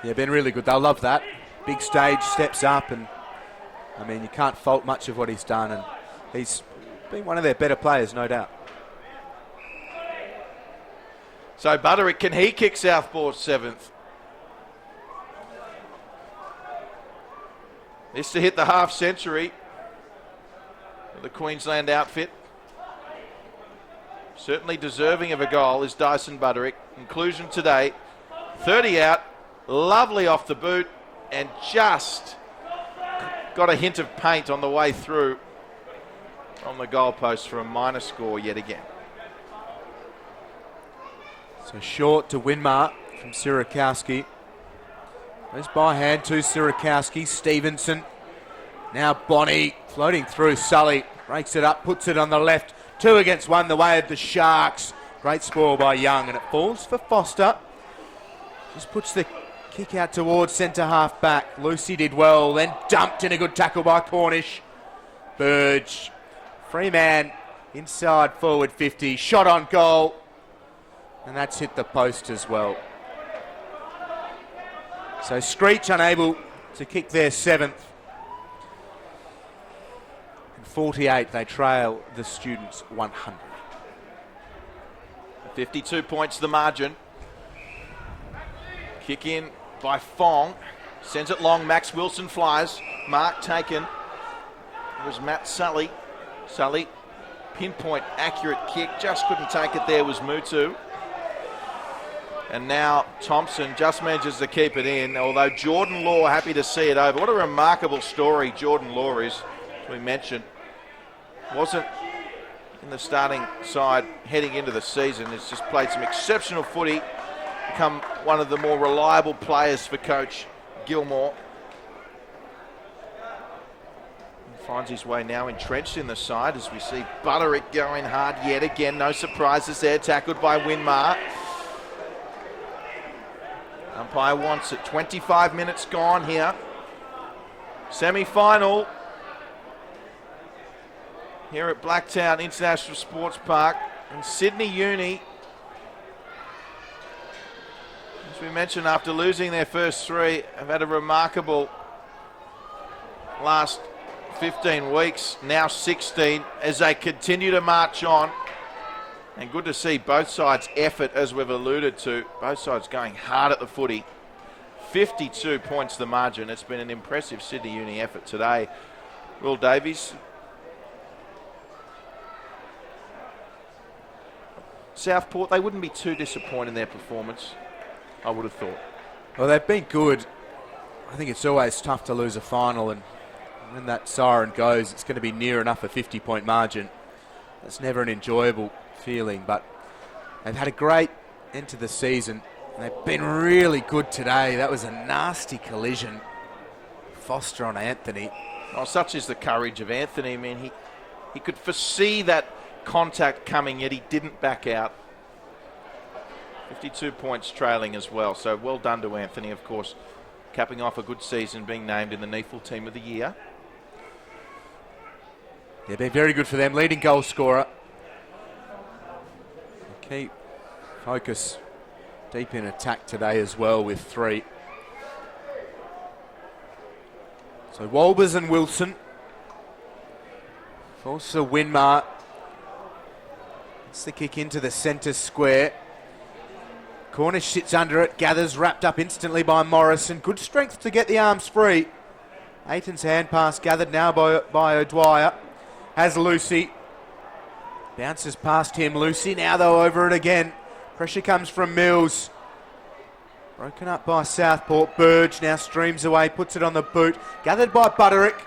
Yeah, been really good. They'll love that. Big stage, steps up, and I mean, you can't fault much of what he's done, and he's been one of their better players, no doubt. So Butterick, can he kick Southport's 7th? This to hit the half century of the Queensland outfit. Certainly deserving of a goal is Dyson Butterick. Inclusion today, 30 out, lovely off the boot, and just got a hint of paint on the way through on the goalpost for a minor score yet again. So short to Winmar from Sirakowski. Goes by hand to Sirakowski. Stevenson. Now Bonnie floating through. Sully breaks it up, puts it on the left. 2 against 1 the way of the Sharks. Great score by Young, and it falls for Foster. Just puts the kick out towards centre half back. Lucy did well, then dumped in a good tackle by Cornish. Burge. Free man inside forward 50. Shot on goal. And that's hit the post as well. So Screech unable to kick their 7th. And 48, they trail the Students 100. 52 points the margin. Kick in by Fong. Sends it long. Max Wilson flies. Mark taken. It was Matt Sully. Sully, pinpoint accurate kick. Just couldn't take it there was Mutu. And now Thompson just manages to keep it in, although Jordan Law happy to see it over. What a remarkable story Jordan Law is, as we mentioned. Wasn't in the starting side heading into the season. Has just played some exceptional footy. Become one of the more reliable players for Coach Gilmore. Finds his way now entrenched in the side as we see Butterick going hard yet again. No surprises there. Tackled by Winmar. Umpire wants it. 25 minutes gone here. Semi-final here at Blacktown International Sports Park in Sydney Uni. As we mentioned, after losing their first three, have had a remarkable last 15 weeks, now 16, as they continue to march on. And good to see both sides' effort, as we've alluded to. Both sides going hard at the footy. 52 points the margin. It's been an impressive Sydney Uni effort today. Will Davies. Southport, they wouldn't be too disappointed in their performance, I would have thought. Well, they've been good. I think it's always tough to lose a final, and when that siren goes, it's going to be near enough a 50-point margin. That's never an enjoyable feeling, but they've had a great end to the season. And they've been really good today. That was a nasty collision. Foster on Anthony. Oh, such is the courage of Anthony. I mean, he could foresee that contact coming, yet he didn't back out. 52 points trailing as well, so well done to Anthony, of course, capping off a good season, being named in the NEAFL Team of the Year. Yeah, been very good for them. Leading goal scorer. Keep focus deep in attack today as well with 3. So Wolbers and Wilson. Also Winmar. It's the kick into the centre square. Cornish sits under it, gathers, wrapped up instantly by Morrison. Good strength to get the arms free. Aiton's hand pass gathered now by O'Dwyer. Has Lucy. Bounces past him. Lucy now though over it again. Pressure comes from Mills. Broken up by Southport. Burge now streams away, puts it on the boot. Gathered by Butterick.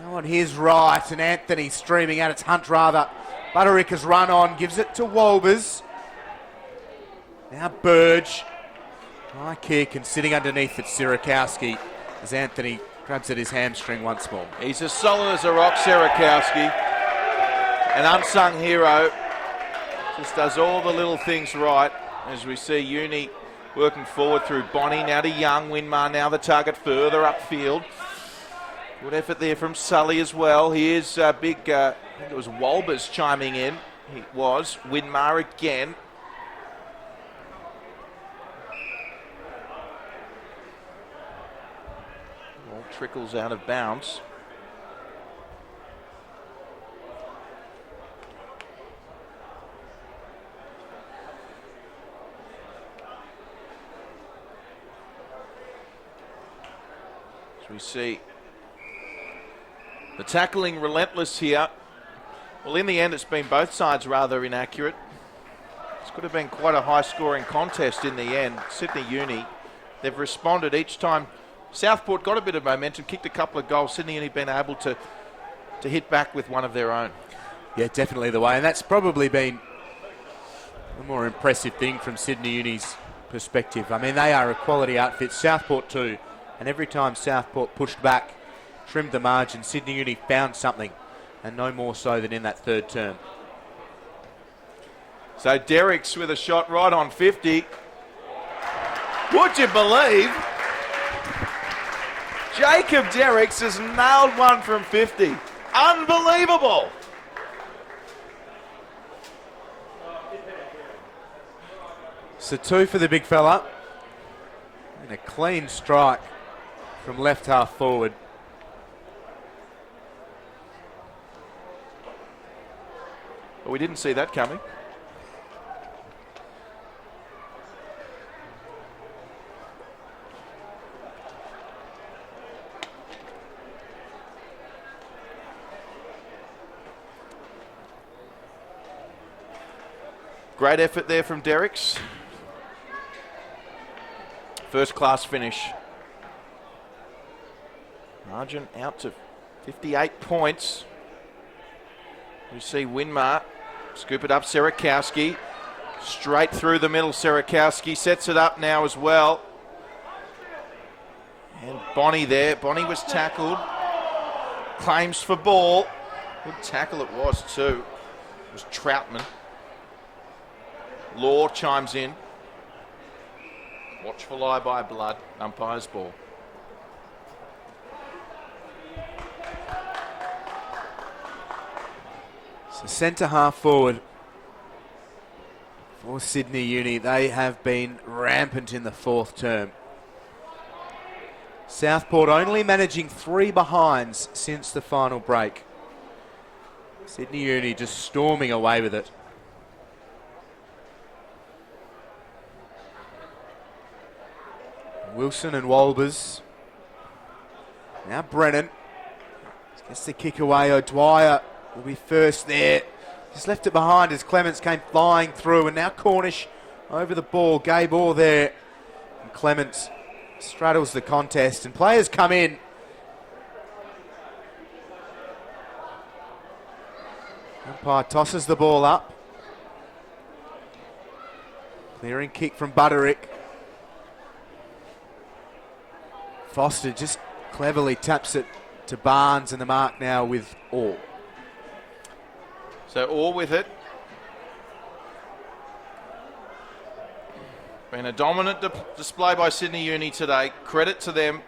Now on his right, and Anthony streaming out. It's Hunt rather. Butterick has run on, gives it to Wolbers. Now Burge. High kick and sitting underneath it, Sierakowski, as Anthony grabs at his hamstring once more. He's as solid as a rock, Sierakowski. An unsung hero. Just does all the little things right, as we see Uni working forward through Bonnie, now to Young. Winmar now the target further upfield. Good effort there from Sully as well. Here's big, I think it was Wolbers chiming in. It was. Winmar again. Ball trickles out of bounds. As we see the tackling relentless here. Well, in the end, it's been both sides rather inaccurate. This could have been quite a high-scoring contest in the end. Sydney Uni, they've responded each time. Southport got a bit of momentum, kicked a couple of goals. Sydney Uni been able to hit back with one of their own. Yeah, definitely the way, and that's probably been a more impressive thing from Sydney Uni's perspective. I mean, they are a quality outfit. Southport too. And every time Southport pushed back, trimmed the margin, Sydney Uni found something, and no more so than in that third term. So Derricks with a shot right on 50. Would you believe? Jacob Derricks has nailed one from 50. Unbelievable. So 2 for the big fella. And a clean strike from left half forward. But we didn't see that coming. Great effort there from Derricks. First class finish. Margin out to 58 points. We see Winmar scoop it up. Serakowski straight through the middle. Serakowski sets it up now as well. And Bonnie there. Bonnie was tackled. Claims for ball. Good tackle it was too. It was Troutman. Law chimes in. Watchful eye by blood. Umpire's ball. So centre half forward for Sydney Uni. They have been rampant in the fourth term. Southport only managing 3 behinds since the final break. Sydney Uni just storming away with it. Wilson and Wolbers. Now Brennan. Gets the kick away. O'Dwyer will be first there. Just left it behind as Clements came flying through. And now Cornish over the ball. Gabe Orr there. And Clements straddles the contest. And players come in. Umpire tosses the ball up. Clearing kick from Butterick. Foster just cleverly taps it to Barnes, and the mark now with Orr. So Orr with it. Been a dominant display by Sydney Uni today. Credit to them.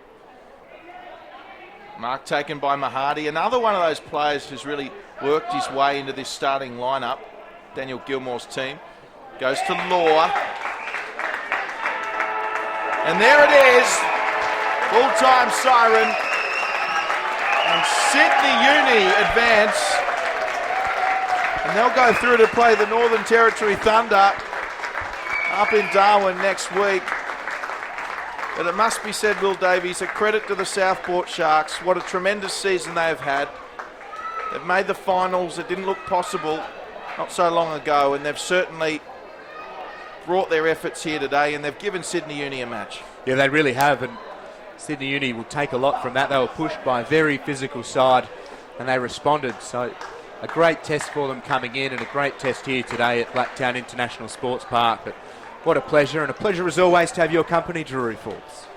Mark taken by Mahadi. Another one of those players who's really worked his way into this starting lineup. Daniel Gilmore's team. Goes to Law. And there it is. Full-time siren. And Sydney Uni advance. And they'll go through to play the Northern Territory Thunder up in Darwin next week. But it must be said, Will Davies, a credit to the Southport Sharks. What a tremendous season they have had. They've made the finals. It didn't look possible not so long ago, and they've certainly brought their efforts here today, and they've given Sydney Uni a match. Yeah, they really have, and Sydney Uni will take a lot from that. They were pushed by a very physical side, and they responded. So a great test for them coming in, and a great test here today at Blacktown International Sports Park. But what a pleasure, and a pleasure as always to have your company, Drury, Forbes.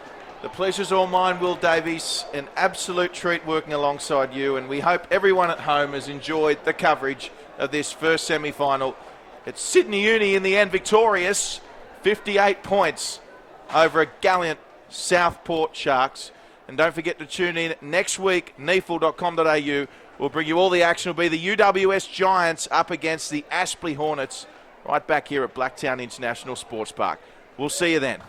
The pleasure's all mine, Will Davies. An absolute treat working alongside you, and we hope everyone at home has enjoyed the coverage of this first semi-final. It's Sydney Uni in the end victorious, 58 points over a gallant Southport Sharks. And don't forget to tune in next week. NEAFL.com.au will bring you all the action. It'll be the UWS Giants up against the Aspley Hornets right back here at Blacktown International Sports Park. We'll see you then.